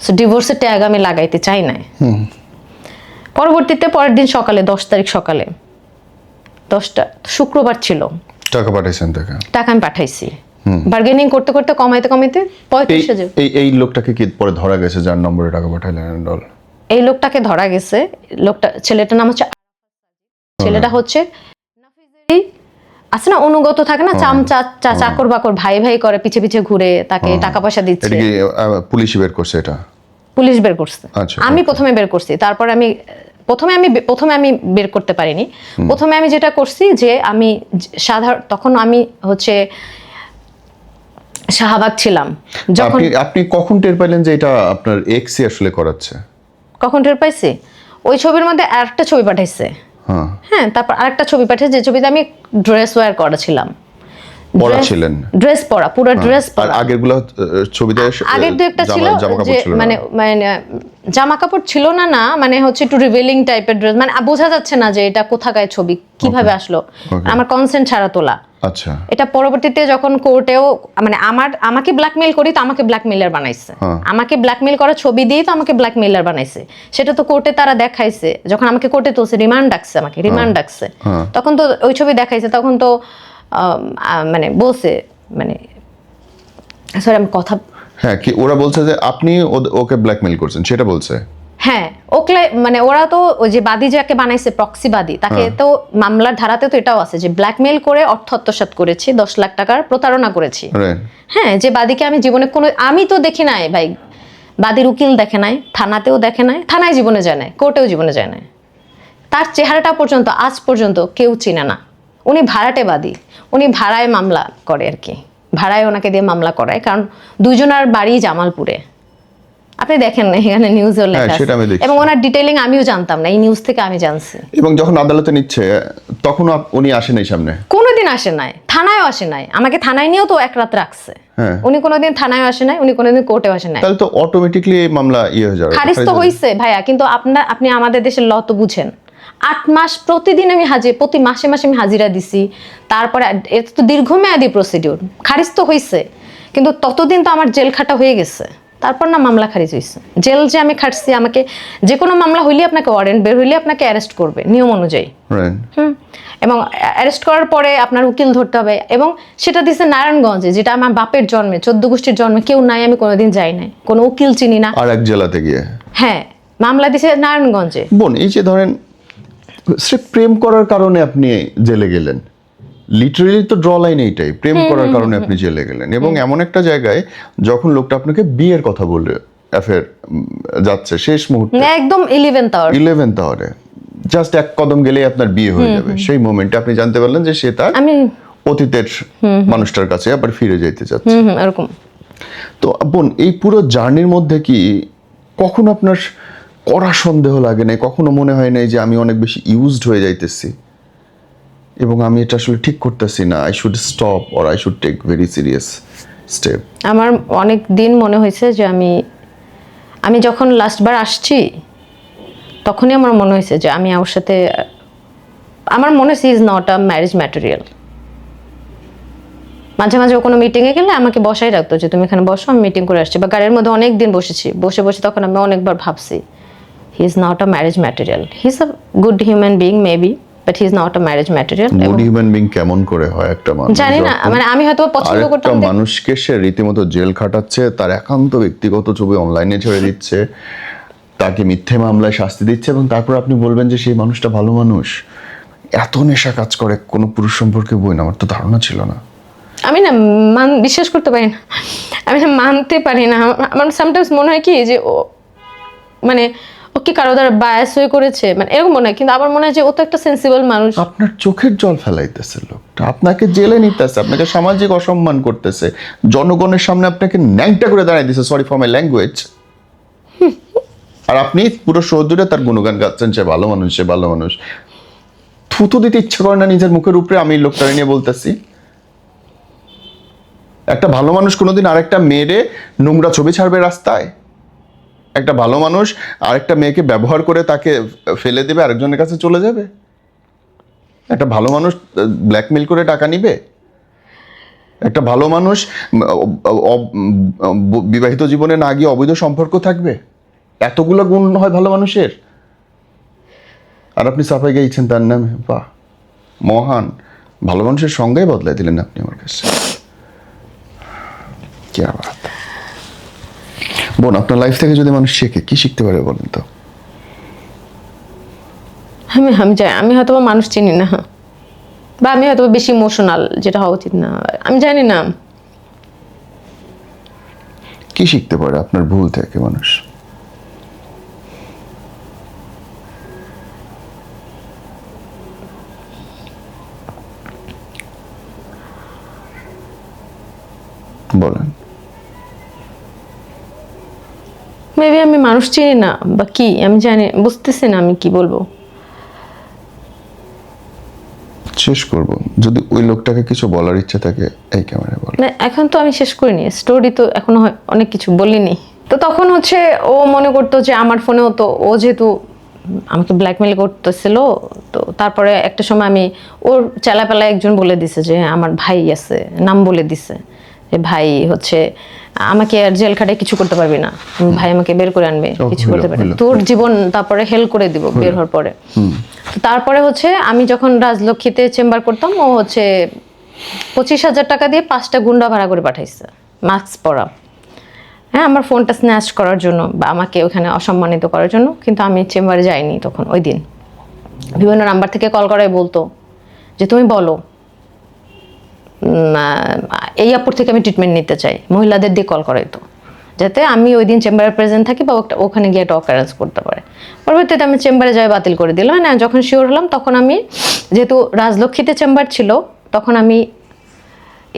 সো ডিভোর্সের ট্যাগ আমি লাগাইতে চাই না। পরবর্তীতে পরের দিন সকালে 10 তারিখ সকালে 10টা, শুক্রবার ছিল, টাকা পাঠাইছেন তাকে? টাকা আমি পাঠাইছি। বার্গেনিং করতে করতে কমাইতে 35,000। এই লোকটাকে কি পরে ধরা গেছে যার নম্বরে টাকা পাঠাইলেন ডল? এই লোকটাকে ধরা গেছে। ছেলেটার নাম হচ্ছে, ছেলেটা হচ্ছে নাফিজেরই আছে না, অনুগত থাকে না, চাকর বাকর ভাই ভাই করে, পিছে পিছে ঘুরে তাকে টাকা পয়সা দিচ্ছে। এটা কি পুলিশ বের করছে? এটা পুলিশ বের করছে। আচ্ছা, আমি প্রথমে বের করছি, তারপরে প্রথমে আমি বের করতে পারিনি। প্রথমে আমি যেটা করছি যে আমি তখন আমি হচ্ছে শাহবাগ ছিলাম। যখন আপনি কখন টের পাইলেন যে এটা আপনার এক্সই আসলে করাচ্ছে? কখন টের পাইছি, ওই ছবির মধ্যে আরেকটা ছবি পাঠাইছে। হ্যাঁ, তারপর আরেকটা ছবি পাঠিয়েছে, যে ছবিতে আমি ড্রেস ওয়্যার করা ছিলাম, ছিলেন ড্রেস পরা, পুরো ড্রেস পরা। আর আগেরগুলো ছবিতে আগের দু একটা ছিল যে মানে জামা কাপড় ছিল না, মানে হচ্ছে একটু রিভেলিং টাইপের ড্রেস, মানে বোঝা যাচ্ছে না যে এটা কোথাকার ছবি, কিভাবে আসলো, আমার কনসেন্ট ছাড়া তোলা। আচ্ছা। এটা পরবর্তীতে যখন কোর্টেও, মানে আমাকে ব্ল্যাকমেইল করি তো আমাকে ব্ল্যাকমেইলার বানাইছে, আমাকে ব্ল্যাকমেইল করা ছবি দিয়ে তো আমাকে ব্ল্যাকমেইলার বানাইছে। সেটা তো কোর্টে তারা দেখাইছে, যখন আমাকে কোর্টে তুলছে, আমাকে রিমান্ড ডাকছে, তখন তো ওই ছবি দেখাইছে। তখন তো মানে বলছে, মানে সরি আমি কথা, হ্যাঁ, কি ওরা বলছে যে আপনি ওকে ব্ল্যাকমেইল করছেন, সেটা বলছে? হ্যাঁ, ওকে মানে ওরা তো ওই যে বাদী যাকে বানাইছে, প্রক্সি বাদী, তাকে তো মামলার ধারাতে তো এটাও আছে যে ব্ল্যাকমেইল করে অর্থ আত্মসাৎ করেছি, 10 লাখ টাকার প্রতারণা করেছি। হ্যাঁ, যে বাদীকে আমি জীবনে আমি তো দেখি নাই ভাই, বাদীর উকিল দেখে নাই, থানাতেও দেখে নাই, থানায় জীবনে যায় নাই, কোর্টেও জীবনে যায় নাই, তার চেহারাটা পর্যন্ত আজ পর্যন্ত কেউ চিনে না। উনি ভাড়াটে বাদী, উনি ভাড়ায় মামলা করে আর কি, ভাড়ায় ওনাকে দিয়ে মামলা করায়, কারণ দুজনের বাড়ি জামালপুরে। আপনি দেখেন এখানে নিউজও লেখা আছে, এবং ওনার ডিটেইলিং আমিও জানতাম না, এই নিউজ থেকে আমি জানছি। এবং যখন আদালতে নিচ্ছে তখন উনি আসেন নাই সামনে? কোনোদিন আসে নাই, থানায়ও আসে নাই, আমাকে থানায় নিয়েও তো এক রাত রাখছে। উনি কোনোদিন থানায় আসে নাই, উনি কোনোদিন কোর্টেও আসে নাই। তাহলে তো অটোমেটিক্যালি এই মামলা হয়ে যাবে, খারিজ তো হইছে ভাইয়া। কিন্তু আপনি আমাদের দেশের ল তো বুঝেন, 8 মাস প্রতিদিন আমি প্রতি মাসে মাসে আমি হাজিরা দিছি, তারপরে এটা তো দীর্ঘমেয়াদী প্রসিডিউর, খারিজ তো হইছে, কিন্তু ততদিন তো আমার জেল খাটা হয়ে গেছে, তারপর না মামলা খারিজ হয়েছে। জেল যে আমি খাটছি, আমাকে যে কোনো মামলা হইলে আপনাকে ওয়ারেন্ট বের হইলে আপনাকে অ্যারেস্ট করবে নিয়ম অনুযায়ী। এবং অ্যারেস্ট করার পরে আপনার উকিল ধরতে হবে, এবং সেটা দিচ্ছে নারায়ণগঞ্জে, যেটা আমার বাপের জন্মে, 14 গোষ্ঠীর জন্মে কেউ নাই, আমি কোনোদিন যাই নাই, কোনো উকিল চিনি না। আর এক জেলাতে গিয়ে হ্যাঁ, মামলা দিছে নারায়ণগঞ্জে। বোন, এই যে ধরেন স্রেফ প্রেম করার কারণে আপনি জেলে গেলেন, লিটারেলি তো ড্র লাইন এইটাই, প্রেম করার কারণে আপনি জেলে গেলেন, এবং এমন একটা জায়গায় যখন লোকটা আপনাকে বিয়ের কথা বলে অ্যাফেয়ার যাচ্ছে শেষ মুহূর্তে, একদম 11th আওয়ারে জাস্ট এক কদম গেলেই আপনার বিয়ে হয়ে যাবে, সেই মোমেন্টে আপনি জানতে পারলেন যে সে তার অতীতের মানুষটার কাছে আবার ফিরে যেতে চাচ্ছে। এরকম। তো বোন, এই পুরো জার্নির মধ্যে কি কখনো আপনার কড়া সন্দেহ লাগে নাই? কখনো মনে হয় নাই যে আমি অনেক বেশি ইউজড হয়ে যাইতেছি এবং আমি এটা আসলে ঠিক করতেছি না, I should stop or I should take very serious step? আমার অনেক দিন মনে হয়েছে যে আমি যখন লাস্টবার আসছি তখনই আমার মনে হয়েছে যে আমি ওর সাথে, আমার মনে হচ্ছে is not a marriage material. মাঝে মাঝে কোনো মিটিংয়ে গেলে আমাকে বসাই রাখতো যে তুমি এখানে বসো, আমি মিটিং করে আসছি, বা গাড়ির মধ্যে অনেক দিন বসেছি, বসে তখন আমি অনেকবার ভাবছি he is not a marriage material. He is a good human being maybe, but he is not a marriage material. Good human being কেমন করে হয় একটা মানুষ? জানি না, মানে আমি হয়তো পছন্দ করতাম আরেকটা মানুষকে সে রীতিমতো জেল খাটাচ্ছে, তার একান্ত ব্যক্তিগত ছবি অনলাইনে ছেড়ে দিচ্ছে, তাকে মিথ্যে মামলায় শাস্তি দিচ্ছে, এবং তারপর আপনি বলবেন যে সেই মানুষটা ভালো মানুষ? এত নেশা কাজ করে কোনো পুরুষ সম্পর্কে বই না, আমার তো ধারণা ছিল না। আমি না বিশ্বাস করতে পারি না, আমি না মানতে পারি না। আমার সামটাইমস মনে হয় কি যে ও মানে ও কি কারো দ্বারা বায়াস হয়ে করেছে, মানে এরকম মনে হয়। কিন্তু আবার মনে হয় যে ও তো একটা সেন্সিবল মানুষ। আপনার চোখের জল ফেলাইতেছে লোকটা, আপনাকে জেলে নিতেছে, আপনাকে সামাজিক অসম্মান করতেছে, জনগণের সামনে আপনাকে ন্যাংটা করে দাঁড়াই দিছে, সরি ফর মাই ল্যাঙ্গুয়েজ। আর আপনি পুরো সৌন্দর্যে তার গুণগান গাচ্ছেন, সে ভালো মানুষ, সে ভালো মানুষ। থুতু দিতে ইচ্ছা করে না নিজের মুখের উপরে? আমি লোকটারে নিয়ে বলতেছি, একটা ভালো মানুষ কোনোদিন আরেকটা মেয়েরে নোংরা ছবি ছাড়বে রাস্তায়? একটা ভালো মানুষ আরেকটা মেয়েকে ব্যবহার করে তাকে ফেলে দেবে, আরেকজনের কাছে চলে যাবে? একটা ভালো মানুষ ব্ল্যাকমেল করে টাকা নিবে? একটা ভালো মানুষ বিবাহিত জীবনে না গিয়ে অবৈধ সম্পর্ক থাকবে? এতগুলো গুণ হয় ভালো মানুষের, আর আপনি সাফাই গেয়েছেন তার নামে? বাহ, মহান! ভালো মানুষের সংজ্ঞাই বদলাই দিলেন আপনি আমার কাছে। কি আবার বোন, আপনার লাইফ থেকে যদি মানুষ শেখে, কি শিখতে পারে বলেন তো? আমি হয়তো মানুষ চিনি না, বা আমি হয়তো বেশি ইমোশনাল, যেটা হওয়া উচিত না, আমি জানি না। কি শিখতে পারে আপনার ভুল থেকে মানুষ? বলেন। মেবি আমি মানুষ চিনি না, বা কি আমি জানি, বুঝতেছি না আমি কি বলবো। শেষ করব, যদি ওই লোকটাকে কিছু বলার ইচ্ছা থাকে এই ক্যামেরায় বল। না, এখন তো আমি শেষ করিনি, স্টোরি তো এখনো অনেক কিছু বলিনি। তো তখন হচ্ছে ও মনে করতো যে আমার ফোনেও তো ও যেহেতু আমাকে ব্ল্যাকমেল করতেছিল, তো তারপরে একটা সময় আমি ওর চেলাপেলায় একজন বলে দিছে যে আমার ভাই আছে, নাম বলে দিছে যে ভাই হচ্ছে আমাকে আর জেল খাটায় কিছু করতে পারবি না, ভাই আমাকে বের করে আনবে, কিছু করতে পারবে না, তোর জীবন তারপরে হেল্প করে দিব বের হওয়ার পরে। তারপরে হচ্ছে আমি যখন রাজলক্ষ্মীতে চেম্বার করতাম, ও হচ্ছে 25,000 টাকা দিয়ে 5টা গুন্ডা ভাড়া করে পাঠাইছে, মাস্ক পরা, হ্যাঁ, আমার ফোনটা স্ন্যাচ করার জন্য বা আমাকে ওখানে অসম্মানিত করার জন্য। কিন্তু আমি চেম্বারে যাইনি তখন, ওই দিন বিভিন্ন নাম্বার থেকে কল করায় বলতো যে তুমি বলো এই অ্যাপর থেকে আমি ট্রিটমেন্ট নিতে চাই, মহিলাদের দিয়ে কল করাইতো, যাতে আমি ওই দিন চেম্বারে প্রেজেন্ট থাকি বা ওখানে গিয়ে একটা অকারেন্স করতে পারে। পরবর্তীতে আমি চেম্বারে যাই বাতিল করে দিলাম না। যখন শিওর হলাম তখন আমি, যেহেতু রাজলক্ষ্মীতে চেম্বার ছিল, তখন আমি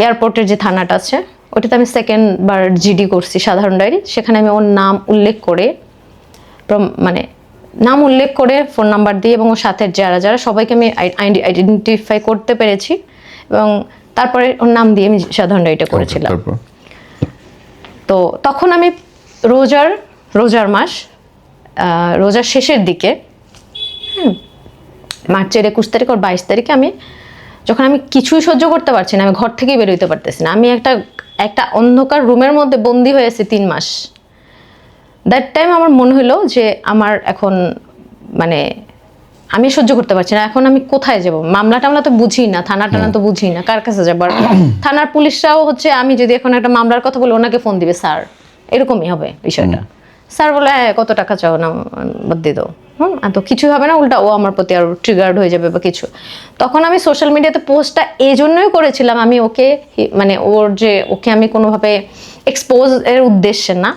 এয়ারপোর্টের যে থানাটা আছে ওটাতে আমি 2nd বার জিডি করছি, সাধারণ ডায়েরি। সেখানে আমি ওর নাম উল্লেখ করে, মানে নাম উল্লেখ করে ফোন নাম্বার দিয়ে এবং ওর সাথে যারা যারা সবাইকে আমি আইডেন্টিফাই করতে পেরেছি, এবং তারপরে ওর নাম দিয়ে আমি সাধারণ ডায়েরিটা করেছিলাম। তো তখন আমি রোজার মাস, রোজার শেষের দিকে, মার্চের 21 তারিখ আর 22 তারিখে আমি যখন আমি কিছুই সহ্য করতে পারছি না, আমি ঘর থেকেই বেরোতে পারতেছি না, আমি একটা অন্ধকার রুমের মধ্যে বন্দি হয়ে আছি 3 মাস। দ্যাট টাইম আমার মনে হলো যে আমার এখন মানে আমি সহ্য করতে পারছি না, এখন আমি কোথায় যাব? মামলা টামলা তো বুঝি না, থানা টানা তো বুঝি না, কার কাছে যাবো? থানার পুলিশরাও হচ্ছে আমি যদি এখন একটা মামলার কথা বলি, ওনাকে ফোন দিবে স্যার, এরকমই হবে বিষয়টা। স্যার বলে কত টাকা চাও না, বাদ দিয়ে দাও, তো কিছু হবে না, উল্টা ও আমার প্রতি আরো ট্রিগার্ড হয়ে যাবে বা কিছু। তখন আমি সোশ্যাল মিডিয়াতে পোস্টটা এই জন্যই করেছিলাম, আমি ওকে মানে ওকে আমি কোনোভাবে এক্সপোজ এর উদ্দেশ্যে না,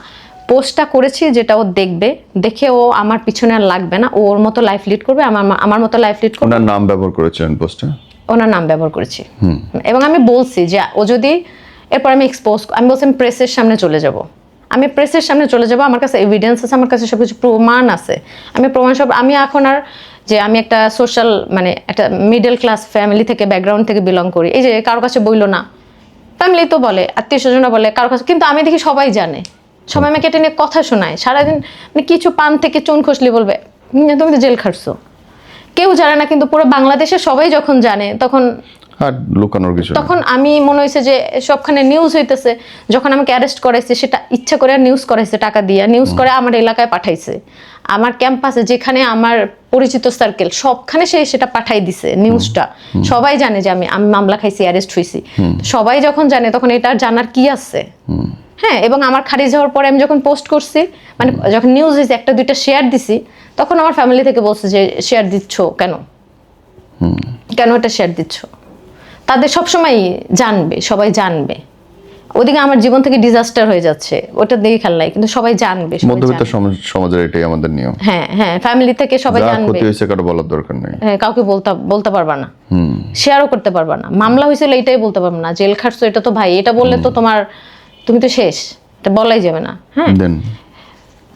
পোস্টটা করেছি যেটা ও দেখে ও আমার পিছনে আর লাগবে না, ওর মতো লাইফ লিড করবে, আমার মতো লাইফ লিড করবে। ওনার নাম ব্যবহার করেছেন পোস্টে? ওনার নাম ব্যবহার করেছি, এবং আমি বলছি যে ও যদি এরপর আমি আমি বলছি আমি প্রেসের সামনে চলে যাব, আমার কাছে এভিডেন্স আছে, আমার কাছে সবকিছু প্রমাণ আছে, আমি এখন আর যে আমি একটা সোশ্যাল মানে একটা মিডল ক্লাস ফ্যামিলি থেকে ব্যাকগ্রাউন্ড থেকে বিলং করি, এই যে কারো কাছে বইলো না, ফ্যামিলি তো বলে, আত্মীয় স্বজনরা বলে, কারো কাছে, কিন্তু আমি দেখি সবাই জানে, সবাই আমাকে এটা নিয়ে কথা শোনায় সারাদিন, মানে কিছু পান থেকে চুন খসলি বলবে তুমি তো জেল খাটছো, কেউ জানে না, কিন্তু পুরো বাংলাদেশে সবাই যখন জানে তখন আর লুকানোর কিছু নেই। তখন আমি মনে হয়েছে যে সবখানে নিউজ হইতেছে, যখন আমাকে অ্যারেস্ট করাইছে সেটা ইচ্ছা করে নিউজ করাইছে, টাকা দিয়ে নিউজ করে আমার এলাকায় পাঠাইছে, আমার ক্যাম্পাসে যেখানে আমার পরিচিত সার্কেল সবখানে সেটা পাঠাই দিছে নিউজটা। সবাই জানে যে আমি মামলা খাইছি, অ্যারেস্ট হয়েছি। সবাই যখন জানে তখন এটা আর জানার কি আছে? হ্যাঁ, এবং আমার খারিজ হওয়ার পরে আমি যখন পোস্ট করছি, মানে যখন নিউজ হয়েছে, একটা দুইটা শেয়ার দিছি, তখন আমার ফ্যামিলি থেকে বলছে যে শেয়ার দিচ্ছ কেন, কেন এটা শেয়ার দিচ্ছ? তাদের সবসময় জানবে, সবাই জানবে। ওদিকে আমার জীবন থেকে ডিজাস্টার হয়ে যাচ্ছে, ওটা দেখে খেয়াল নাই, কিন্তু সবাই জানবে, সবাই মধ্যবিত্ত জানবে। সমাজের এটাই আমাদের নিয়ম। হ্যাঁ হ্যাঁ, ফ্যামিলি থেকে সবাই যা জানবে। ক্ষতি হয়েছে কারো বলার দরকার নেই। হ্যাঁ, কাউকে বলতে পারবা না, শেয়ারও করতে পারবা না। মামলা হয়েছিল এটাই বলতে পারবা না, জেল খাটছো এটা তো ভাই, এটা বললে তো তুমি তো শেষ, এটা বলাই যাবে না। হ্যাঁ, দেন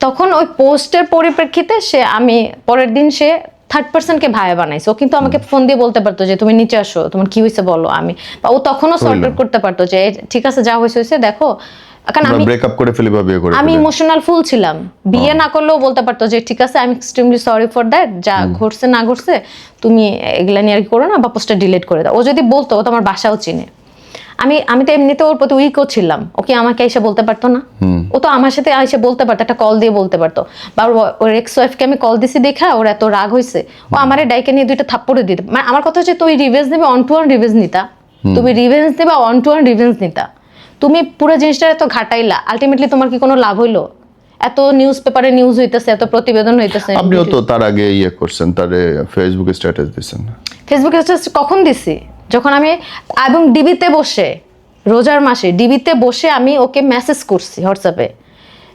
তখন ওই পোস্টের পরিপ্রেক্ষিতে আমি পরের দিন সে থার্ড পার্সনকে ভাইয়া বানাইছে। ও কিন্তু আমাকে ফোন দিয়ে বলতে পারতো যে তুমি নিচে আসো, তোমার কি হয়েছে বলো। বা ও তখনও সর্ট আউট করতে পারতো যে ঠিক আছে, যা হয়েছে হয়েছে, দেখো। কারণ আমি ব্রেকআপ করে ফেলি বা বিয়ে করে আমি ফেলি। ইমোশনাল ফুল ছিলাম, বিয়ে না করলেও বলতে পারতো যে ঠিক আছে, আমি এক্সট্রিমলি সরি ফর দ্যাট, যা ঘটছে না ঘটছে তুমি এগুলা নিয়ে আর কি করো না, বা পোস্টটা ডিলিট করে দাও। ও যদি বলতো, ও তো আমার বাসাও চিনে। আমি তো এমনিতে ওর প্রতি উইকও ছিলাম, ওকে আমাকে এসে বলতে পারতো না? ও তো আমার সাথে এসে বলতে পারতো, একটা কল দিয়ে বলতে পারতো। বা ওর এক্স ওয়াইফকে আমি কল দিছি দেখা ওর এত রাগ হয়েছে, ও আমারে ডাইকে নিয়ে দুইটা থাপ্পড়ে দিতে। মানে আমার কথা হচ্ছে, তুই রিভেঞ্জ নেবে, অন টু অন রিভেঞ্জ নিতা, তুমি রিভেঞ্জ নেবে, অন টু অন রিভেঞ্জ নিতা। তুমি পুরো জিনিসটা এত ঘাটাইলা, আলটিমেটলি তোমার কি কোনো লাভ হইলো? এত নিউজ পেপারে নিউজ হইতেছে, এত প্রতিবেদন হইতেছে। আপনিও তো তার আগে ইয়ে করছেন, তারে ফেসবুকে স্ট্যাটাস দিয়েছেন। ফেসবুকে কখন দিছি? যখন আমি এবং ডিবিতে বসে, রোজার মাসে ডিবিতে বসে আমি ওকে মেসেজ করছি হোয়াটসঅ্যাপে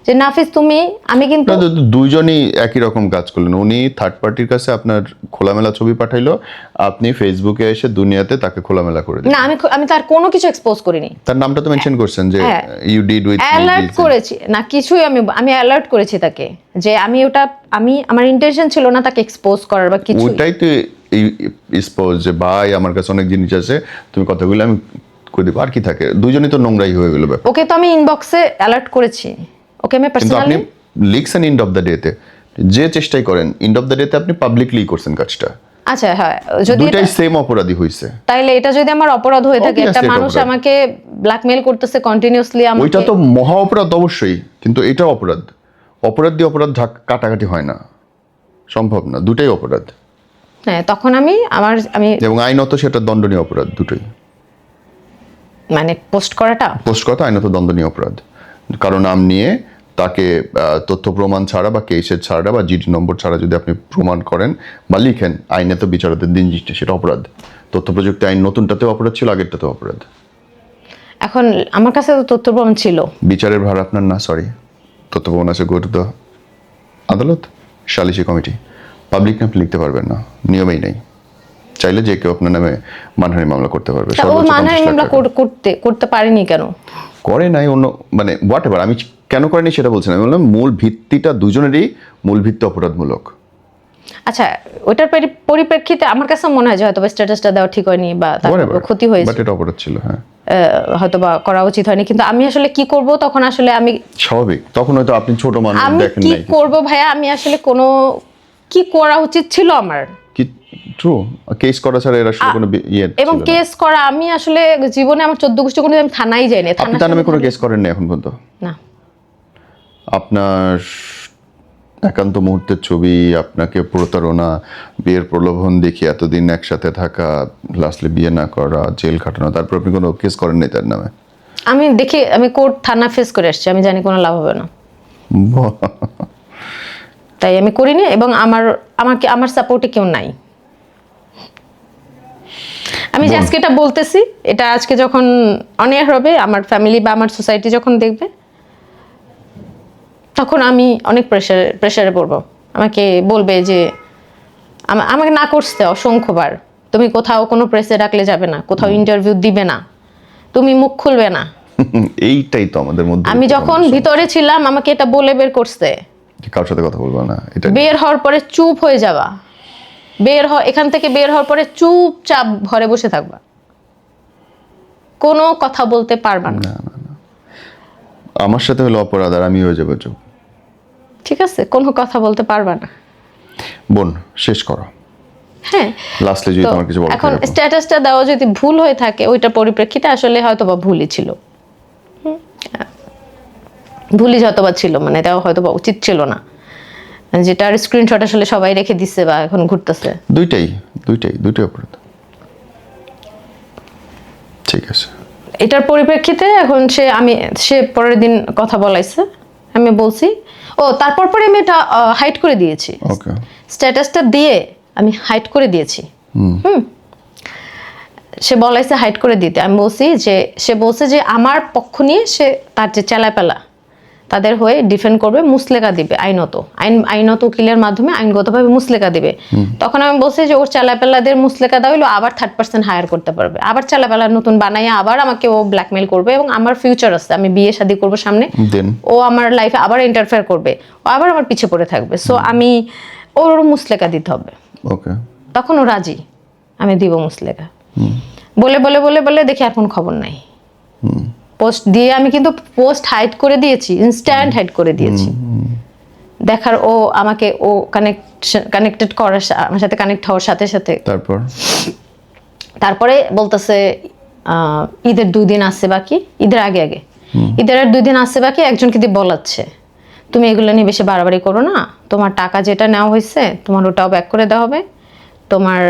যে নাফিস তুমি, আমি কিন্তু না, দুইজনই একই রকম কাজ করলেন। উনি থার্ড পার্টির কাছে আপনার খোলামেলা ছবি পাঠাইলো, আপনি ফেসবুকে এসে দুনিয়াতে তাকে খোলামেলা করে দিলেন। না, আমি তার কোনো কিছু এক্সপোজ করিনি। তার নামটা তো মেনশন করছেন যে হ্যাঁ। ইউ ডিড উইথ অ্যালার্ট করেছি না কিছুই, আমি অ্যালার্ট করেছি তাকে যে আমার ইন্টেনশন ছিল না তাকে এক্সপোজ করার বা কিছু। ওইটাই তো স্পোজ যে ভাই আমার কাছে অনেক জিনিস আছে, তুমি কথাগুলো আমি করে দিব, আর কি থাকে। দুইজনই তো নোংরাই হয়ে গেল ব্যাপার। ওকে তো আমি ইনবক্সে অ্যালার্ট করেছি, ওকে আমি কিন্তু আপনি পার্সোনালি লিখছেন এন্ড অফ দ্য ডেতে, যে চেষ্টাই করেন এন্ড অফ দ্য ডেতে আপনি পাবলিকলি করছেন কাজটা। আচ্ছা হ্যাঁ, যদি দুইটাই সেম অপরাধী হইছে। তাইলে এটা যদি আমার অপরাধ হয়ে থাকে, Obviously একটা এটা মানুষ অপরাধ। আমাকে ব্ল্যাকমেইল করতেছে কন্টিনিউয়াসলি, ওইটা আমাকে তো মহা অপরাধ অবশ্যই, কিন্তু এটা অপরাধ। অপরাধ দিয়ে অপরাধ কাটাকাটি হয় না, সম্ভব না, দুটাই অপরাধ। হ্যাঁ, তখন আমি এবং আইনত সেটা দণ্ডনীয় অপরাধ, দুটোই। মানে পোস্ট করাটা পোস্ট করা আইনত দণ্ডনীয় অপরাধ। কারণ নাম নিয়ে তাকে তথ্য প্রমাণ ছাড়া বা কেসের ছাড়া বা জিডি নম্বর ছাড়া যদি আপনি প্রমাণ করেন বা লিখেন, আইনে তো বিচারকের দিন জিনিসটা, সেটা অপরাধ। তথ্য প্রযুক্তি আইন নতুনটাতেও অপরাধ ছিল, আগেরটাতেও অপরাধ। এখন আমার কাছে তো তথ্য প্রমাণ ছিল। বিচারের ভার আপনার না, সরি, তথ্য প্রমাণ আছে গো টু দ্য আদালত, সালিসি কমিটি। পাবলিক আপনি লিখতে পারবেন না, নিয়মেই নেই। চাইলে যে কেউ আপনার নামে মানহানি মামলা করতে পারবে। ও সর্বোচ্চ মানহানি 50 লাখ মামলা টাকা। করতে পারিনি কেন? করে নাই অন্য, মানে হোয়াট এভার, আমি কেন করেনি সেটা বলছি না। আমি বললাম মূল ভিত্তিটা দুজনেরই মূল ভিত্তি অপরাধমূলক। আচ্ছা, ওইটার পরিপ্রেক্ষিতে আমার কাছে মনে হয় যে হয়তো স্ট্যাটাসটা দেওয়া ঠিক হয়নি, বা তার ক্ষতি হয়েছে, বাট এটা অপরাধ ছিল। হ্যাঁ, হয়তো বা করা উচিত হয়নি। কিন্তু আমি আসলে কি করব তখন? আসলে আমি স্বাভাবিক, তখন হয়তো আপনি ছোট মানুষ দেখেন কি নাই করব ভাইয়া, আমি আসলে কি করা উচিত ছিল আমার? কি। ট্রু, কেস করা ছাড়া এর আসলে কোনো ইয়ে এবং ছিল না। কেস করা, আমি আসলে জীবনে আমার 14 গোষ্ঠী কোনো আমি থানায় যাইনি। আপনি তার নামে কোনো কেস করেন না এখন পর্যন্ত? না। আপনার একান্ত মুহূর্তের ছবি, আপনাকে প্রতারণা, বিয়ের প্রলোভন দেখিয়ে এতদিন একসাথে থাকা, লাস্টলি বিয়ে না করা, জেল খাটানো, তারপর আপনি কোনো কেস করেন নাই তার নামে? আমি কোর্ট থানা ফেস করে আসছি, আমি জানি কোনো লাভ হবে না, তাই আমি করিনি। এবং আমার সাপোর্টে কেউ নাই। আমি যে আজকে এটা বলতেছি, এটা আজকে যখন অনেক হবে, আমার ফ্যামিলি বা আমার সোসাইটি যখন দেখবে, তখন আমি অনেক প্রেশারে পড়বো। আমাকে বলবে যে আমাকে না করতে অসংখ্যবার, তুমি কোথাও কোনো প্রেসে ডাকলে যাবে না, কোথাও ইন্টারভিউ দিবে না, তুমি মুখ খুলবে না। এইটাই তো আমাদের মধ্যে। আমি যখন ভিতরে ছিলাম আমাকে এটা বলে বের করছে, কারোর সাথে কথা বলবো না, এটা বের হওয়ার পরে চুপ হয়ে যাবা, এখান থেকে বের হওয়ার পরে চুপচাপ ঘরে বসে থাকবা, কোনো কথা বলতে পারবা না। আমার সাথে হলো অপরাধ আর আমি হয়ে যাবো চুপ। ঠিক আছে, কোনো কথা বলতে পারবা না। বোন, শেষ করো। হ্যাঁ, লাস্টে যদি তো তোমার কিছু বলার এখন থাকে। স্ট্যাটাসটা দেওয়া যদি ভুল হয়ে থাকে ওইটার পরিপ্রেক্ষিতে আসলে হয়তো বা ভুলই ছিল, ভুলই হয়তো বা ছিল, মানে দেওয়া হয়তো বা উচিত ছিল না, যেটার স্ক্রিনশট আসলে সবাই রেখে দিচ্ছে বা এখন ঘুরতেছে। দুইটাই অপরাধ। ঠিক আছে। এটার পরিপ্রেক্ষিতে এখন সে পরের দিন কথা বলাইছে, আমি বলছি তারপর পরে আমি এটা হাইড করে দিয়েছি, ওকে। স্ট্যাটাসটা দিয়ে আমি হাইড করে দিয়েছি। সে বলাইছে হাইড করে দিতে, আমি বলছি যে সে বলছে যে আমার পক্ষ নিয়ে সে তার যে চেলাপেলা তাদের হয়ে ডিফেন্ড করবে, মুসলেকা দিবে, আইনত উকিলের মাধ্যমে আইনগতভাবে মুসলেকা দিবে। তখন আমি বলছি যে ওর চেলাপেলাদের মুসলেকা দেওয়া হইলো আবার 3rd person হায়ার করতে পারবে, আবার চেলাপেলা নতুন বানাইয়া আবার আমাকে ও ব্ল্যাকমেল করবে, এবং আমার ফিউচার আছে, আমি বিয়ে শাদী করবো সামনে, দেন ও আমার লাইফে আবার ইন্টারফেয়ার করবে, ও আবার আমার পিছে পড়ে থাকবে, সো আমি ওর মুসলেকা দিতে হবে। ওকে। তখন ও রাজি, আমি দিব মুসলেকা। বলে বলে বলে বলে দেখি আর কোনো খবর নাই। পোস্ট দিয়ে আমি কিন্তু পোস্ট হাইড করে দিয়েছি, ইনস্ট্যান্ট হাইড করে দিয়েছি। দেখার আমাকে কানেক্টেড করার আমার সাথে কানেক্ট হওয়ার সাথে সাথে তারপরে বলতেছে ঈদের 2 দিন আছে বাকি, ঈদের আগে ঈদের আর 2 দিন আছে বাকি, একজনকে দিয়ে বলাচ্ছে তুমি এগুলো নিয়ে বেশি বাড়াবাড়ি করো না, তোমার টাকা যেটা নেওয়া হয়েছে তোমার ওটাও ব্যাক করে দেওয়া হবে, তোমার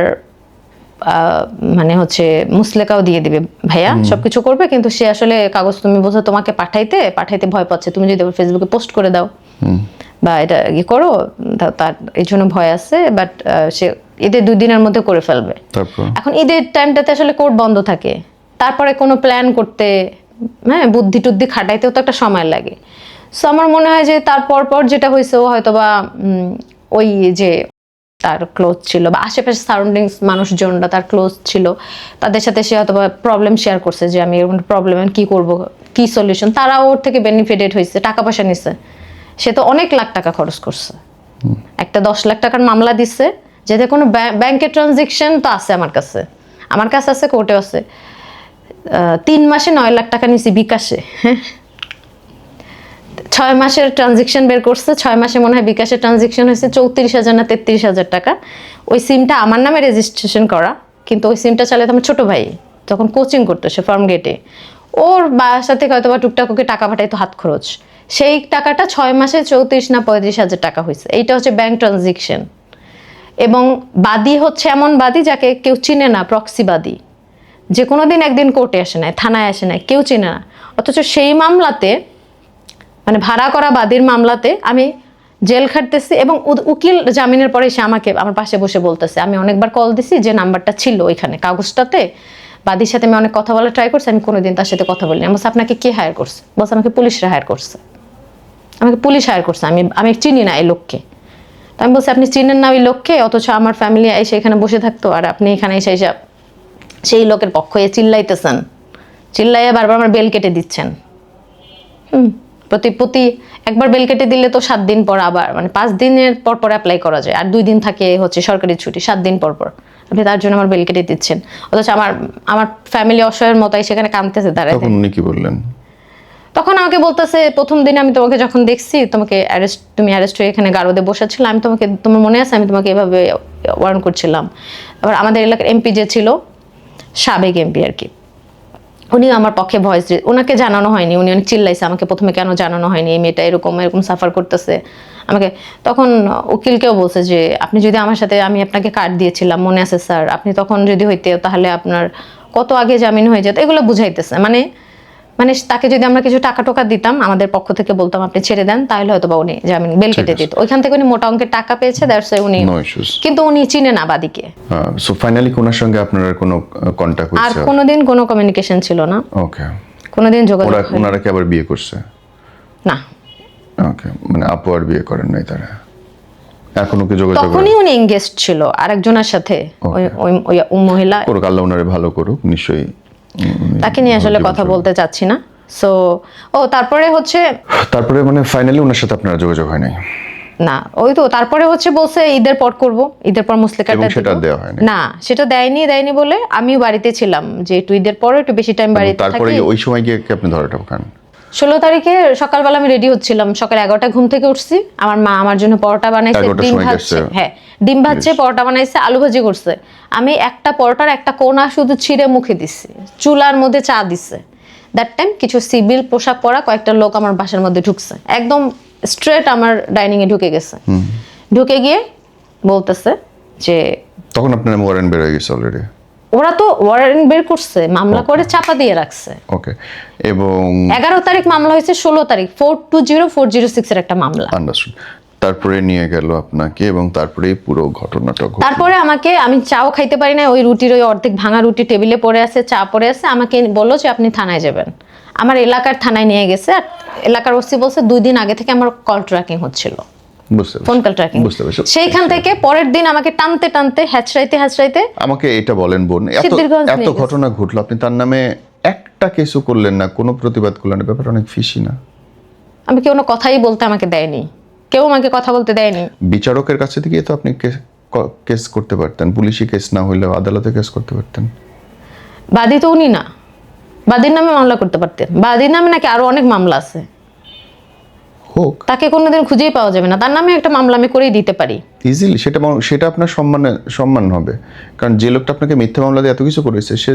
মানে হচ্ছে মুসলেকাও দিয়ে দিবে ভাইয়া, সবকিছু করবে, কিন্তু সে আসলে কাগজ তুমি বলছো তোমাকে পাঠাইতে ভয় পাচ্ছে, তুমি যদি ফেসবুকে পোস্ট করে দাও বা এটা করো তার এই জন্য ভয় আছে, বাট সে ঈদের 2 দিনের মধ্যে করে ফেলবে। এখন ঈদের টাইমটাতে আসলে কোর্ট বন্ধ থাকে, তারপরে কোনো প্ল্যান করতে, হ্যাঁ, বুদ্ধি টুদ্ধি খাটাইতেও তো একটা সময় লাগে। সো আমার মনে হয় যে তারপর যেটা হয়েছে ও হয়তো বা ওই যে তার ক্লোজ ছিল বা আশেপাশে সারাউন্ডিংস মানুষজনরা তার ক্লোজ ছিল, তাদের সাথে সে হয়তো প্রবলেম শেয়ার করছে যে আমি এরকম প্রবলেম কি করব, কি সলিউশন, তারা ওর থেকে বেনিফিটেড হয়েছে, টাকা পয়সা নিছে, সে তো অনেক লাখ টাকা খরচ করছে, একটা 10 লাখ টাকার মামলা দিচ্ছে, যেতে কোনো ব্যাংকের ট্রানজেকশন তো আছে আমার কাছে আছে, কোর্টে আছে। 3 মাসে 9 লাখ টাকা নিছি বিকাশে, হ্যাঁ, 6 মাসের ট্রানজেকশন বের করছে, 6 মাসে মনে হয় বিকাশের ট্রানজেকশন হয়েছে 34,000 না 33,000 টাকা। ওই সিমটা আমার নামে রেজিস্ট্রেশন করা, কিন্তু ওই সিমটা চালাতে আমার ছোট ভাই তখন কোচিং করতো, সে ফার্ম গেটে, ওর বাসা থেকে হয়তো বা টুকটাক ওকে টাকা পাঠাইতো হাত খরচ, সেই টাকাটা 6 মাসে 34 না 35,000 টাকা হয়েছে। এইটা হচ্ছে ব্যাংক ট্রানজেকশন। এবং বাদী হচ্ছে এমন বাদী যাকে কেউ চিনে না, প্রক্সি বাদী, যে কোনোদিন একদিন কোর্টে আসে নাই, থানায় আসে নাই, কেউ চিনে না, অথচ সেই মামলাতে, মানে ভাড়া করা বাদীর মামলাতে আমি জেল খাটতেছি, এবং উকিল জামিনের পরে এসে আমাকে আমার পাশে বসে বলতেছে, আমি অনেকবার কল দিছি, যে নাম্বারটা ছিল ওইখানে কাগজটাতে, বাদীর সাথে আমি অনেক কথা বলার ট্রাই করছি, আমি কোনোদিন তার সাথে কথা বলিনি। আমি বলছি আপনাকে কে হায়ার করছে? বলছে আমাকে পুলিশরা হায়ার করছে, আমাকে পুলিশ হায়ার করছে, আমি চিনি না এই লোককে। তো আমি বলছি আপনি চিনেন না ওই লোককে, অথচ আমার ফ্যামিলি এসে এখানে বসে থাকতো, আর আপনি এখানে এসে সেই লোকের পক্ষ হয়ে চিল্লাইতেছেন, চিল্লাইয়া বারবার আমার বেল কেটে দিচ্ছেন। প্রতি একবার বেল কেটে দিলে তো 7 দিন পর আবার, মানে 5 দিনের পর অ্যাপ্লাই করা যায়, আর 2 দিন থাকে হচ্ছে সরকারি ছুটি, 7 দিন পর আপনি তার জন্য আমার বেল কেটে দিচ্ছেন, অথচ আমার ফ্যামিলি অসহায়ের মতোই সেখানে কাঁদতেছে দাঁড়ায়। তখন উনি কি বললেন? তখন আমাকে বলতেছে প্রথম দিন আমি তোমাকে যখন দেখছি, তুমি অ্যারেস্ট হয়ে এখানে গারদে বসেছিল, আমি তোমার মনে আছে আমি তোমাকে এভাবে ওয়ার্ন করছিলাম। আবার আমাদের এলাকার এমপি যে ছিল, সাবেক এমপি আর কি, উনি আমার পক্ষে ভয়েস, ওনাকে জানানো হয়নি, উনি অনেক চিল্লাইছে আমাকে প্রথমে, কেন জানানো হয়নি, এই মেয়েটা এরকম সাফার করতেছে আমাকে। তখন উকিলকেও বলছে যে আপনি যদি আমার সাথে, আমি আপনাকে কার্ড দিয়েছিলাম মনে আছে স্যার, আপনি তখন যদি হইতে তাহলে আপনার কত আগে জামিন হয়ে যেত, এগুলো বুঝাইতেছে। মানে তাকে যদি আমরা কিছু টাকা টোকা দিতাম, আমাদের পক্ষ থেকে বলতাম আপনি ছেড়ে দেন, তাহলে হয়তো বা উনি জামিন বেল কেটে দিত। ওইখান থেকে উনি মোটা অঙ্কের টাকা পেয়েছে, দ্যাটস ওয়াই উনি, কিন্তু উনি চিনে না বাদীকে। সো ফাইনালি কোনার সঙ্গে আপনার কোনো কন্টাক্ট হয়েছে? আর কোনোদিন কোনো কমিউনিকেশন ছিল না। ওকে। কোনোদিন যোগাযোগ, ওনারা কি আবার বিয়ে করছে? না। ওকে, মানে আপু আর বিয়ে করেন নাই তারা? এখনো কি যোগাযোগ? তখনই উনি এনগেজড ছিল আরেকজনের সাথে, ওই মহিলা। করুক, আল্লাহ ওনারে ভালো করুক, নিশ্চয়ই। তাকে নিয়ে আসলে কথা বলতে চাচ্ছি না। সো তারপরে মানে ফাইনালি ওনার সাথে আপনার যোগাযোগ হয় নাই? না, ওই তো তারপরে বলছে ঈদের পর করব, ঈদের পর মুসলিকাটা সেটা দেওয়া হয়নি। না, সেটা দেয়নি বলে আমিও বাড়িতে ছিলাম, যে একটু ঈদের পরে একটু বেশি টাইম বাড়িতে থাকি। তারপরে ওই সময় গিয়ে আপনি ধরাটা খান? 16 তারিখে সকালবেলা আমি রেডি হচ্ছিলাম, সকাল 11টা ঘুম থেকে উঠছি, আমার মা আমার জন্য পরোটা বানাইছে, ডিম ভাজছে, হ্যাঁ ডিম ভাজছে, পরোটা বানাইছে, আলু ভাজি করছে। আমি একটা পরোটার একটা কোনা শুধু ছিঁড়ে মুখে দিছি, চুলার মধ্যে চা দিছে। দ্যাট টাইম কিছু সিভিল পোশাক পরা কয়েকটা লোক আমার বাসার মধ্যে ঢুকছে, একদম স্ট্রেট আমার ডাইনিং এ ঢুকে গেছে। ঢুকে গিয়ে বলতেছে যে তখন আপনার ওয়ারেন্ট বের হয়ে গেছে অলরেডি? ওরা তো ওয়ারেন্ট বের করছে, মামলা করে চাপা দিয়ে রাখছে। ওকে, এবং 11 তারিখ মামলা হয়েছে, 16 তারিখ 420406 এর একটা মামলা। আন্ডারস্টুড। তারপরে নিয়ে গেল আপনাকে এবং তারপরে পুরো ঘটনাটা ঘটলো। তারপরে আমাকে, আমি চাও খাইতে পারি না, ওই রুটির ওই অর্ধেক ভাঙা রুটি টেবিলে পড়ে আছে, চা পড়ে আছে, আমাকে বললো যে আপনি থানায় যাবেন। আমার এলাকার থানায় নিয়ে গেছে, আর এলাকার ওসি বলছে 2 দিন আগে থেকে আমার কল ট্র্যাকিং হচ্ছিল, বুঝতে ফোন কল ট্র্যাকিং। বুঝতে পারছি। সেইখান থেকে পরের দিন আমাকে টানতে টানতে হ্যাচড়াইতে আমাকে এটা বলেন বোন, এত সিদ্ধিরগঞ্জ নিয়ে এত গেছে। ঘটনা ঘটলো, আপনি তার নামে একটা কেসও করলেন না, কোনো প্রতিবাদ করলেন না, ব্যাপারটা অনেক ফিশি না? আমি কোনো কথাই বলতে আমাকে দেয়নি, কেউ আমাকে কথা বলতে দেয়নি। বিচারকের কাছে থেকে তো আপনি কেস করতে পারতেন, পুলিশি কেস না হইলেও আদালতে কেস করতে পারতেন। বাদী তো উনি না, বাদীর নামে মামলা করতে পারতেন। বাদীর নামে নাকি আরো অনেক মামলা আছে, হোক, তাকে কোনোদিন খুঁজেই পাওয়া যাবে না, তার নামে একটা মামলা আমি করেই দিতে পারি ইজিলি। সেটা আপনার সম্মান হবে, কারণ যে লোকটা আপনাকে মিথ্যা মামলা দিয়ে এত কিছু করেছে সে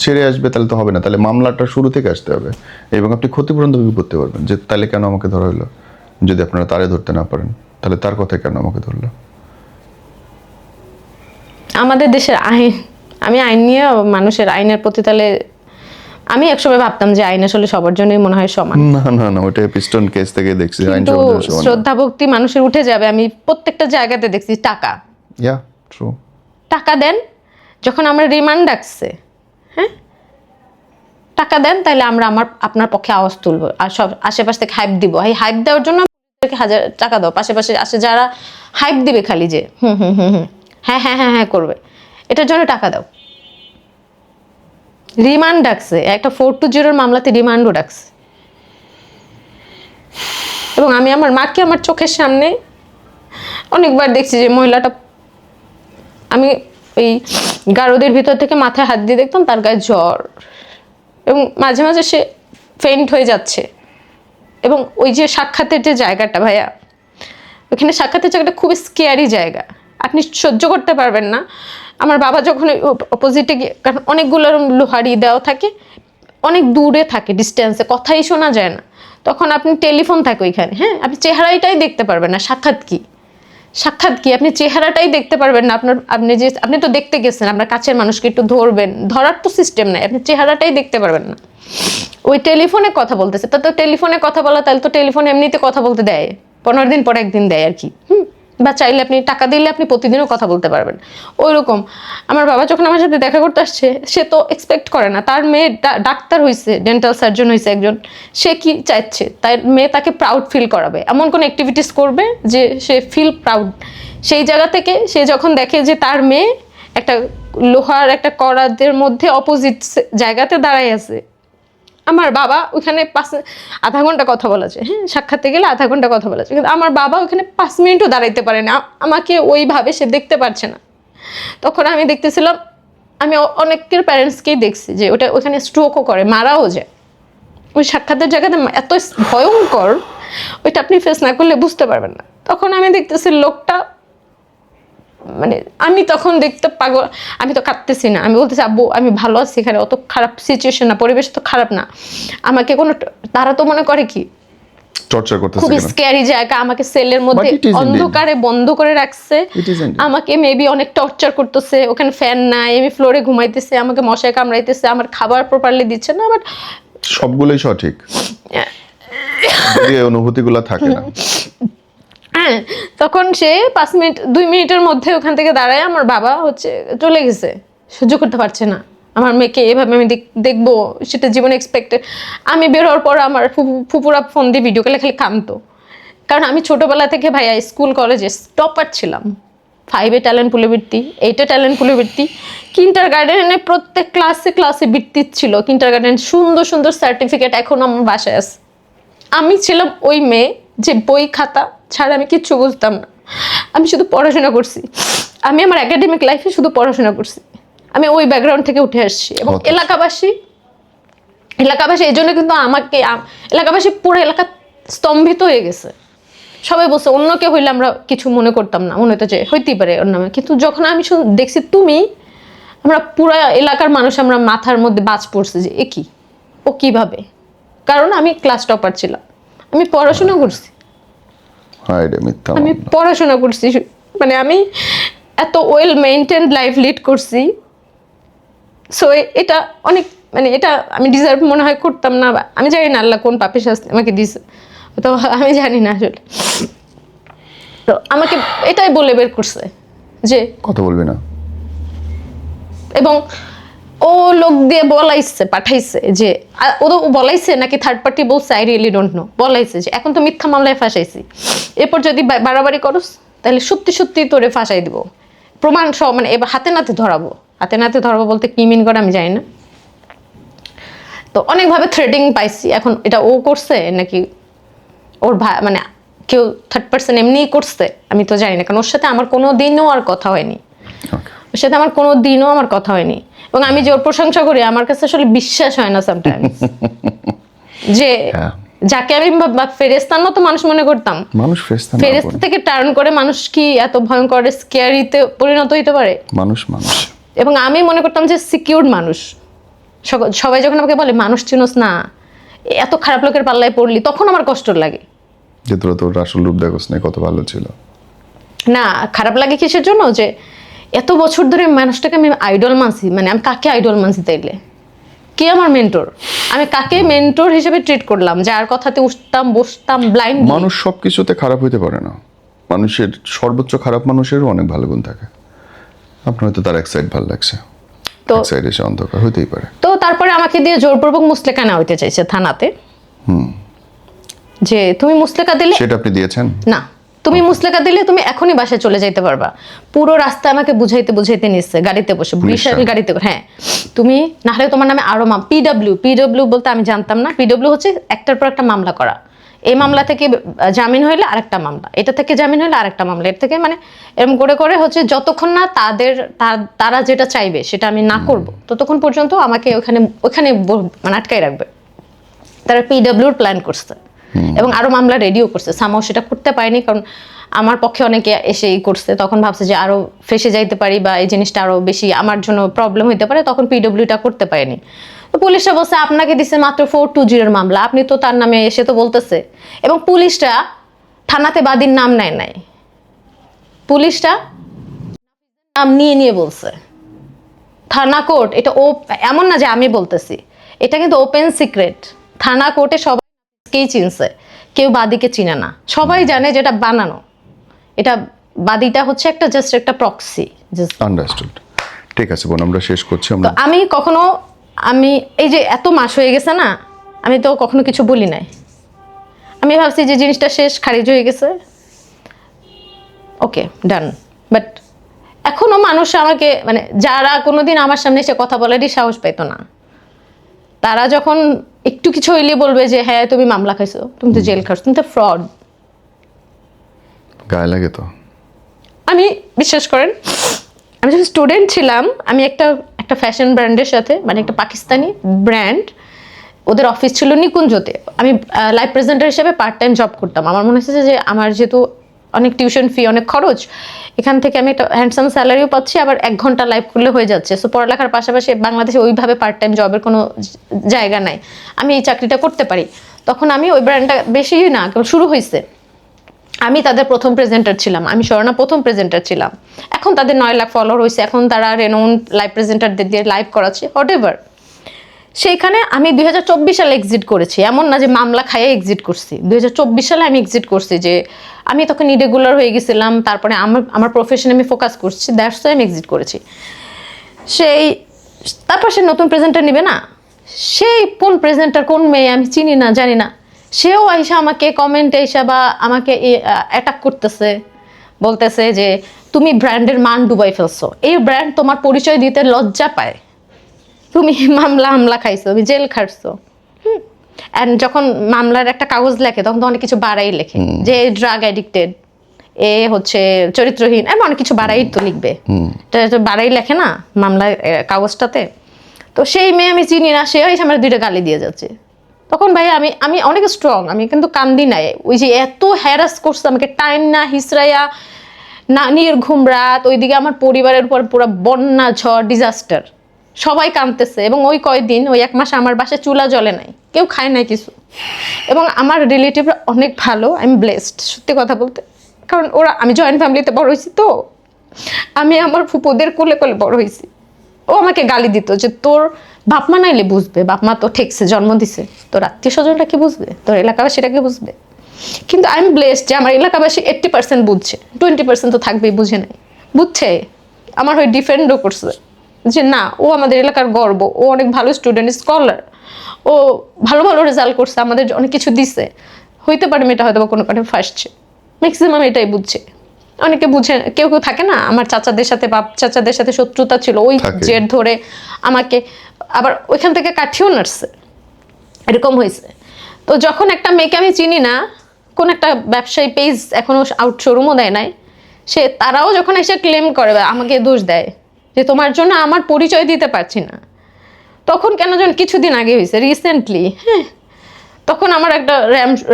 ছেড়ে আসবে, তাহলে তো হবে না, তাহলে মামলাটা শুরু থেকে আসতে হবে এবং আপনি ক্ষতিপূরণ দাবি করতে পারবেন যে তাহলে কেন আমাকে ধরা হলো। যদি আপনারা তারে ধরতে না পারেন তাহলে তার কথায় কেন আমাকে ধরলো? আমাদের দেশের আইন, আমি আইন নিয়ে মানুষের আইনের প্রতি তাহলে আমি একসময় ভাবতাম যে আইন আসলে সবার জন্যই মনে হয় সমান। না না না, ওটা পিস্টন কেস থেকে দেখছি আইন কিন্তু সবার জন্য সমান। শ্রদ্ধা ভক্তি মানুষের উঠে যাবে, আমি প্রত্যেকটা জায়গাতে দেখছি টাকা, ইয়া ট্রু। টাকা দেন, যখন আমরা রিমান্ড ডাকছে, হ্যাঁ টাকা দেন, তাহলে আমরা আপনার পক্ষে আওয়াজ তুলবো, আর সব আশেপাশ থেকে হাইপ দিব। এই হাইপ দেওয়ার জন্য 1000 টাকা দাও, পাশাপাশি আসে যারা হাইপ দিবে খালি যে হুম হুম হুম হুম হ্যাঁ হ্যাঁ হ্যাঁ হ্যাঁ করবে, এটার জন্য টাকা দাও। রিমান্ড ডাকছে, একটা 420 মামলাতে রিমান্ডও ডাকছে। এবং আমি আমার মাকে আমার চোখের সামনে অনেকবার দেখছি যে মহিলাটা, আমি ওই গারদের ভিতর থেকে মাথায় হাত দিয়ে দেখতাম তার গায়ে জ্বর, এবং মাঝে মাঝে সে ফেইন্ট হয়ে যাচ্ছে। এবং ওই যে সাক্ষাতের যে জায়গাটা ভাইয়া, ওইখানে সাক্ষাতের জায়গাটা খুবই স্কেয়ারি জায়গা, আপনি সহ্য করতে পারবেন না। আমার বাবা যখন অপোজিটে গিয়ে, কারণ অনেকগুলো লোহারি দেওয়া থাকে, অনেক দূরে থাকে, ডিস্টেন্সে, কথাই শোনা যায় না, তখন আপনি টেলিফোন থাকে ওইখানে, হ্যাঁ আপনি চেহারাটাই দেখতে পারবেন না। সাক্ষাৎ কি আপনি চেহারাটাই দেখতে পারবেন না। আপনি তো দেখতে গেছেন, আপনার কাছের মানুষকে একটু ধরবেন, ধরার তো সিস্টেম নাই, আপনি চেহারাটাই দেখতে পারবেন না। ওই টেলিফোনে কথা বলতেছে, তা তো টেলিফোনে কথা বলা, তাহলে তো টেলিফোনে এমনিতে কথা বলতে দেয়, 15 দিন পর একদিন দেয় আর কি, বা চাইলে আপনি টাকা দিলে আপনি প্রতিদিনও কথা বলতে পারবেন। ওই রকম আমার বাবা যখন আমার সাথে দেখা করতে আসছে, সে তো এক্সপেক্ট করে না, তার মেয়ে ডাক্তার হয়েছে, ডেন্টাল সার্জন হয়েছে একজন, সে কি চাইছে তার মেয়ে তাকে প্রাউড ফিল করাবে, এমন কোনো অ্যাক্টিভিটিস করবে যে সে ফিল প্রাউড। সেই জায়গা থেকে সে যখন দেখে যে তার মেয়ে একটা লোহার একটা করাদের মধ্যে অপোজিট জায়গাতে দাঁড়ায় আছে, আমার বাবা ওইখানে আধা ঘন্টা কথা বলা যায়, হ্যাঁ সাক্ষাতে গেলে আধা ঘন্টা কথা বলা যায়, কিন্তু আমার বাবা ওইখানে 5 মিনিটও দাঁড়াইতে পারে না, আমাকে ওইভাবে সে দেখতে পারছে না। তখন আমি দেখতেছিলাম, আমি অনেকের প্যারেন্টসকেই দেখছি যে ওখানে স্ট্রোকও করে, মারাও যায়। ওই সাক্ষাতের জায়গাতে এত ভয়ঙ্কর, ওইটা আপনি ফেস না করলে বুঝতে পারবেন না। তখন আমি দেখতেছি লোকটা, মানে আমি তখন দেখতে পাগল, আমি তো কাঁদতেছি না, আমি বলতেছি আব্বু আমি ভালো আছি, এখানে অত খারাপ সিচুয়েশন না, পরিবেশ তো খারাপ না, আমাকে কোনো, তারা তো মনে করে কি টর্চার করতেছে, খুবই স্ক্যারি জায়গা, আমাকে সেলের মধ্যে But it is indeed. অন্ধকারে বন্ধ করে রাখছে, It is indeed. আমাকে মেবি অনেক টর্চার করতেছে, ওখানে ফ্যান নাই, আমি ফ্লোরে ঘুমাইতেছে, আমাকে মশায় কামড়াইতেছে, আমার খাবার প্রপারলি দিচ্ছে না, বাট সবগুলোই সঠিক যদি এই অনুভূতিগুলো থাকে না। হ্যাঁ তখন সে 2 মিনিটের মধ্যে ওখান থেকে দাঁড়ায়, আমার বাবা চলে গেছে, সহ্য করতে পারছে না আমার মেয়েকে এভাবে আমি দেখবো, সেটা জীবনে এক্সপেক্টেড। আমি বের হওয়ার পর আমার ফুপুরা ফোন দিয়ে ভিডিও কলে খালি কামতো, কারণ আমি ছোটবেলা থেকে ভাইয়া স্কুল কলেজে টপার ছিলাম, 5-এ ট্যালেন্ট পুলে বৃত্তি, 8-এ ট্যালেন্ট পুলে বৃত্তি, কিন্ডার গার্ডেনে প্রত্যেক ক্লাসে বৃত্তি ছিল, কিন্ডার গার্ডেন সুন্দর সুন্দর সার্টিফিকেট এখনো আমার বাসায় আছে। আমি ছিলাম ওই মেয়ে যে বই খাতা ছাড়া আমি কিচ্ছু বুঝতাম না, আমি শুধু পড়াশোনা করছি, আমি আমার একাডেমিক লাইফে শুধু পড়াশোনা করছি, আমি ওই ব্যাকগ্রাউন্ড থেকে উঠে আসছি। এবং এলাকাবাসী এই জন্য কিন্তু আমাকে, এলাকাবাসী পুরো এলাকা স্তম্ভিত হয়ে গেছে সবাই বলছে অন্য কেউ হইলে আমরা কিছু মনে করতাম না, মনে হতো যে হইতেই পারে ওর নামে। কিন্তু যখন আমি দেখছি তুমি, আমরা পুরো এলাকার মানুষ আমরা মাথার মধ্যে বাজ পড়ছে যে এ কি, ও কিভাবে। কারণ আমি ক্লাস টপার ছিলাম, আমি পড়াশোনা করছি, হায় রে মিথ্যা আমি মামলা। পড়াশোনা করছি, মানে আমি এত ওয়েল মেইনটেইনড লাইফ লিড করছি। সো এটা অনেক, মানে এটা আমি ডিজার্ভ মনে হয় করতাম না, বা আমি জানি না আল্লাহ কোন পাপের শাস্তি আমাকে দিছে, তো আমি জানি না আসলে। তো আমাকে এটাই বলে বের করছে যে, কথা বলবি না। এবং ও লোক দিয়ে বলাইছে, পাঠাইছে যে ও তো বলাইছে নাকি থার্ড পার্টি বলছে, আই রিয়েলি ডোন্ট নো। বলাইছে যে এখন তো মিথ্যা মামলায় ফাঁসাইছি, এরপর যদি বাড়াবাড়ি করস তাহলে সত্যি সত্যি তোরে ফাঁসাই দিব, প্রমাণ সহ, মানে এবার হাতে নাতে ধরাবো। হাতে নাতে ধরাবো বলতে কি মিন করে আমি জানি না। তো অনেকভাবে থ্রেডিং পাইছি। এখন এটা ও করছে নাকি ওর ভাই, মানে কেউ থার্ড পার্সন এমনিই করছে আমি তো জানি না, কারণ ওর সাথে আমার কোনো দিনও আর কথা হয়নি, ওকে, ওর সাথে আমার কোনো দিনও আমার কথা হয়নি। এবং আমি যে ওর প্রশংসা করি, আমার কাছে আসলে বিশ্বাস হয় না সামটাইমস যে হ্যাঁ। যাকে আমি ফেরেস্তার মতো মানুষ মনে করতাম, মানুষ ফেরেশতা না, ফেরেস্তা বোন। থেকে টার্ন করে মানুষ কি এত ভয়ঙ্কর স্কেয়ারিতে পরিণত হইতে পারে। মানুষ মানুষ। এবং আমি মনে করতাম যে সিকিউরড মানুষ। সবাই যখন আমাকে বলে মানুষ চিনোস না, এত খারাপ লোকের পাল্লায় পড়লি, তখন আমার কষ্ট লাগে। যে তোরা তোর আসল রূপ দেখোস না, কত ভালো ছিল। না, খারাপ লাগে কিসের জন্য, যে এত বছর ধরে মানুষটাকে আমি আইডল মানছি, মানে আমি কাকে আইডল মানছি তাইলে, কে আমার মেন্টর, আমি কাকে মেন্টর হিসেবে ট্রিট করলাম, যার কথাতে উঠতাম বসতাম ব্লাইন্ড। মানুষ সবকিছুতে খারাপ হইতে পারে না, মানুষের সর্বোচ্চ খারাপ মানুষেরও অনেক ভালো গুণ থাকে। আপনার হয়তো তার এক সাইড ভালো লাগছে, তো এক সাইড এসে অন্ধকার হইতেই পারে। তো তারপরে আমাকে দিয়ে জোরপূর্বক মুসলেকা নেওয়া হইতে চাইছে থানাতে, যে তুমি মুসলেকা দিলে, সেটা আপনি দিয়েছেন? না তুমি মুসলেকা দিলে তুমি এখনই বাসায় চলে যাইতে পারবা। পুরো রাস্তা আমাকে বুঝাইতে বুঝাইতে নিচ্ছে, গাড়িতে বসে, বিশাল গাড়িতে, হ্যাঁ তুমি না হলে তোমার নামে আরো পিডব্লিউ বলতে আমি জানতাম না, পিডব্লিউ হচ্ছে একটার পর একটা মামলা করা। এই মামলা থেকে জামিন হইলে আরেকটা মামলা, এটা থেকে জামিন হইলে আরেকটা মামলা, এর থেকে মানে এরকম করে করে হচ্ছে যতক্ষণ না তারা যেটা চাইবে সেটা আমি না করব, ততক্ষণ পর্যন্ত আমাকে ওখানে মানে আটকাই রাখবে। তারা পিডব্লিউর প্ল্যান করছে এবং আরো মামলা রেডিও করছে। সামাও সেটা করতে পারিনি, কারণ আমার পক্ষে অনেকে এসেই করছে, তখন ভাবছে যে আরো ফেসে যাইতে পারি বা এই জিনিসটা আরো বেশি আমার জন্য প্রবলেম হইতে পারে, তখন পিডব্লিউটা করতে পারিনি। তো পুলিশরা বলছে আপনাকে দিচ্ছে মাত্র 420 মামলা, আপনি তো তার নামে এসে তো বলতেছে। এবং পুলিশরা থানাতে বাদীর নাম নেয় নাই, পুলিশটা নাম নিয়ে নিয়ে বলছে। থানা কোর্ট এটা এমন না যে আমি বলতেছি, এটা কিন্তু ওপেন সিক্রেট। থানা কোর্টে সবাইকেই চিনছে, কেউ বাদীকে চিনে না, সবাই জানে যেটা বানানো, এটা বাদীটা হচ্ছে একটা জাস্ট একটা প্রক্সি। আন্ডারস্টুড। ঠিক আছে বোন, আমরা শেষ করছি। তো আমরা আমি এই যে এত মাস হয়ে গেছে না, আমি তো কখনো কিছু বলি নাই। আমি ভাবছি যে জিনিসটা শেষ, খারিজ হয়ে গেছে, ওকে ডান। বাট এখনো মানুষ আমাকে, মানে যারা কোনোদিন আমার সামনে এসে কথা বলারই সাহস পাইতো না, তারা যখন একটু কিছু হইলে বলবে যে হ্যাঁ তুমি মামলা খাইছো, তুমি তো জেল খাইছো, তুমি তো ফ্রড। গায়ে লাগে তো। আমি বিশ্বাস করেন, আমি যখন স্টুডেন্ট ছিলাম, আমি একটা ফ্যাশন ব্র্যান্ডের সাথে, মানে একটা পাকিস্তানি ব্র্যান্ড, ওদের অফিস ছিল নিকুঞ্জতে, আমি লাইভ প্রেজেন্টার হিসেবে পার্ট টাইম জব করতাম। আমার মনে হচ্ছে যে আমার যেহেতু অনেক টিউশন ফি, অনেক খরচ, এখান থেকে আমি একটা হ্যান্ডসাম স্যালারিও পাচ্ছি, আবার 1 ঘন্টা লাইভ করলে হয়ে যাচ্ছে। সো পড়ালেখার পাশাপাশি বাংলাদেশে ওইভাবে পার্ট টাইম জবের কোনো জায়গা নাই, আমি এই চাকরিটা করতে পারি। তখন আমি ওই ব্র্যান্ডটা বেশি না শুরু হয়েছে, আমি তাদের প্রথম প্রেজেন্টার ছিলাম, আমি স্বর্ণা প্রথম প্রেজেন্টার ছিলাম। এখন তাদের 9 লাখ ফলোয়ার হয়েছে, এখন তারা রেনোন লাইভ প্রেজেন্টারদের দিয়ে লাইভ করাচ্ছে, হোয়াট এভার। সেইখানে আমি 2024 সালে এক্সিট করেছি, এমন না যে মামলা খাইয়ে এক্সিট করছি। 2024 সালে আমি এক্সিট করছি, যে আমি তখন ইরেগুলার হয়ে গেছিলাম, তারপরে আমার প্রফেশনে আমি ফোকাস করছি, দ্যাটস ওয়াই আমি এক্সিট করেছি। তারপর সে নতুন প্রেজেন্টার নিবে না, সেই কোন প্রেজেন্টার, কোন মেয়ে আমি চিনি না, জানি না, সেও আইসা আমাকে কমেন্টে এসে বা আমাকে অ্যাটাক করতেছে, বলতেছে যে তুমি ব্র্যান্ডের মান ডুবাই ফেলছো, এই ব্র্যান্ড তোমার পরিচয় দিতে লজ্জা পায়, তুমি হামলা খাইছো, তুমি জেল খাটছো। অ্যান্ড যখন মামলার একটা কাগজ লেখে তখন তো অনেক কিছু বাড়াই লেখে, যে ড্রাগ অ্যাডিক্টেড, এ হচ্ছে চরিত্রহীন, এমন অনেক কিছু বাড়াই তো লিখবে, তো বাড়াই লেখে না মামলার কাগজটাতে। তো সেই মেয়ে আমি চিনি না, সে হয়েছে আমার 2টা গালি দিয়ে যাচ্ছে, তখন ভাই আমি আমি অনেক স্ট্রং, আমি কিন্তু কান্দি নাই। ওই যে এত হ্যারাস করছে আমাকে, টাইম না হিসরাইয়া, না নির্ঘুম রাত, ওইদিকে আমার পরিবারের উপর পুরো বন্যা ঝড় ডিজাস্টার, সবাই কাঁদতেছে। এবং ওই কয়দিন, ওই 1 মাস আমার বাসায় চুলা জ্বলে নাই, কেউ খায় নাই কিছু। এবং আমার রিলেটিভরা অনেক ভালো, আই এম ব্লেসড সত্যি কথা বলতে। কারণ ওরা, আমি জয়েন্ট ফ্যামিলিতে বড় হয়েছি তো, আমি আমার ফুপুদের কোলে কোলে বড় হয়েছি। ও আমাকে গালি দিত যে তোর বাপ মা নাইলে বুঝবে, বাপ মা তো ঠেকছে, জন্ম দিছে, তোর আত্মীয় স্বজনটা কি বুঝবে, তোর এলাকাবাসীরা কি বুঝবে। কিন্তু আই এম ব্লেসড যে আমার এলাকাবাসী 80% বুঝছে, 20% তো থাকবেই বুঝে নাই, বুঝছে, আমার হয়ে ডিফেন্ডও করছে যে না, ও আমাদের এলাকার গর্ব, ও অনেক ভালো স্টুডেন্ট, স্কলার, ও ভালো ভালো রেজাল্ট করছে, আমাদের অনেক কিছু দিছে, হইতে পারে মেয়েটা হয়তো কোনো কারণে ফার্স্টছে, ম্যাক্সিমাম এটাই বুঝছে। অনেকে বুঝে, কেউ কেউ থাকে না, আমার চাচাদের সাথে, বাপ চাচাদের সাথে শত্রুতা ছিল, ওই জের ধরে আমাকে আবার ওইখান থেকে কাঠিয়েও নাড়ছে, এরকম হয়েছে। তো যখন একটা মেয়েকে আমি চিনি না, কোন একটা ব্যবসায়ী পেজ এখনো আউট শোরুমও দেয় নাই, সে তারাও যখন এসে ক্লেম করে আমাকে দোষ দেয় যে তোমার জন্য আমার পরিচয় দিতে পারছি না, তখন কেন যেন কিছুদিন আগে হয়েছে রিসেন্টলি, হ্যাঁ, তখন আমার একটা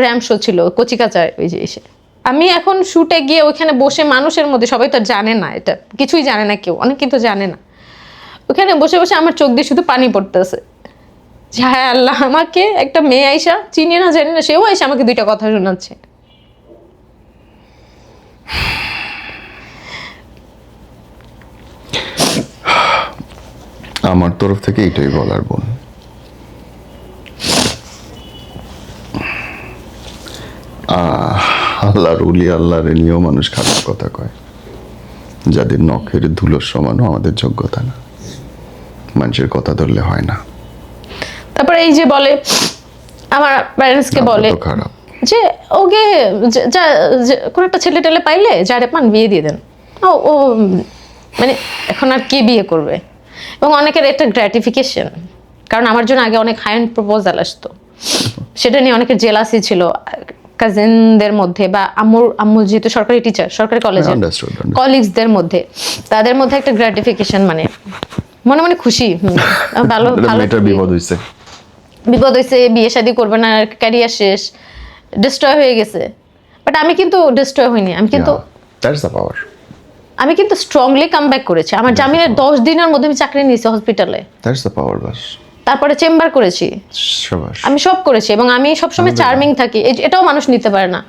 র্যাম শো ছিল কচিকাচায়, ওই যে এসে আমি এখন শুটে গিয়ে ওইখানে বসে মানুষের মধ্যে, সবাই তো জানে না, এটা কিছুই জানে না কেউ, অনেক কিন্তু জানে না, ওখানে বসে বসে আমার চোখ দিয়ে শুধু পানি পড়তেছে যে হায় আল্লাহ, আমাকে একটা মেয়ে আইসা, চিনি না জানি না, সেও আইসা আমাকে 2টা কথা শোনাচ্ছে। আমার তরফ থেকে এটাই বলার, বোন, আল্লাহর উলি, আল্লাহর নিয়েও মানুষ খারাপ কথা কয়, যাদের নখের ধুলোর সমানও আমাদের যোগ্যতা না, মানুষের কথা ধরলে হয় না। তারপরে এই যে বলে, আমার প্যারেন্টসকে বলে খারাপ যে ওকে কোন একটা ছেলে টেলে পাইলে যারে পান বিয়ে দিয়ে দেন, ও মানে এখন আর কে বিয়ে করবে। এবং অনেকের এটা গ্র্যাটিফিকেশন, কারণ আমার জন্য আগে অনেক হাই এন্ড প্রপোজাল আসতো, সেটা নিয়ে অনেকের জেলাসি ছিল কাজিনদের মধ্যে, বা আম্মু যেহেতু সরকারি টিচার, সরকারি কলেজের কলিগসদের মধ্যে, তাদের মধ্যে একটা গ্র্যাটিফিকেশন, মানে মনে মনে খুশি, ভালো ভালো বিপদ হয়েছে, বিয়ে শাদী করবে না, ক্যারিয়ার শেষ, ডিস্ট্রয় হয়ে গেছে। বাট আমি কিন্তু ডিস্ট্রয় হইনি, আমি কিন্তু স্ট্রংলি কাম ব্যাক করেছি। আমার জামিনের 10 দিনের মধ্যে আমি চাকরি নিয়েছি হসপিটালে, তারপরে চেম্বার করেছি, আমি সব করেছি। এবং আমি সবসময় চার্মিং থাকি, এটাও মানুষ নিতে পারে না।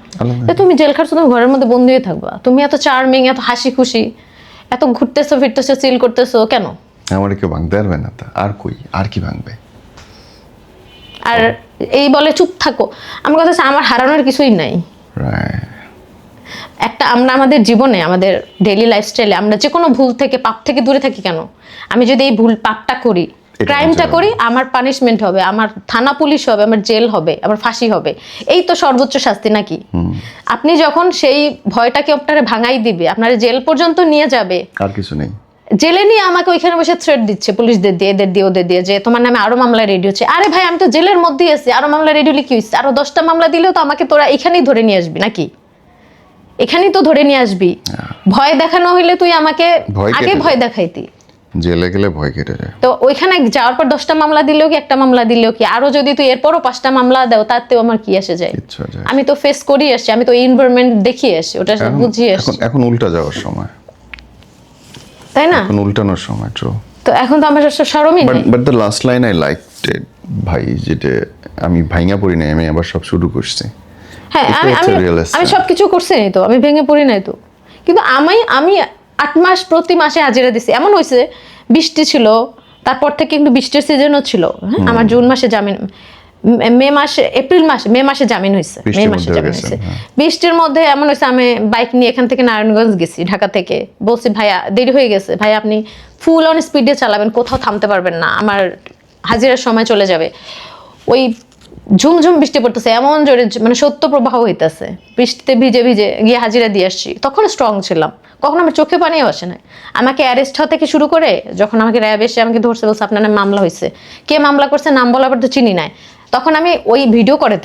তুমি জেল খাটছো, তুমি ঘরের মধ্যে বন্দি হয়ে থাকবা, তুমি এত চার্মিং, এত হাসি খুশি, এত ঘুরতেছো ফিরতেছো, চিল করতেছো কেন? আমার কেউ ভাঙতে পারবে না, আর কই, আর কি ভাঙবে? আর এই বলে চুপ থাকো, আমার কথা হচ্ছে আমার হারানোর কিছুই নাই। একটা আমরা আমাদের জীবনে, আমাদের ডেইলি লাইফস্টাইলে আমরা যে কোনো ভুল থেকে, পাপ থেকে দূরে থাকি কেন? আমি যদি এই ভুল পাপটা করি, ক্রাইমটা করি, আমার পানিশমেন্ট হবে, আমার থানা পুলিশ হবে, আমার জেল হবে, আমার ফাঁসি হবে, এই তো সর্বোচ্চ শাস্তি নাকি? আপনি যখন সেই ভয়টাকে আপনারা ভাঙাই দিবে, আপনারা জেল পর্যন্ত নিয়ে যাবে, আর কিছু নেই। জেলে নিয়ে আমাকে ওইখানে বসে থ্রেট দিচ্ছে পুলিশদের দিয়ে, এদের দিয়ে, ওদের দিয়ে, যে তোমার নামে আরো মামলা রেডি হচ্ছে। আরে ভাই, আমি তো জেলের মধ্যেই আছি, আরো মামলা রেডি হলে কি হচ্ছে? আরো 10টা মামলা দিলেও তো আমাকে তোরা এখানেই ধরে নিয়ে আসবি নাকি? এখানেই তো ধরে নিয়ে আসবি। ভয় দেখানো হইলে তুই আমাকে আগে ভয় দেখাইতি, জেলে গেলে ভয় কেটে যায়। তো ওইখানে যাওয়ার পর 10টা মামলা দিলেও কি, একটা মামলা দিলেও কি, আরো যদি তুই এরপরও 5টা মামলা দাও, তাতেও আমার কি আসে যায়? আমি তো ফেস করি আসছি, আমি তো এনভায়রনমেন্ট দেখিয়ে আসছি, ওটা বুঝিয়ে আসছি। এখন উল্টা যাওয়ার সময়, তাই না? এখন উল্টানোর সময়। তো এখন তো আমার শরমই নেই। But the last line I liked ইট ভাই, যেটা আমি ভাঙা পড়ি নাই, আমি আবার সব শুরু করছি। হ্যাঁ, আমি সবকিছু করছি নাই তো, আমি ভেঙে পড়ি নাই তো। কিন্তু আমি 8 মাস প্রতি মাসে হাজিরা দিছি। এমন হয়েছে বৃষ্টি ছিল, তারপর থেকে কিন্তু বৃষ্টির সিজনও ছিল। হ্যাঁ, আমার জুন মাসে জামিন, মে মাসে জামিন হয়েছে, বৃষ্টির মধ্যে এমন হয়েছে, আমি বাইক নিয়ে এখান থেকে নারায়ণগঞ্জ গেছি, ঢাকা থেকে। বলছি ভাইয়া দেরি হয়ে গেছে, ভাই আপনি ফুল অন স্পিডে চালাবেন, কোথাও থামতে পারবেন না, আমার হাজিরার সময় চলে যাবে। ওই ঝুমঝুম বৃষ্টি পড়তেছে, এমন জোরে, মানে সত্য প্রবাহ হইতেছে, বৃষ্টিতে ভিজে ভিজে গিয়ে হাজিরা দিয়ে আসছি। তখন স্ট্রং ছিলাম, কখনো আমার চোখে পানিও আসে নাই। আমাকে অ্যারেস্ট হওয়া থেকে শুরু করে, যখন আমাকে র্যাব এসে আমাকে ধরছে, বলছে আপনার নামে মামলা হয়েছে, কে মামলা করছে নাম বলার পর তো চিনি নাই, তখন আমি ওই ভিডিও করে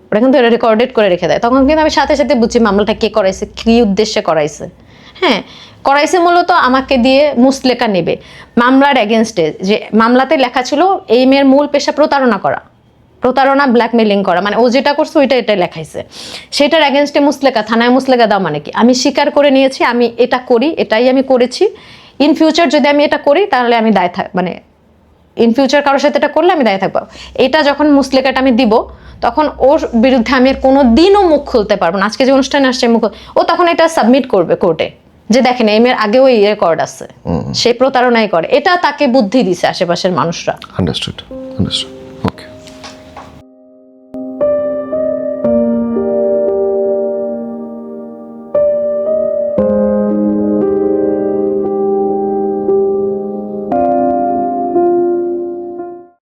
ওরা কিন্তু রেকর্ডেড করে রেখে দেয়, তখন কিন্তু আমি সাথে সাথে বুঝছি মামলাটা কে করাইছে, কি উদ্দেশ্যে করাইছে। হ্যাঁ, করাইছে মূলত আমাকে দিয়ে মুসলেকা নেবে মামলার এগেনস্টে, যে মামলাতে লেখা ছিল এই মেয়ের মূল পেশা প্রতারণা করা, প্রতারণা, ব্ল্যাকমেলিং করা, মানে ও যেটা করছে ওইটা এটাই লেখাইছে। সেটার এগেনস্টে মুসলেকা, থানায় মুসলেকা দাও মানে কি? আমি স্বীকার করে নিয়েছি আমি এটা করি, এটাই আমি করেছি। ইন ফিউচার যদি আমি এটা করি তাহলে আমি দায় মানে ইন ফিউচার কারোর সাথে এটা করলে আমি দায় থাকবো। এটা যখন মুসলেকাটা আমি দিব তখন ওর বিরুদ্ধে আমি আর কোনো দিনও মুখ খুলতে পারবো না। আজকে যে অনুষ্ঠানে আসছে মুখ, ও তখন এটা সাবমিট করবে কোর্টে যে দেখেন এই মেয়ের আগেও এই রেকর্ড আছে, সে প্রতারণাই করে। এটা তাকে বুদ্ধি দিছে আশেপাশের মানুষরা। Understood, understood.